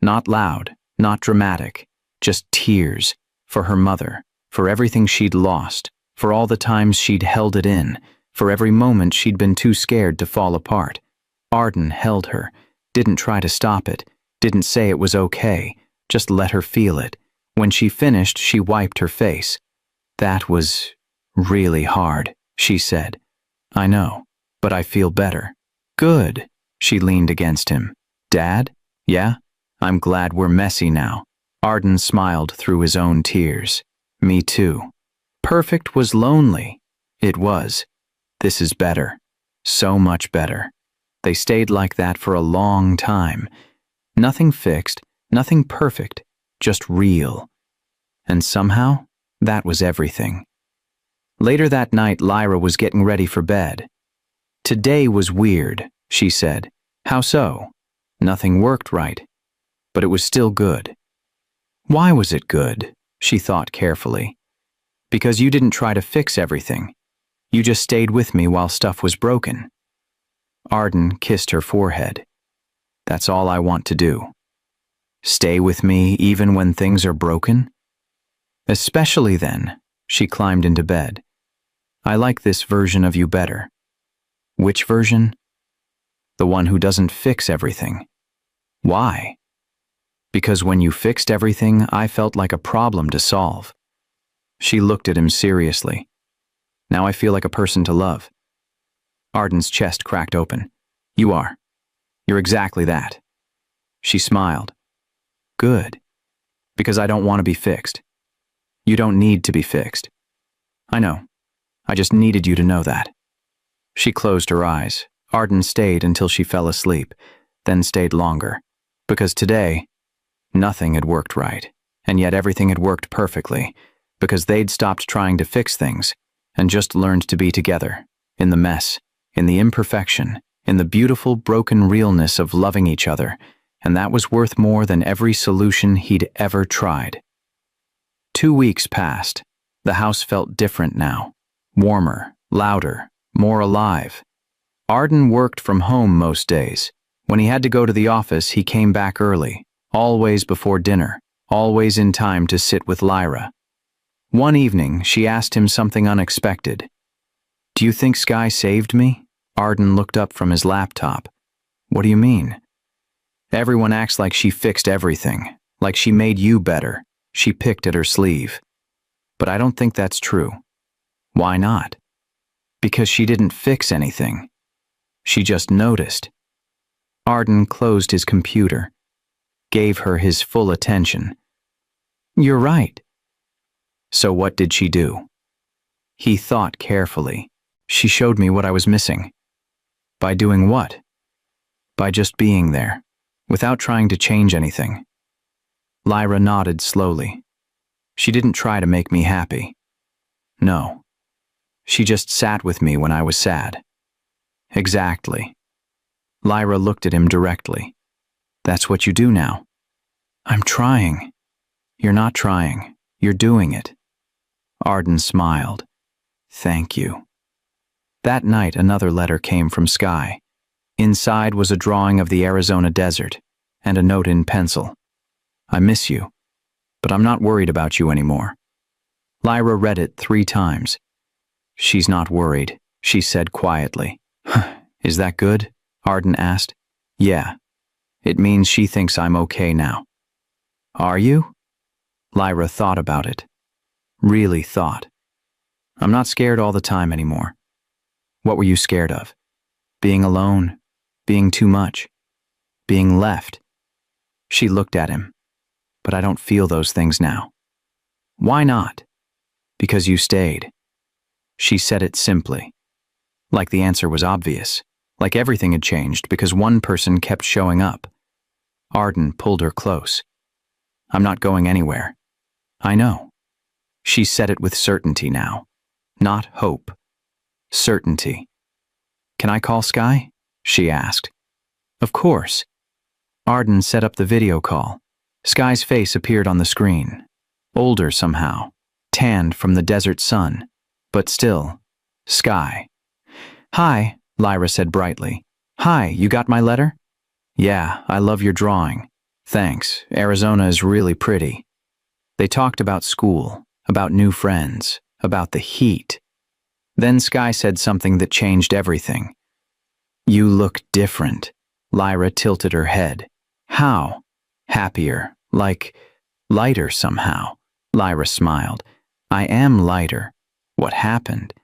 Not loud, not dramatic, just tears. For her mother, for everything she'd lost, for all the times she'd held it in, for every moment she'd been too scared to fall apart. Arden held her, didn't try to stop it, didn't say it was okay, just let her feel it. When she finished, she wiped her face. That was really hard, she said. I know, but I feel better. Good. She leaned against him. Dad? Yeah? I'm glad we're messy now. Arden smiled through his own tears. Me too. Perfect was lonely. It was. This is better. So much better. They stayed like that for a long time. Nothing fixed, nothing perfect, just real. And somehow, that was everything. Later that night, Lyra was getting ready for bed. Today was weird, she said. How so? Nothing worked right. But it was still good. Why was it good? She thought carefully. Because you didn't try to fix everything. You just stayed with me while stuff was broken. Arden kissed her forehead. That's all I want to do. Stay with me even when things are broken? Especially then. She climbed into bed. I like this version of you better. Which version? The one who doesn't fix everything. Why? Because when you fixed everything, I felt like a problem to solve. She looked at him seriously. Now I feel like a person to love. Arden's chest cracked open. You are. You're exactly that. She smiled. Good. Because I don't want to be fixed. You don't need to be fixed. I know. I just needed you to know that. She closed her eyes. Arden stayed until she fell asleep, then stayed longer. Because today, nothing had worked right, and yet everything had worked perfectly, because they'd stopped trying to fix things and just learned to be together, in the mess, in the imperfection, in the beautiful broken realness of loving each other, and that was worth more than every solution he'd ever tried. 2 weeks passed. The house felt different now. Warmer, louder, more alive. Arden worked from home most days. When he had to go to the office, he came back early, always before dinner, always in time to sit with Lyra. One evening, she asked him something unexpected. "Do you think Sky saved me?" Arden looked up from his laptop. "What do you mean?" "Everyone acts like she fixed everything, like she made you better." She picked at her sleeve. "But I don't think that's true." "Why not?" "Because she didn't fix anything. She just noticed." Arden closed his computer, gave her his full attention. "You're right." "So what did she do?" He thought carefully. "She showed me what I was missing." "By doing what?" "By just being there, without trying to change anything." Lyra nodded slowly. "She didn't try to make me happy." "No. She just sat with me when I was sad." "Exactly." Lyra looked at him directly. "That's what you do now." "I'm trying." "You're not trying. You're doing it." Arden smiled. "Thank you." That night, another letter came from Sky. Inside was a drawing of the Arizona desert and a note in pencil. "I miss you, but I'm not worried about you anymore." Lyra read it 3 times. "She's not worried," she said quietly. "Is that good?" Arden asked. "Yeah. It means she thinks I'm okay now." "Are you?" Lyra thought about it. Really thought. "I'm not scared all the time anymore." "What were you scared of?" "Being alone, being too much, being left." She looked at him. "But I don't feel those things now." "Why not?" "Because you stayed." She said it simply, like the answer was obvious, like everything had changed because one person kept showing up. Arden pulled her close. "I'm not going anywhere." "I know." She said it with certainty now, not hope. Certainty. "Can I call Sky?" she asked. "Of course." Arden set up the video call. Sky's face appeared on the screen. Older somehow, tanned from the desert sun, but still, Sky. "Hi," Lyra said brightly. "Hi, you got my letter?" "Yeah, I love your drawing. Thanks, Arizona is really pretty." They talked about school, about new friends, about the heat. Then Sky said something that changed everything. "You look different." Lyra tilted her head. "How?" "Happier, like lighter somehow." Lyra smiled. "I am lighter." "What happened?"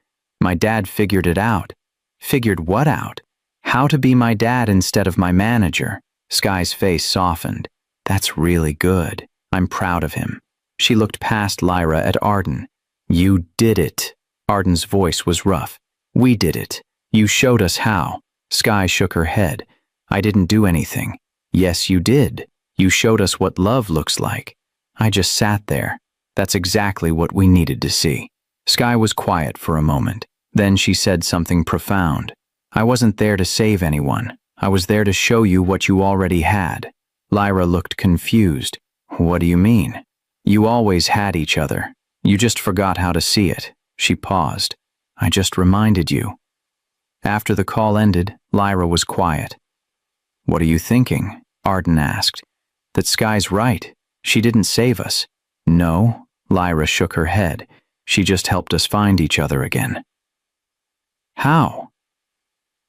"My dad figured it out." "Figured what out?" "How to be my dad instead of my manager." Sky's face softened. "That's really good. I'm proud of him." She looked past Lyra at Arden. "You did it." Arden's voice was rough. "We did it. You showed us how." Sky shook her head. "I didn't do anything." "Yes, you did. You showed us what love looks like." "I just sat there." "That's exactly what we needed to see." Sky was quiet for a moment. Then she said something profound. "I wasn't there to save anyone. I was there to show you what you already had." Lyra looked confused. "What do you mean?" "You always had each other. You just forgot how to see it." She paused. "I just reminded you." After the call ended, Lyra was quiet. "What are you thinking?" Arden asked. "That Sky's right. She didn't save us." "No," Lyra shook her head. "She just helped us find each other again." "How?"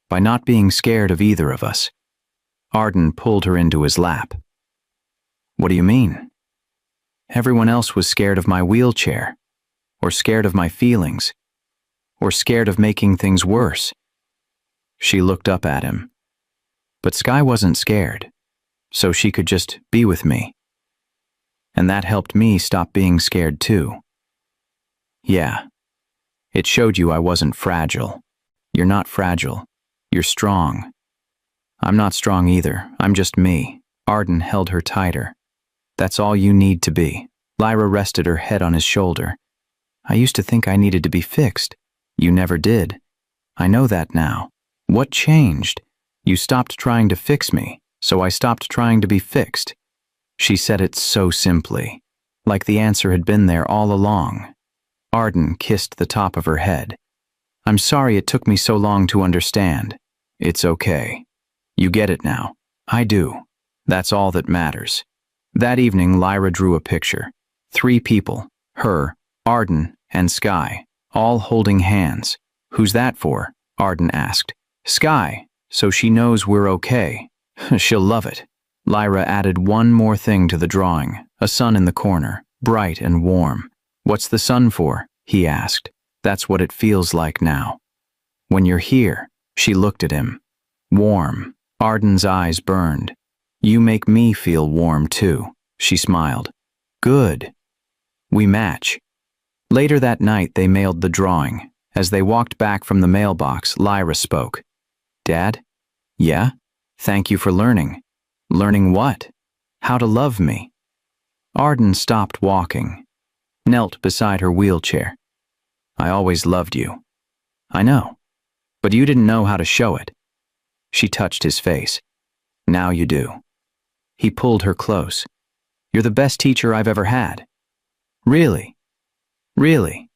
"By not being scared of either of us." Arden pulled her into his lap. "What do you mean?" "Everyone else was scared of my wheelchair, or scared of my feelings, or scared of making things worse." She looked up at him. "But Sky wasn't scared, so she could just be with me. And that helped me stop being scared too." "Yeah. It showed you I wasn't fragile." "You're not fragile. You're strong." "I'm not strong either. I'm just me." Arden held her tighter. "That's all you need to be." Lyra rested her head on his shoulder. "I used to think I needed to be fixed." "You never did." "I know that now." "What changed?" "You stopped trying to fix me, so I stopped trying to be fixed." She said it so simply. like the answer had been there all along. Arden kissed the top of her head. I'm sorry it took me so long to understand. It's okay. You get it now. I do. That's all that matters. That evening, Lyra drew a picture. 3 people, her, Arden, and Sky, all holding hands. Who's that for? Arden asked. Sky, so she knows we're okay. She'll love it. Lyra added one more thing to the drawing, a sun in the corner, bright and warm. What's the sun for? He asked. That's what it feels like now. When you're here, she looked at him. Warm. Arden's eyes burned. You make me feel warm too, she smiled. Good. We match. Later that night, they mailed the drawing. As they walked back from the mailbox, Lyra spoke. Dad? Yeah? Thank you for learning. Learning what? How to love me. Arden stopped walking, knelt beside her wheelchair. I always loved you. I know, but you didn't know how to show it. She touched his face. Now you do. He pulled her close. You're the best teacher I've ever had. Really? Really?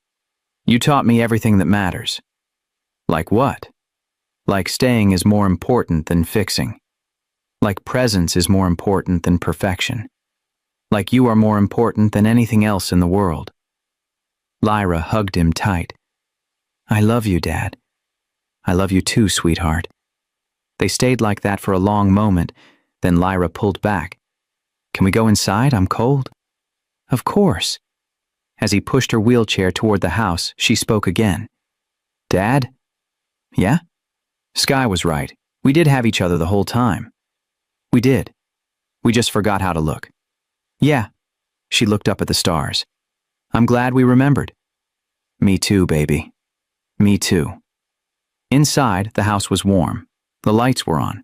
You taught me everything that matters. Like what? Like staying is more important than fixing. Like presence is more important than perfection. Like you are more important than anything else in the world. Lyra hugged him tight. I love you, Dad. I love you too, sweetheart. They stayed like that for a long moment, then Lyra pulled back. Can we go inside? I'm cold. Of course. As he pushed her wheelchair toward the house, she spoke again. Dad? Yeah? Sky was right. We did have each other the whole time. We did. We just forgot how to look. Yeah. She looked up at the stars. I'm glad we remembered. Me too, baby. Me too. Inside, the house was warm. The lights were on.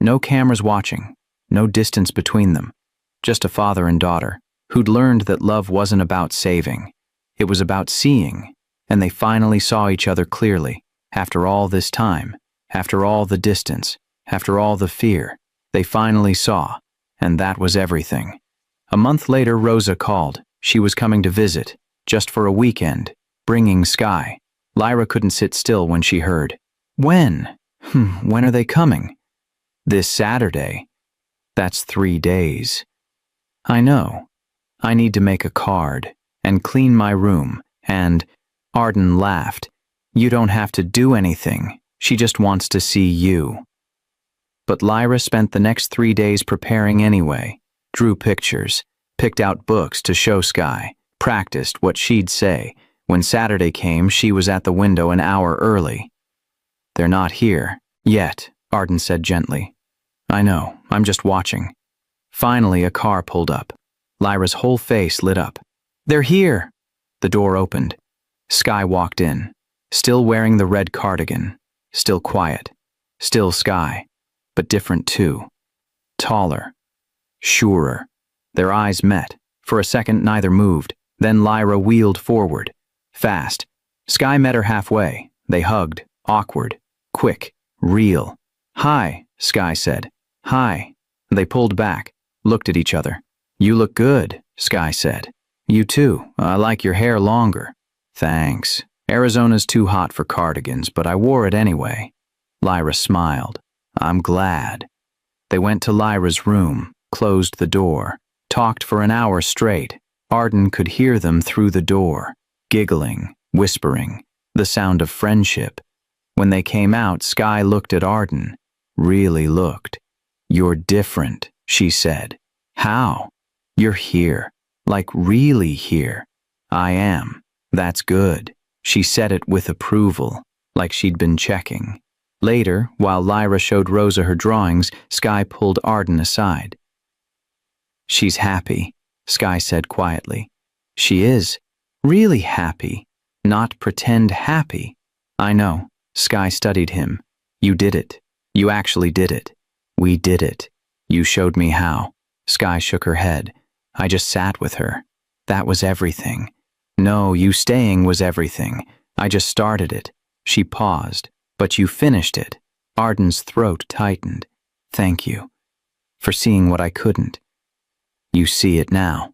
No cameras watching. No distance between them. Just a father and daughter who'd learned that love wasn't about saving. It was about seeing, and they finally saw each other clearly. After all this time, after all the distance, after all the fear, they finally saw, and that was everything. A month later, Rosa called. She was coming to visit, just for a weekend, bringing Sky. Lyra couldn't sit still when she heard. When? When are they coming? This Saturday. That's 3 days. I know. I need to make a card, and clean my room, and… Arden laughed. You don't have to do anything. She just wants to see you. But Lyra spent the next 3 days preparing anyway, drew pictures, picked out books to show Sky, practiced what she'd say. When Saturday came, she was at the window an hour early. They're not here, yet, Arden said gently. I know, I'm just watching. Finally, a car pulled up. Lyra's whole face lit up. They're here! The door opened. Sky walked in, still wearing the red cardigan, still quiet, still Sky, but different too. Taller, surer. Their eyes met. For a second, neither moved. Then Lyra wheeled forward. Fast. Sky met her halfway. They hugged. Awkward. Quick. Real. Hi, Sky said. Hi. They pulled back, looked at each other. You look good, Sky said. You too. I like your hair longer. Thanks. Arizona's too hot for cardigans, but I wore it anyway. Lyra smiled. I'm glad. They went to Lyra's room, closed the door, talked for an hour straight. Arden could hear them through the door, giggling, whispering, the sound of friendship. When they came out, Sky looked at Arden, really looked. You're different, she said. How? You're here, like really here. I am. That's good. She said it with approval, like she'd been checking. Later, while Lyra showed Rosa her drawings, Sky pulled Arden aside. She's happy, Sky said quietly. She is. Really happy. Not pretend happy. I know. Sky studied him. You did it. You actually did it. We did it. You showed me how. Sky shook her head. I just sat with her. That was everything. No, you staying was everything. I just started it. She paused. But you finished it. Arden's throat tightened. Thank you. For seeing what I couldn't. You see it now.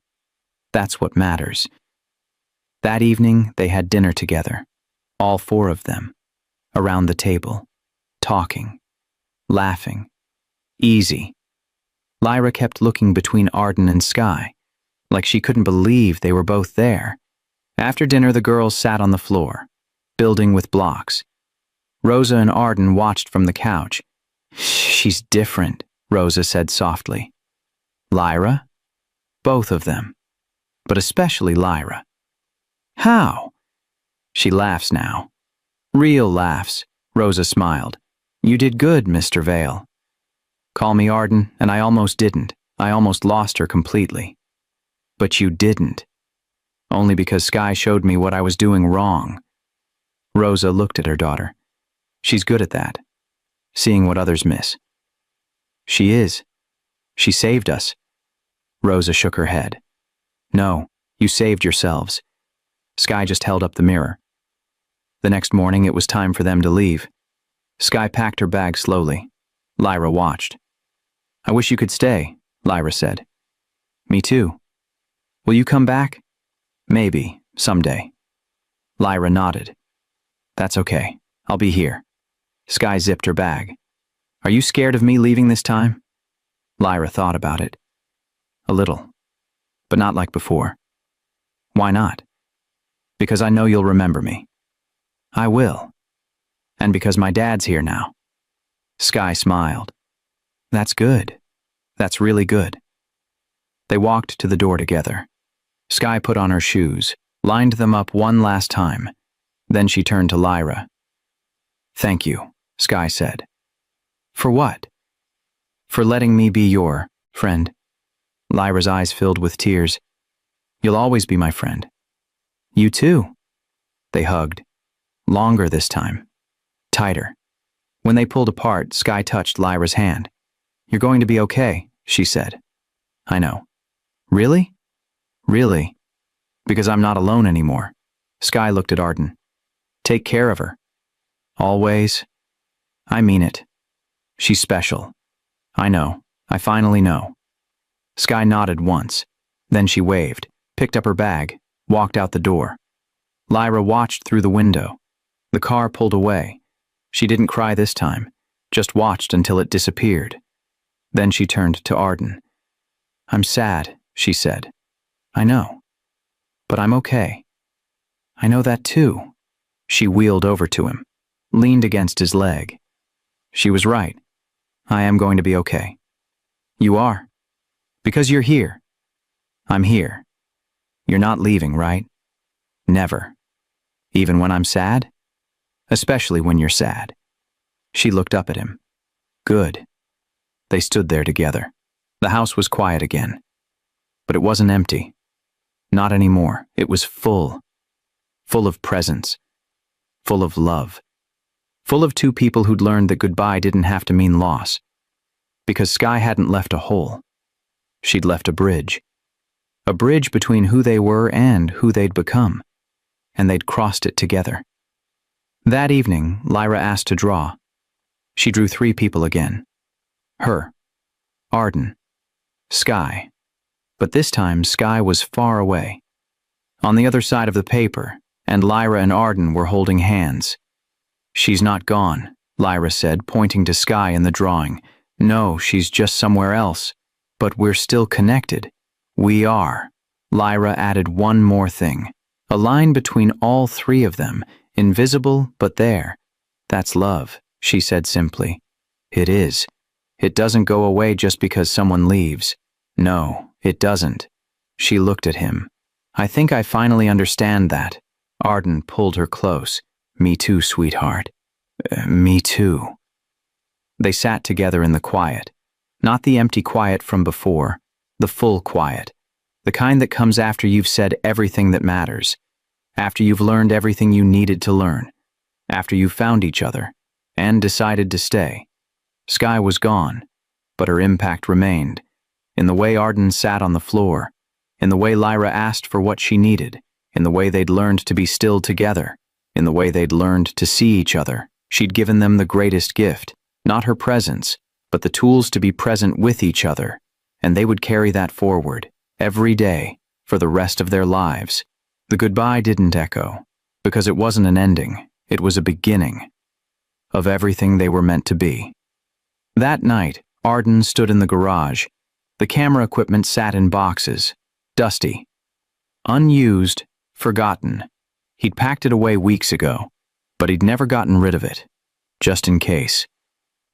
That's what matters. That evening, they had dinner together, all four of them, around the table, talking, laughing, easy. Lyra kept looking between Arden and Skye, like she couldn't believe they were both there. After dinner, the girls sat on the floor, building with blocks. Rosa and Arden watched from the couch. "She's different," Rosa said softly. "Lyra?" "Both of them, but especially Lyra." "How?" She laughs now. Real laughs. Rosa smiled. "You did good, Mr. Vale." "Call me Arden, and I almost didn't. I almost lost her completely." "But you didn't." "Only because Skye showed me what I was doing wrong." Rosa looked at her daughter. "She's good at that, seeing what others miss." "She is. She saved us." Rosa shook her head. "No, you saved yourselves." Skye just held up the mirror. The next morning, it was time for them to leave. Skye packed her bag slowly. Lyra watched. "I wish you could stay," Lyra said. "Me too." "Will you come back?" "Maybe, someday." Lyra nodded. "That's okay. I'll be here." Skye zipped her bag. "Are you scared of me leaving this time?" Lyra thought about it. "A little, but not like before." "Why not?" "Because I know you'll remember me." "I will. And because my dad's here now." Skye smiled. "That's good. That's really good." They walked to the door together. Skye put on her shoes, lined them up one last time. Then she turned to Lyra. "Thank you," Skye said. "For what?" "For letting me be your friend." Lyra's eyes filled with tears. "You'll always be my friend." "You too." They hugged. Longer this time. Tighter. When they pulled apart, Skye touched Lyra's hand. "You're going to be okay," she said. "I know." "Really?" "Really. Because I'm not alone anymore." Skye looked at Arden. "Take care of her." "Always." "I mean it. She's special." "I know. I finally know." Skye nodded once. Then she waved, picked up her bag, walked out the door. Lyra watched through the window. The car pulled away. She didn't cry this time, just watched until it disappeared. Then she turned to Arden. "I'm sad," she said. "I know. But I'm okay." "I know that too." She wheeled over to him, leaned against his leg. She was right. "I am going to be okay." "You are. Because you're here." "I'm here. You're not leaving, right?" "Never. Even when I'm sad?" "Especially when you're sad." She looked up at him. "Good." They stood there together. The house was quiet again. But it wasn't empty. Not anymore. It was full. Full of presence. Full of love. Full of two people who'd learned that goodbye didn't have to mean loss. Because Skye hadn't left a hole. She'd left a bridge. A bridge between who they were and who they'd become. And they'd crossed it together. That evening, Lyra asked to draw. She drew 3 people again. Her. Arden. Skye. But this time, Skye was far away. On the other side of the paper, and Lyra and Arden were holding hands. "She's not gone," Lyra said, pointing to Skye in the drawing. "No, she's just somewhere else. But we're still connected." "We are." Lyra added one more thing. A line between all 3 of them, invisible but there. "That's love," she said simply. "It is. It doesn't go away just because someone leaves. No, it doesn't." She looked at him. "I think I finally understand that." Arden pulled her close. "Me too, sweetheart." Me too." They sat together in the quiet. Not the empty quiet from before, the full quiet. The kind that comes after you've said everything that matters. After you've learned everything you needed to learn. After you've found each other and decided to stay. Skye was gone, but her impact remained. In the way Arden sat on the floor, in the way Lyra asked for what she needed, in the way they'd learned to be still together, in the way they'd learned to see each other. She'd given them the greatest gift, not her presence, but the tools to be present with each other, and they would carry that forward, every day, for the rest of their lives. The goodbye didn't echo, because it wasn't an ending, it was a beginning of everything they were meant to be. That night, Arden stood in the garage. The camera equipment sat in boxes, dusty, unused, forgotten. He'd packed it away weeks ago, but he'd never gotten rid of it. Just in case.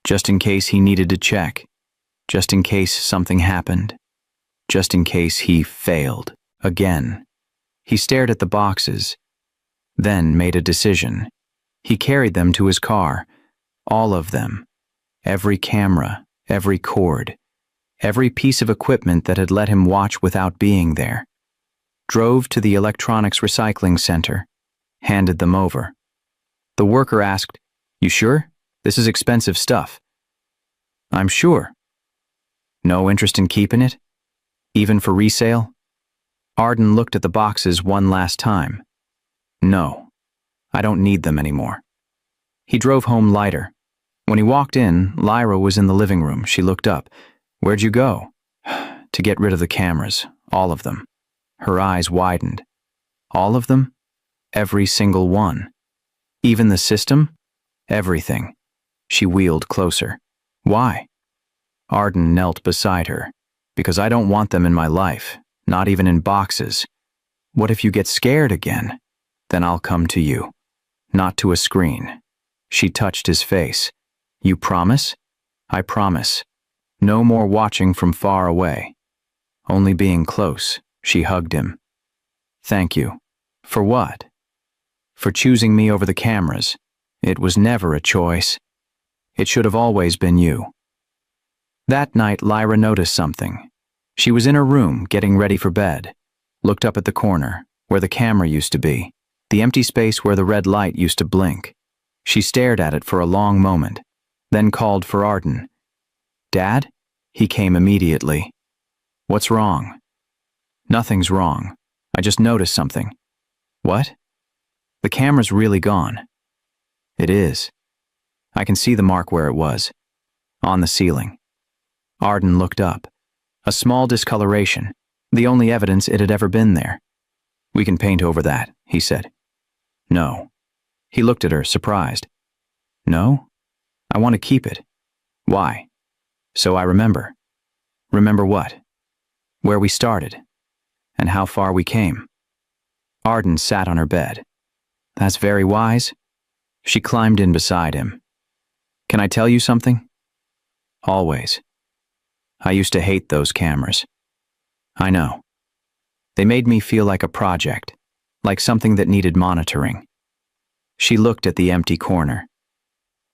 Just in case he needed to check. Just in case something happened. Just in case he failed again. He stared at the boxes, then made a decision. He carried them to his car, all of them. Every camera, every cord, every piece of equipment that had let him watch without being there. Drove to the electronics recycling center, handed them over. The worker asked, "You sure? This is expensive stuff." "I'm sure." "No interest in keeping it? Even for resale?" Arden looked at the boxes one last time. "No, I don't need them anymore." He drove home lighter. When he walked in, Lyra was in the living room. She looked up. "Where'd you go?" "To get rid of the cameras, all of them." Her eyes widened. "All of them? Every single one? Even the system? Everything." She wheeled closer. "Why?" Arden knelt beside her. "Because I don't want them in my life, not even in boxes. What if you get scared again? Then I'll come to you, not to a screen." She touched his face. "You promise?" "I promise. No more watching from far away. Only being close." She hugged him. "Thank you." "For what?" "For choosing me over the cameras. It was never a choice. It should have always been you." That night, Lyra noticed something. She was in her room, getting ready for bed. Looked up at the corner, where the camera used to be, the empty space where the red light used to blink. She stared at it for a long moment, then called for Arden. "Dad?" He came immediately. "What's wrong?" "Nothing's wrong. I just noticed something." "What?" "The camera's really gone." "It is. I can see the mark where it was. On the ceiling." Arden looked up. A small discoloration, the only evidence it had ever been there. "We can paint over that," he said. "No." He looked at her, surprised. "No? I want to keep it." "Why?" "So I remember." "Remember what?" "Where we started, and how far we came." Arden sat on her bed. "That's very wise." She climbed in beside him. "Can I tell you something?" "Always." "I used to hate those cameras." "I know. They made me feel like a project, like something that needed monitoring." She looked at the empty corner.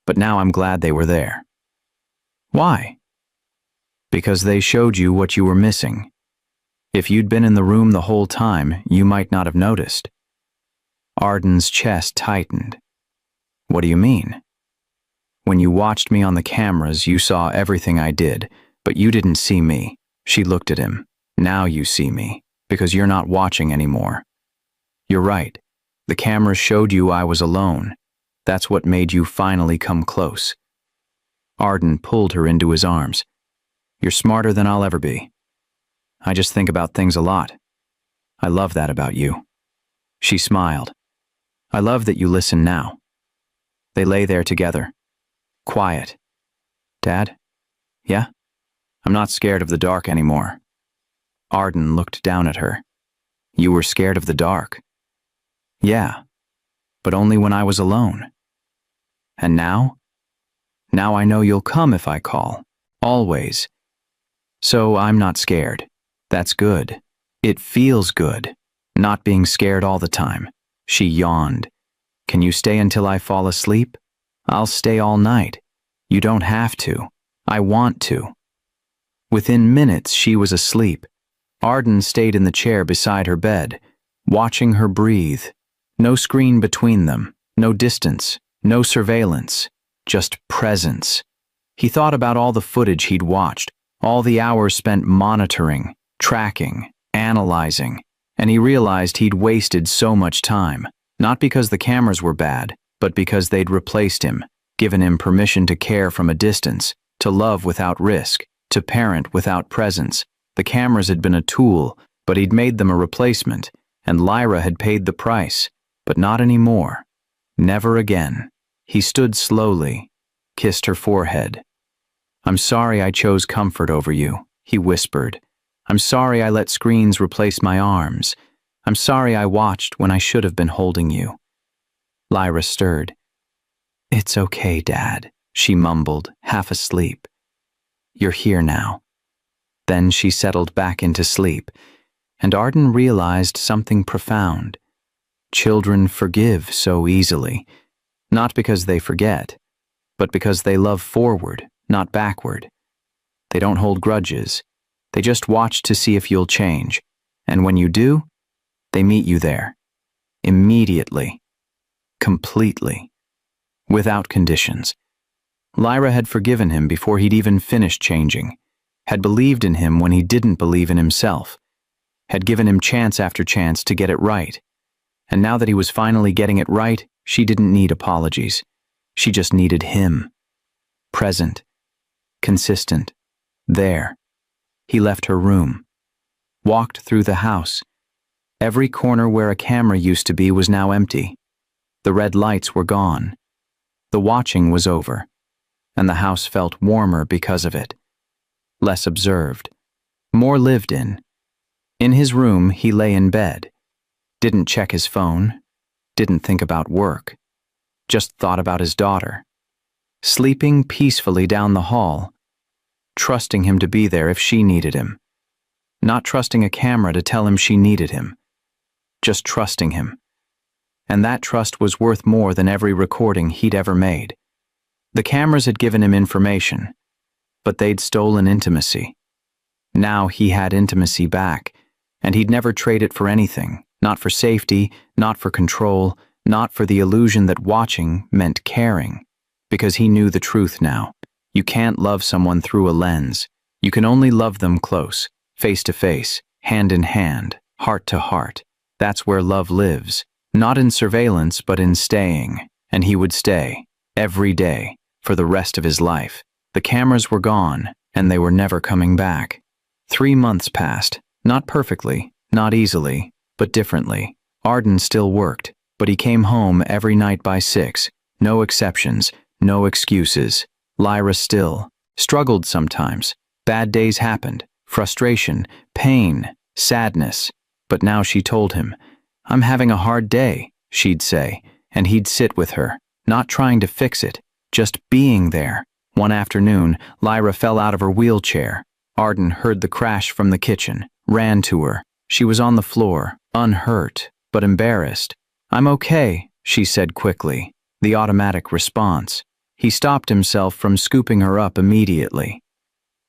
"But now I'm glad they were there." "Why?" "Because they showed you what you were missing. If you'd been in the room the whole time, you might not have noticed." Arden's chest tightened. "What do you mean?" "When you watched me on the cameras, you saw everything I did, but you didn't see me." She looked at him. "Now you see me, because you're not watching anymore." "You're right. The cameras showed you I was alone. That's what made you finally come close." Arden pulled her into his arms. "You're smarter than I'll ever be. I just think about things a lot. I love that about you." She smiled. "I love that you listen now." They lay there together, quiet. "Dad? Yeah? I'm not scared of the dark anymore." Arden looked down at her. "You were scared of the dark?" "Yeah, but only when I was alone." "And now?" "Now I know you'll come if I call. Always. So I'm not scared. That's good. It feels good, not being scared all the time." She yawned. "Can you stay until I fall asleep?" "I'll stay all night." "You don't have to. I want to." Within minutes, she was asleep. Arden stayed in the chair beside her bed, watching her breathe. No screen between them, no distance, no surveillance, just presence. He thought about all the footage he'd watched, all the hours spent monitoring, tracking, analyzing, and he realized he'd wasted so much time, not because the cameras were bad, but because they'd replaced him, given him permission to care from a distance, to love without risk, to parent without presence. The cameras had been a tool, But he'd made them a replacement, and Lyra had paid the price, but not anymore. Never again. He stood slowly, kissed her forehead. "I'm sorry I chose comfort over you," he whispered. "I'm sorry I let screens replace my arms. I'm sorry I watched when I should have been holding you." Lyra stirred. "It's okay, Dad," she mumbled, half asleep. "You're here now." Then she settled back into sleep, and Arden realized something profound. Children forgive so easily, not because they forget, but because they love forward, not backward. They don't hold grudges. They just watch to see if you'll change, and when you do, they meet you there. Immediately. Completely. Without conditions. Lyra had forgiven him before he'd even finished changing, had believed in him when he didn't believe in himself, had given him chance after chance to get it right. And now that he was finally getting it right, she didn't need apologies. She just needed him. Present. Consistent. There. He left her room. Walked through the house. Every corner where a camera used to be was now empty. The red lights were gone. The watching was over, and the house felt warmer because of it. Less observed. More lived in. In his room, he lay in bed. Didn't check his phone. Didn't think about work. Just thought about his daughter. Sleeping peacefully down the hall. Trusting him to be there if she needed him. Not trusting a camera to tell him she needed him. Just trusting him. And that trust was worth more than every recording he'd ever made. The cameras had given him information, but they'd stolen intimacy. Now he had intimacy back, and he'd never trade it for anything, not for safety, not for control, not for the illusion that watching meant caring, because he knew the truth now. You can't love someone through a lens. You can only love them close, face to face, hand in hand, heart to heart. That's where love lives. Not in surveillance, but in staying. And he would stay, every day, for the rest of his life. The cameras were gone, and they were never coming back. 3 months passed, not perfectly, not easily, but differently. Arden still worked, but he came home every night by 6. No exceptions, no excuses. Lyra still struggled sometimes. Bad days happened, frustration, pain, sadness. But now she told him, "I'm having a hard day," she'd say, and he'd sit with her, not trying to fix it, just being there. One afternoon, Lyra fell out of her wheelchair. Arden heard the crash from the kitchen, ran to her. She was on the floor, unhurt, but embarrassed. "I'm okay," she said quickly, the automatic response. He stopped himself from scooping her up immediately.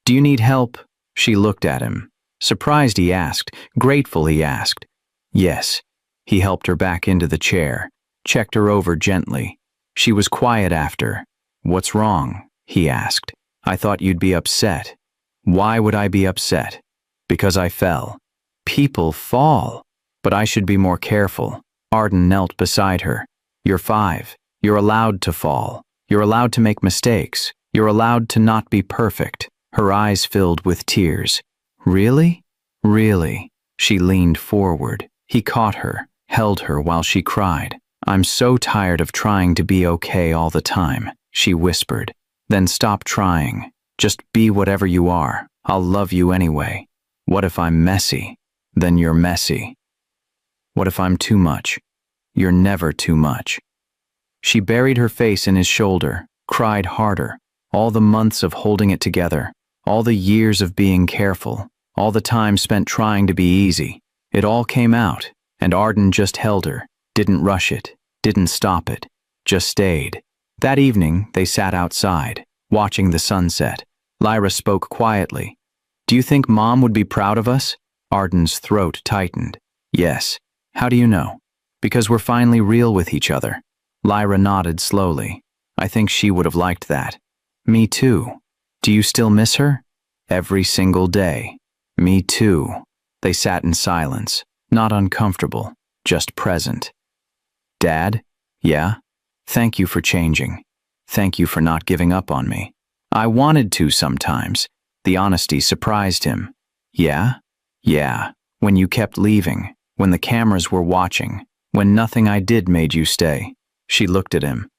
"Do you need help?" She looked at him. Surprised he asked, grateful he asked. Yes. He helped her back into the chair, checked her over gently. She was quiet after. "What's wrong?" he asked. "I thought you'd be upset." "Why would I be upset?" "Because I fell." "People fall." "But I should be more careful." Arden knelt beside her. "You're 5. You're allowed to fall. You're allowed to make mistakes. You're allowed to not be perfect." Her eyes filled with tears. "Really? Really?" She leaned forward. He caught her, held her while she cried. "I'm so tired of trying to be okay all the time," she whispered. "Then stop trying. Just be whatever you are. I'll love you anyway. What if I'm messy? Then you're messy. What if I'm too much? You're never too much." She buried her face in his shoulder, cried harder. All the months of holding it together, all the years of being careful, all the time spent trying to be easy. It all came out, and Arden just held her, didn't rush it, didn't stop it, just stayed. That evening, they sat outside, watching the sunset. Lyra spoke quietly. "Do you think Mom would be proud of us?" Arden's throat tightened. "Yes." "How do you know?" "Because we're finally real with each other." Lyra nodded slowly. "I think she would have liked that." "Me too." "Do you still miss her?" "Every single day." "Me too." They sat in silence, not uncomfortable, just present. "Dad?" "Yeah?" "Thank you for changing. Thank you for not giving up on me." "I wanted to sometimes." The honesty surprised him. "Yeah?" "Yeah. When you kept leaving, when the cameras were watching, when nothing I did made you stay. She looked at him.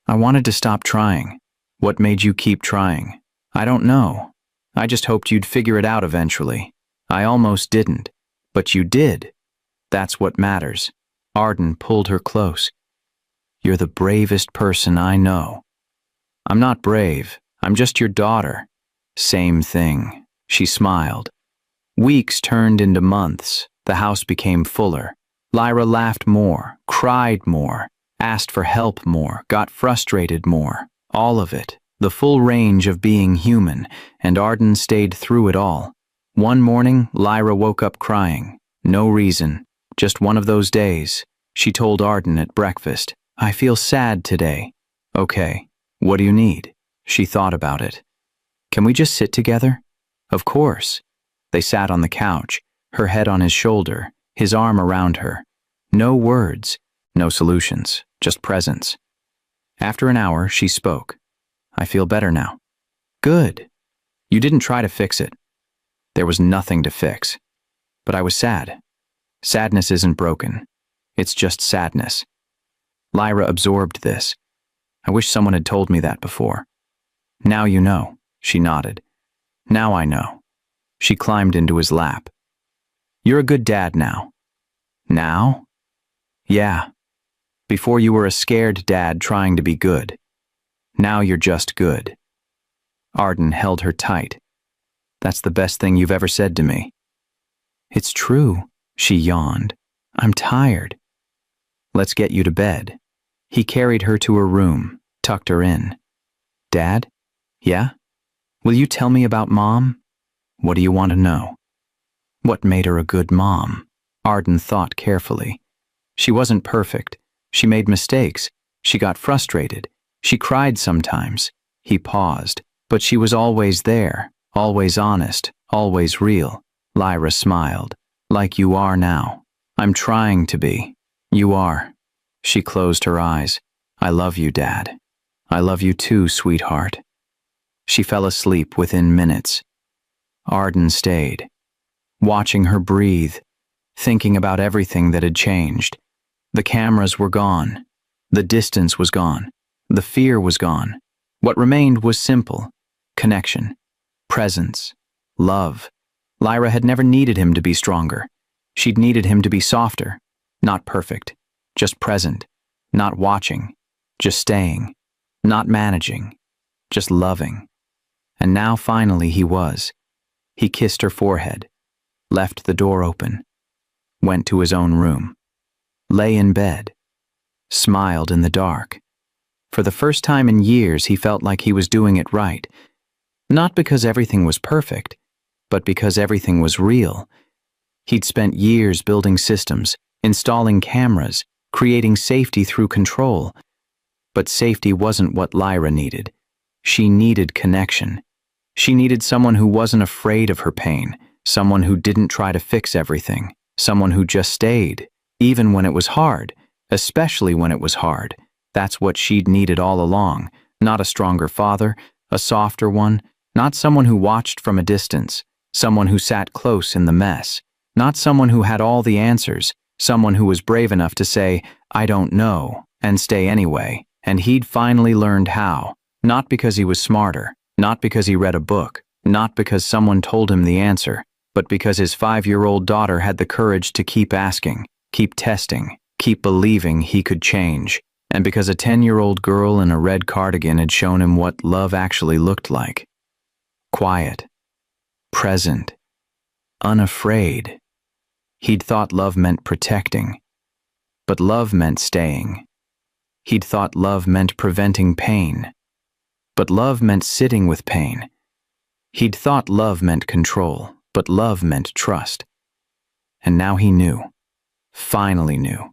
I wanted to stop trying. What made you keep trying? I don't know. I just hoped you'd figure it out eventually. I almost didn't. But you did. That's what matters. Arden pulled her close. You're the bravest person I know. I'm not brave. I'm just your daughter. Same thing. She smiled. Weeks turned into months. The house became fuller. Lyra laughed more, cried more, asked for help more, got frustrated more. All of it. The full range of being human, and Arden stayed through it all. One morning, Lyra woke up crying. No reason. Just one of those days. She told Arden at breakfast, I feel sad today. Okay. What do you need? She thought about it. Can we just sit together? Of course. They sat on the couch, her head on his shoulder, his arm around her. No words, no solutions, just presence. After an hour, she spoke. I feel better now. Good. You didn't try to fix it. There was nothing to fix. But I was sad. Sadness isn't broken. It's just sadness. Lyra absorbed this. I wish someone had told me that before. Now you know, she nodded. Now I know. She climbed into his lap. You're a good dad now. Now? Yeah. Before you were a scared dad trying to be good. Now you're just good. Arden held her tight. That's the best thing you've ever said to me. It's true, she yawned. I'm tired. Let's get you to bed. He carried her to her room, tucked her in. Dad? Yeah? Will you tell me about Mom? What do you want to know? What made her a good mom? Arden thought carefully. She wasn't perfect. She made mistakes. She got frustrated. She cried sometimes. He paused. But she was always there, always honest, always real. Lyra smiled. Like you are now. I'm trying to be. You are. She closed her eyes. I love you, Dad. I love you too, sweetheart. She fell asleep within minutes. Arden stayed, watching her breathe, thinking about everything that had changed. The cameras were gone. The distance was gone. The fear was gone. What remained was simple. Connection. Presence. Love. Lyra had never needed him to be stronger. She'd needed him to be softer. Not perfect. Just present. Not watching. Just staying. Not managing. Just loving. And now finally he was. He kissed her forehead, left the door open, went to his own room, lay in bed, smiled in the dark. For the first time in years, he felt like he was doing it right. Not because everything was perfect, but because everything was real. He'd spent years building systems, installing cameras, creating safety through control. But safety wasn't what Lyra needed. She needed connection. She needed someone who wasn't afraid of her pain, someone who didn't try to fix everything, someone who just stayed, even when it was hard, especially when it was hard. That's what she'd needed all along, not a stronger father, a softer one, not someone who watched from a distance, someone who sat close in the mess, not someone who had all the answers, someone who was brave enough to say, I don't know, and stay anyway. And he'd finally learned how, not because he was smarter, not because he read a book, not because someone told him the answer, but because his 5-year-old daughter had the courage to keep asking, keep testing, keep believing he could change, and because a 10-year-old girl in a red cardigan had shown him what love actually looked like. Quiet, present, unafraid. He'd thought love meant protecting, but love meant staying. He'd thought love meant preventing pain, but love meant sitting with pain. He'd thought love meant control, but love meant trust. And now he knew, finally knew,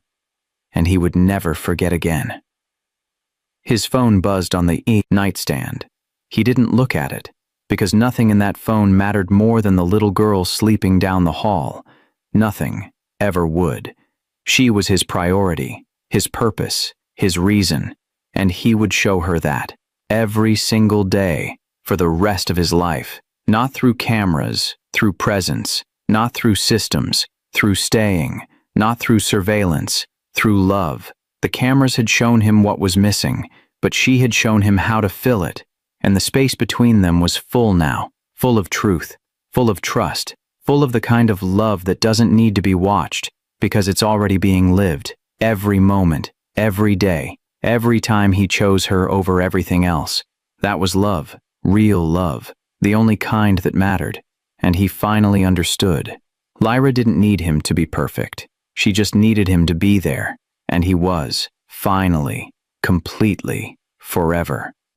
and he would never forget again. His phone buzzed on the nightstand. He didn't look at it, because nothing in that phone mattered more than the little girl sleeping down the hall. Nothing ever would. She was his priority, his purpose, his reason, and he would show her that. Every single day, for the rest of his life, not through cameras, through presence, Not through systems, through staying, not through surveillance, through love. The cameras had shown him what was missing, but she had shown him how to fill it, and the space between them was full now, full of truth, full of trust, full of the kind of love that doesn't need to be watched, because it's already being lived, every moment, every day, every time he chose her over everything else. That was love, real love, the only kind that mattered, and he finally understood. Lyra didn't need him to be perfect. She just needed him to be there, and he was, finally, completely, forever.